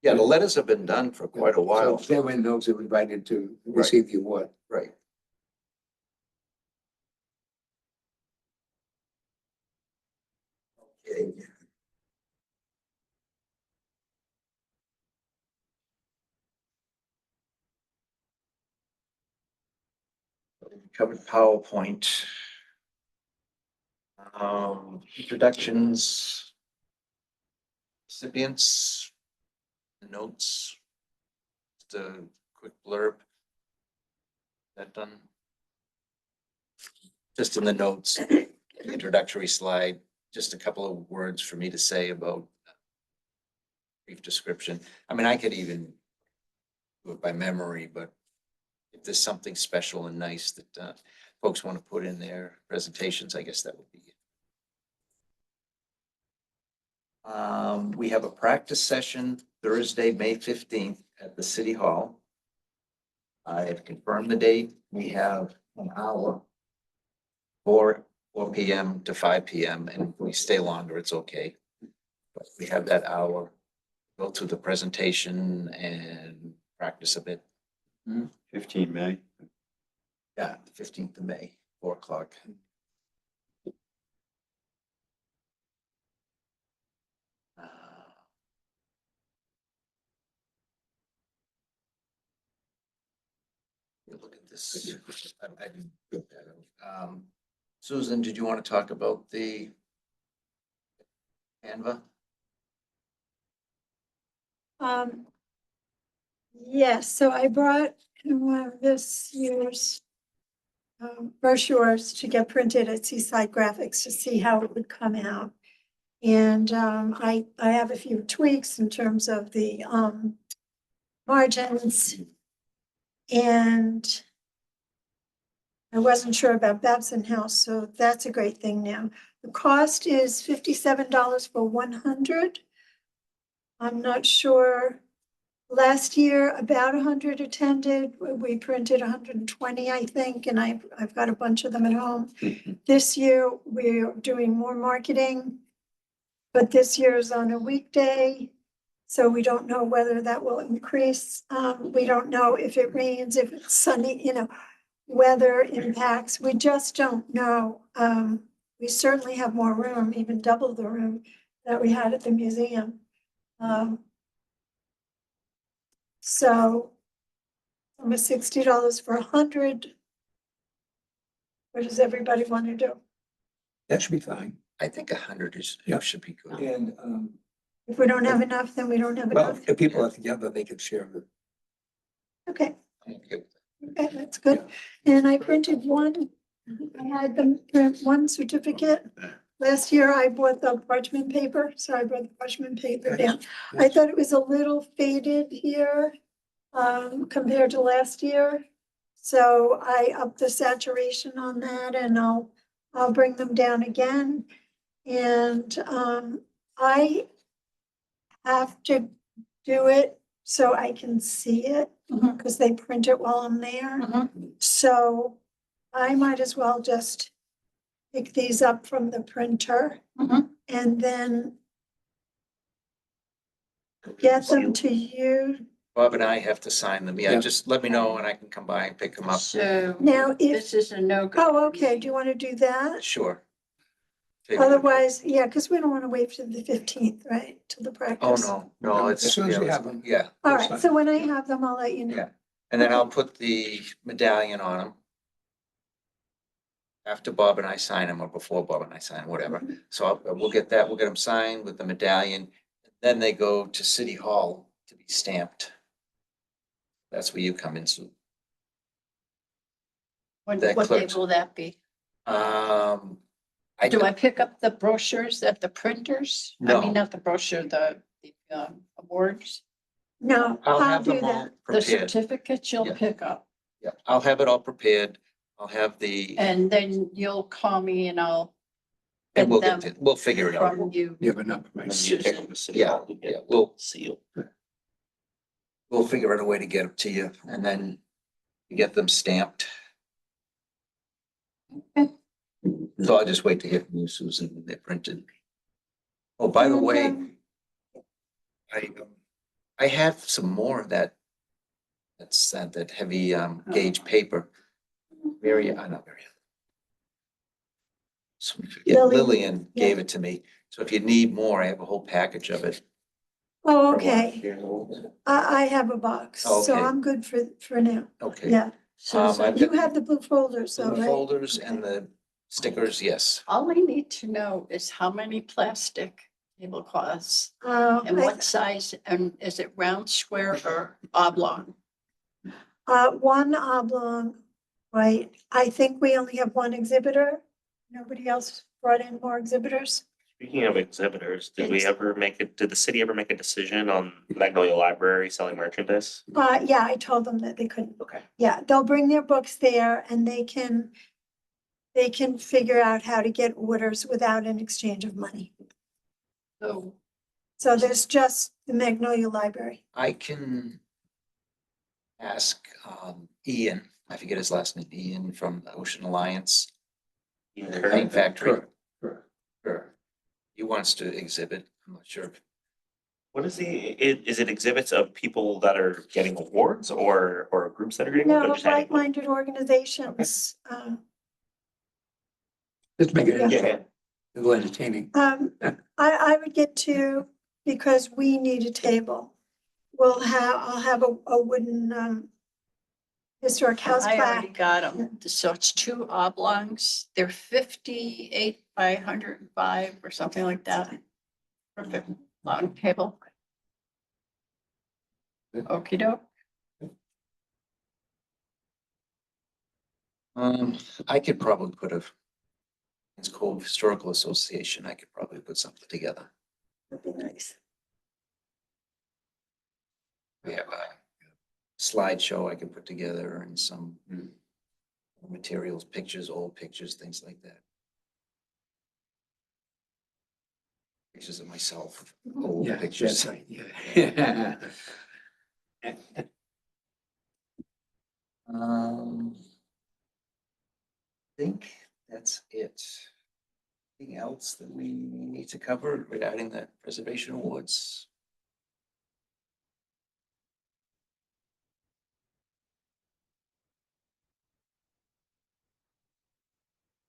C: Yeah, the letters have been done for quite a while.
D: So everyone knows they're invited to receive the award.
C: Right. Okay. Covered PowerPoint. Introductions. Recipients. Notes. Just a quick blurb. That done? Just in the notes, introductory slide, just a couple of words for me to say about brief description. I mean, I could even do it by memory, but if there's something special and nice that folks want to put in their presentations, I guess that would be it. We have a practice session Thursday, May 15th at the City Hall. I have confirmed the date. We have an hour. 4 p.m. to 5 p.m. and if we stay longer, it's okay. But we have that hour, go through the presentation and practice a bit.
I: 15 May.
C: Yeah, the 15th of May, 4 o'clock. Look at this. I didn't put that out. Susan, did you want to talk about the Canva?
B: Yes, so I brought in one of this year's brochures to get printed at Seaside Graphics to see how it would come out. And I have a few tweaks in terms of the margins. And I wasn't sure about Babson House, so that's a great thing now. The cost is $57 for 100. I'm not sure. Last year, about 100 attended. We printed 120, I think, and I've got a bunch of them at home. This year, we're doing more marketing, but this year is on a weekday, so we don't know whether that will increase. We don't know if it rains, if it's sunny, weather impacts. We just don't know. We certainly have more room, even double the room that we had at the museum. So almost $60 for 100. What does everybody want to do?
D: That should be fine.
C: I think 100
D: Yeah.
C: should be good.
D: And,
B: If we don't have enough, then we don't have
D: well,
B: enough.
D: if people are together, they could share it.
B: Okay,
C: I'm okay with
B: okay, that's good. And I printed one. I had them print one certificate. Last year I bought the parchment paper, so I brought the parchment paper down. I thought it was a little faded here compared to last year. So I upped the saturation on that and I'll bring them down again. And I have to do it so I can see it because they print it while I'm there. So I might as well just pick these up from the printer and then get them to you.
C: Bob and I have to sign them. Yeah,
D: Yeah.
C: just let me know and I can come by and pick them up.
G: So
B: Now, if,
G: this is a no-go.
B: oh, okay, do you want to do that?
C: Sure.
B: Otherwise, yeah, because we don't want to wait till the 15th, right, till the
C: Oh,
B: practice.
C: no, it's.
D: As soon as
C: yeah,
D: we
C: it's-
D: have them.
C: Yeah,
B: All right, so when I have them, I'll let you know.
C: Yeah. and then I'll put the medallion on them. After Bob and I sign them or before Bob and I sign, whatever. So we'll get that, we'll get them signed with the medallion. Then they go to City Hall to be stamped. That's where you come in, Sue.
G: What
C: that
G: day
C: clerks.
G: will that be? Do I pick up the brochures at the printers? I
C: No.
G: mean, not the brochure, the awards,
B: No,
C: I'll
B: I'll
C: have
B: do
C: them all
B: that.
G: the
C: prepared.
G: certificates you'll
C: Yeah.
G: pick up.
C: Yeah, I'll have it all prepared. I'll have the,
G: And then you'll call me and I'll
C: and we'll
G: get
C: get, we'll figure it out.
G: from you.
D: You have enough, right?
C: Yeah, yeah, we'll figure out a way to get them to you and then get them stamped.
G: Okay.
C: So I'll just wait to hear from you, Susan, when they're printed. Oh, by the
B: And,
C: way, I have some more of that. That's that heavy gauge paper. Not Mary. So Lillian gave it to me. So if you need more, I have a whole package of it.
B: Oh, okay. I have a box, so
C: Okay.
B: I'm good for now.
C: Okay.
B: Yeah,
C: I've
B: You
C: got
B: have the blue folders,
C: the
B: though, right?
C: folders and the stickers, yes.
G: All I need to know is how many plastic tablecloths and
B: I-
G: what size, and is it round, square, or oblong?
B: One oblong, right? I think we only have one exhibitor. Nobody else brought in more exhibitors.
F: Speaking of exhibitors, did we
B: Yes.
F: ever did the city ever make a decision on Magnolia Library selling merchandise?
B: Yeah, I told them that they couldn't.
F: Okay.
B: Yeah, they'll bring their books there and they can figure out how to get orders without an exchange of money.
G: So
B: So there's just the Magnolia Library.
C: I can ask Ian, I forget his last name, Ian from Ocean Alliance Paint Factory.
D: Correct, correct.
C: Sure. He wants to exhibit, I'm not sure.
F: What is is it exhibits of people that are getting awards or groups that are getting?
B: No,
F: awards, or just anyone?
B: like-minded organizations.
D: Just make it
B: Yeah.
D: interesting, a little entertaining.
B: I would get two because we need a table. I'll have a wooden, historic house
G: I already
B: plaque.
G: got them. So it's two oblongs. They're 58 by 105 or something like that. Perfect long table. Okey doke.
C: I could probably it's called Historical Association, I could probably put something together.
B: That'd be nice.
C: We have a slideshow I can put together and some materials, pictures, old pictures, things like that. Pictures of myself, old
D: Yeah,
C: pictures.
D: that's right, yeah.
C: Think that's it. Anything else that we need to cover regarding the preservation awards?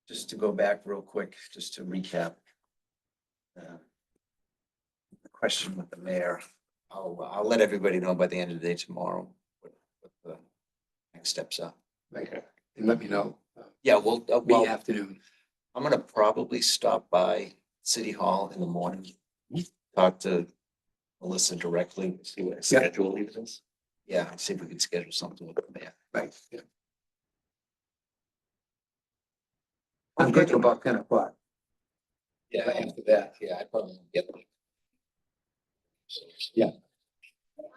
C: Just to go back real quick, just to recap. The question with the mayor, I'll let everybody know by the end of the day tomorrow what the next steps are.
D: Right, and let me know,
C: Yeah, well,
D: May afternoon.
C: I'm gonna probably stop by City Hall in the morning. Talk to Melissa directly, see what
D: Yeah.
C: schedule it is. Yeah, see if we can schedule something with the mayor.
D: Right, yeah. I'm good till about 10 o'clock.
C: Yeah,
D: After that,
C: yeah, I probably won't get them.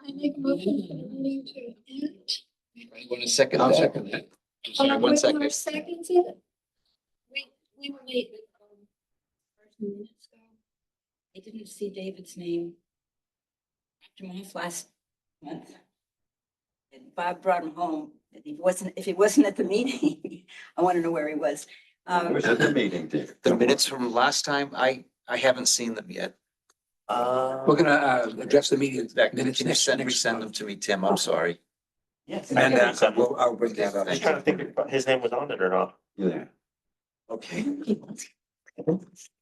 B: I make a motion for the meeting to end.
C: You want to second
D: I'll
C: that?
D: second that.
C: Sorry, one second.
B: Seconds it?
K: We were late with, 30 minutes ago. I didn't see David's name. After him off last month. And Bob brought him home. If he wasn't at the meeting, I want to know where he was.
I: Was at the meeting, David.
C: The minutes from last time, I haven't seen them yet.
D: We're gonna address the meeting minutes
C: Can you
D: next.
C: resend them to me, Tim? I'm sorry.
F: Yes.
D: And I'll bring that up.
F: I'm trying to think if his name was on it or not.
I: Yeah.
C: Okay.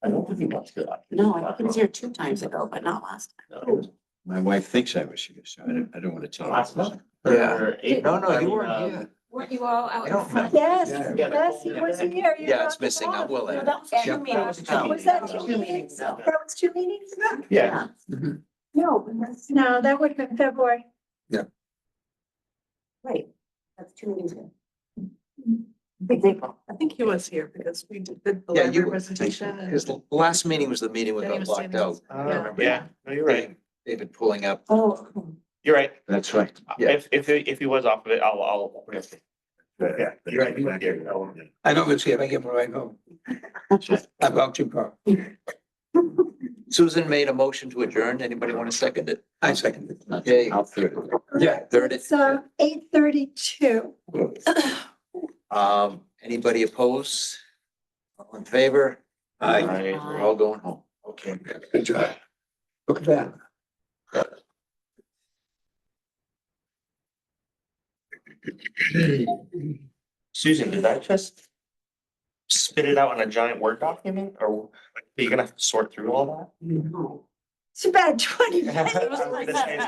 F: I don't think he wants to.
H: No, I think he was here 2 times ago, but not last time.
I: My wife thinks I was here, so I don't want to tell
F: Last
I: her.
F: month?
C: Yeah.
F: Or eight-
C: No, no, you weren't
F: I mean,
C: here.
K: Weren't you all out
C: I
K: in
C: don't
K: front?
B: Yes,
D: Yeah.
B: yes, he was here. You
C: Yeah, it's
B: brought them
C: missing. I
B: on.
C: will
H: No,
C: add.
H: that was
D: Yeah.
H: 2 meetings ago.
B: Was that
H: That was
B: 2 meetings?
H: ago.
B: That was 2 meetings ago?
F: Yeah.
B: No, that would have been February.
H: Right, that's 2 meetings ago. It's April.
J: I think he was here because we did the
C: Yeah, you
J: library
C: were.
J: presentation.
C: Because the last meeting was the meeting we
J: Then he
C: got
J: was
C: locked
J: standing-
C: out. I
J: Yeah.
C: remember
F: Yeah, no, you're right.
C: David pulling up.
H: Oh,
F: You're right.
I: That's right.
C: Yeah.
F: If he was off of it, I'll.
I: Yeah.
F: You're right.
D: I know, let's see if I get one right home. About you, Carl.
C: Susan made a motion to adjourn. Anybody want to second it?
D: I second it.
C: Okay.
I: I'll third it.
D: Yeah.
C: Third it.
B: It's 8:32.
C: Anybody opposed? All in favor?
D: Aye.
C: We're all going home. Okay.
D: Good job. Look at that.
F: Susan, did I just spit it out in a giant Word document or are you gonna have to sort through all that?
H: no.
B: It's about 20 minutes.
F: I was gonna say, it's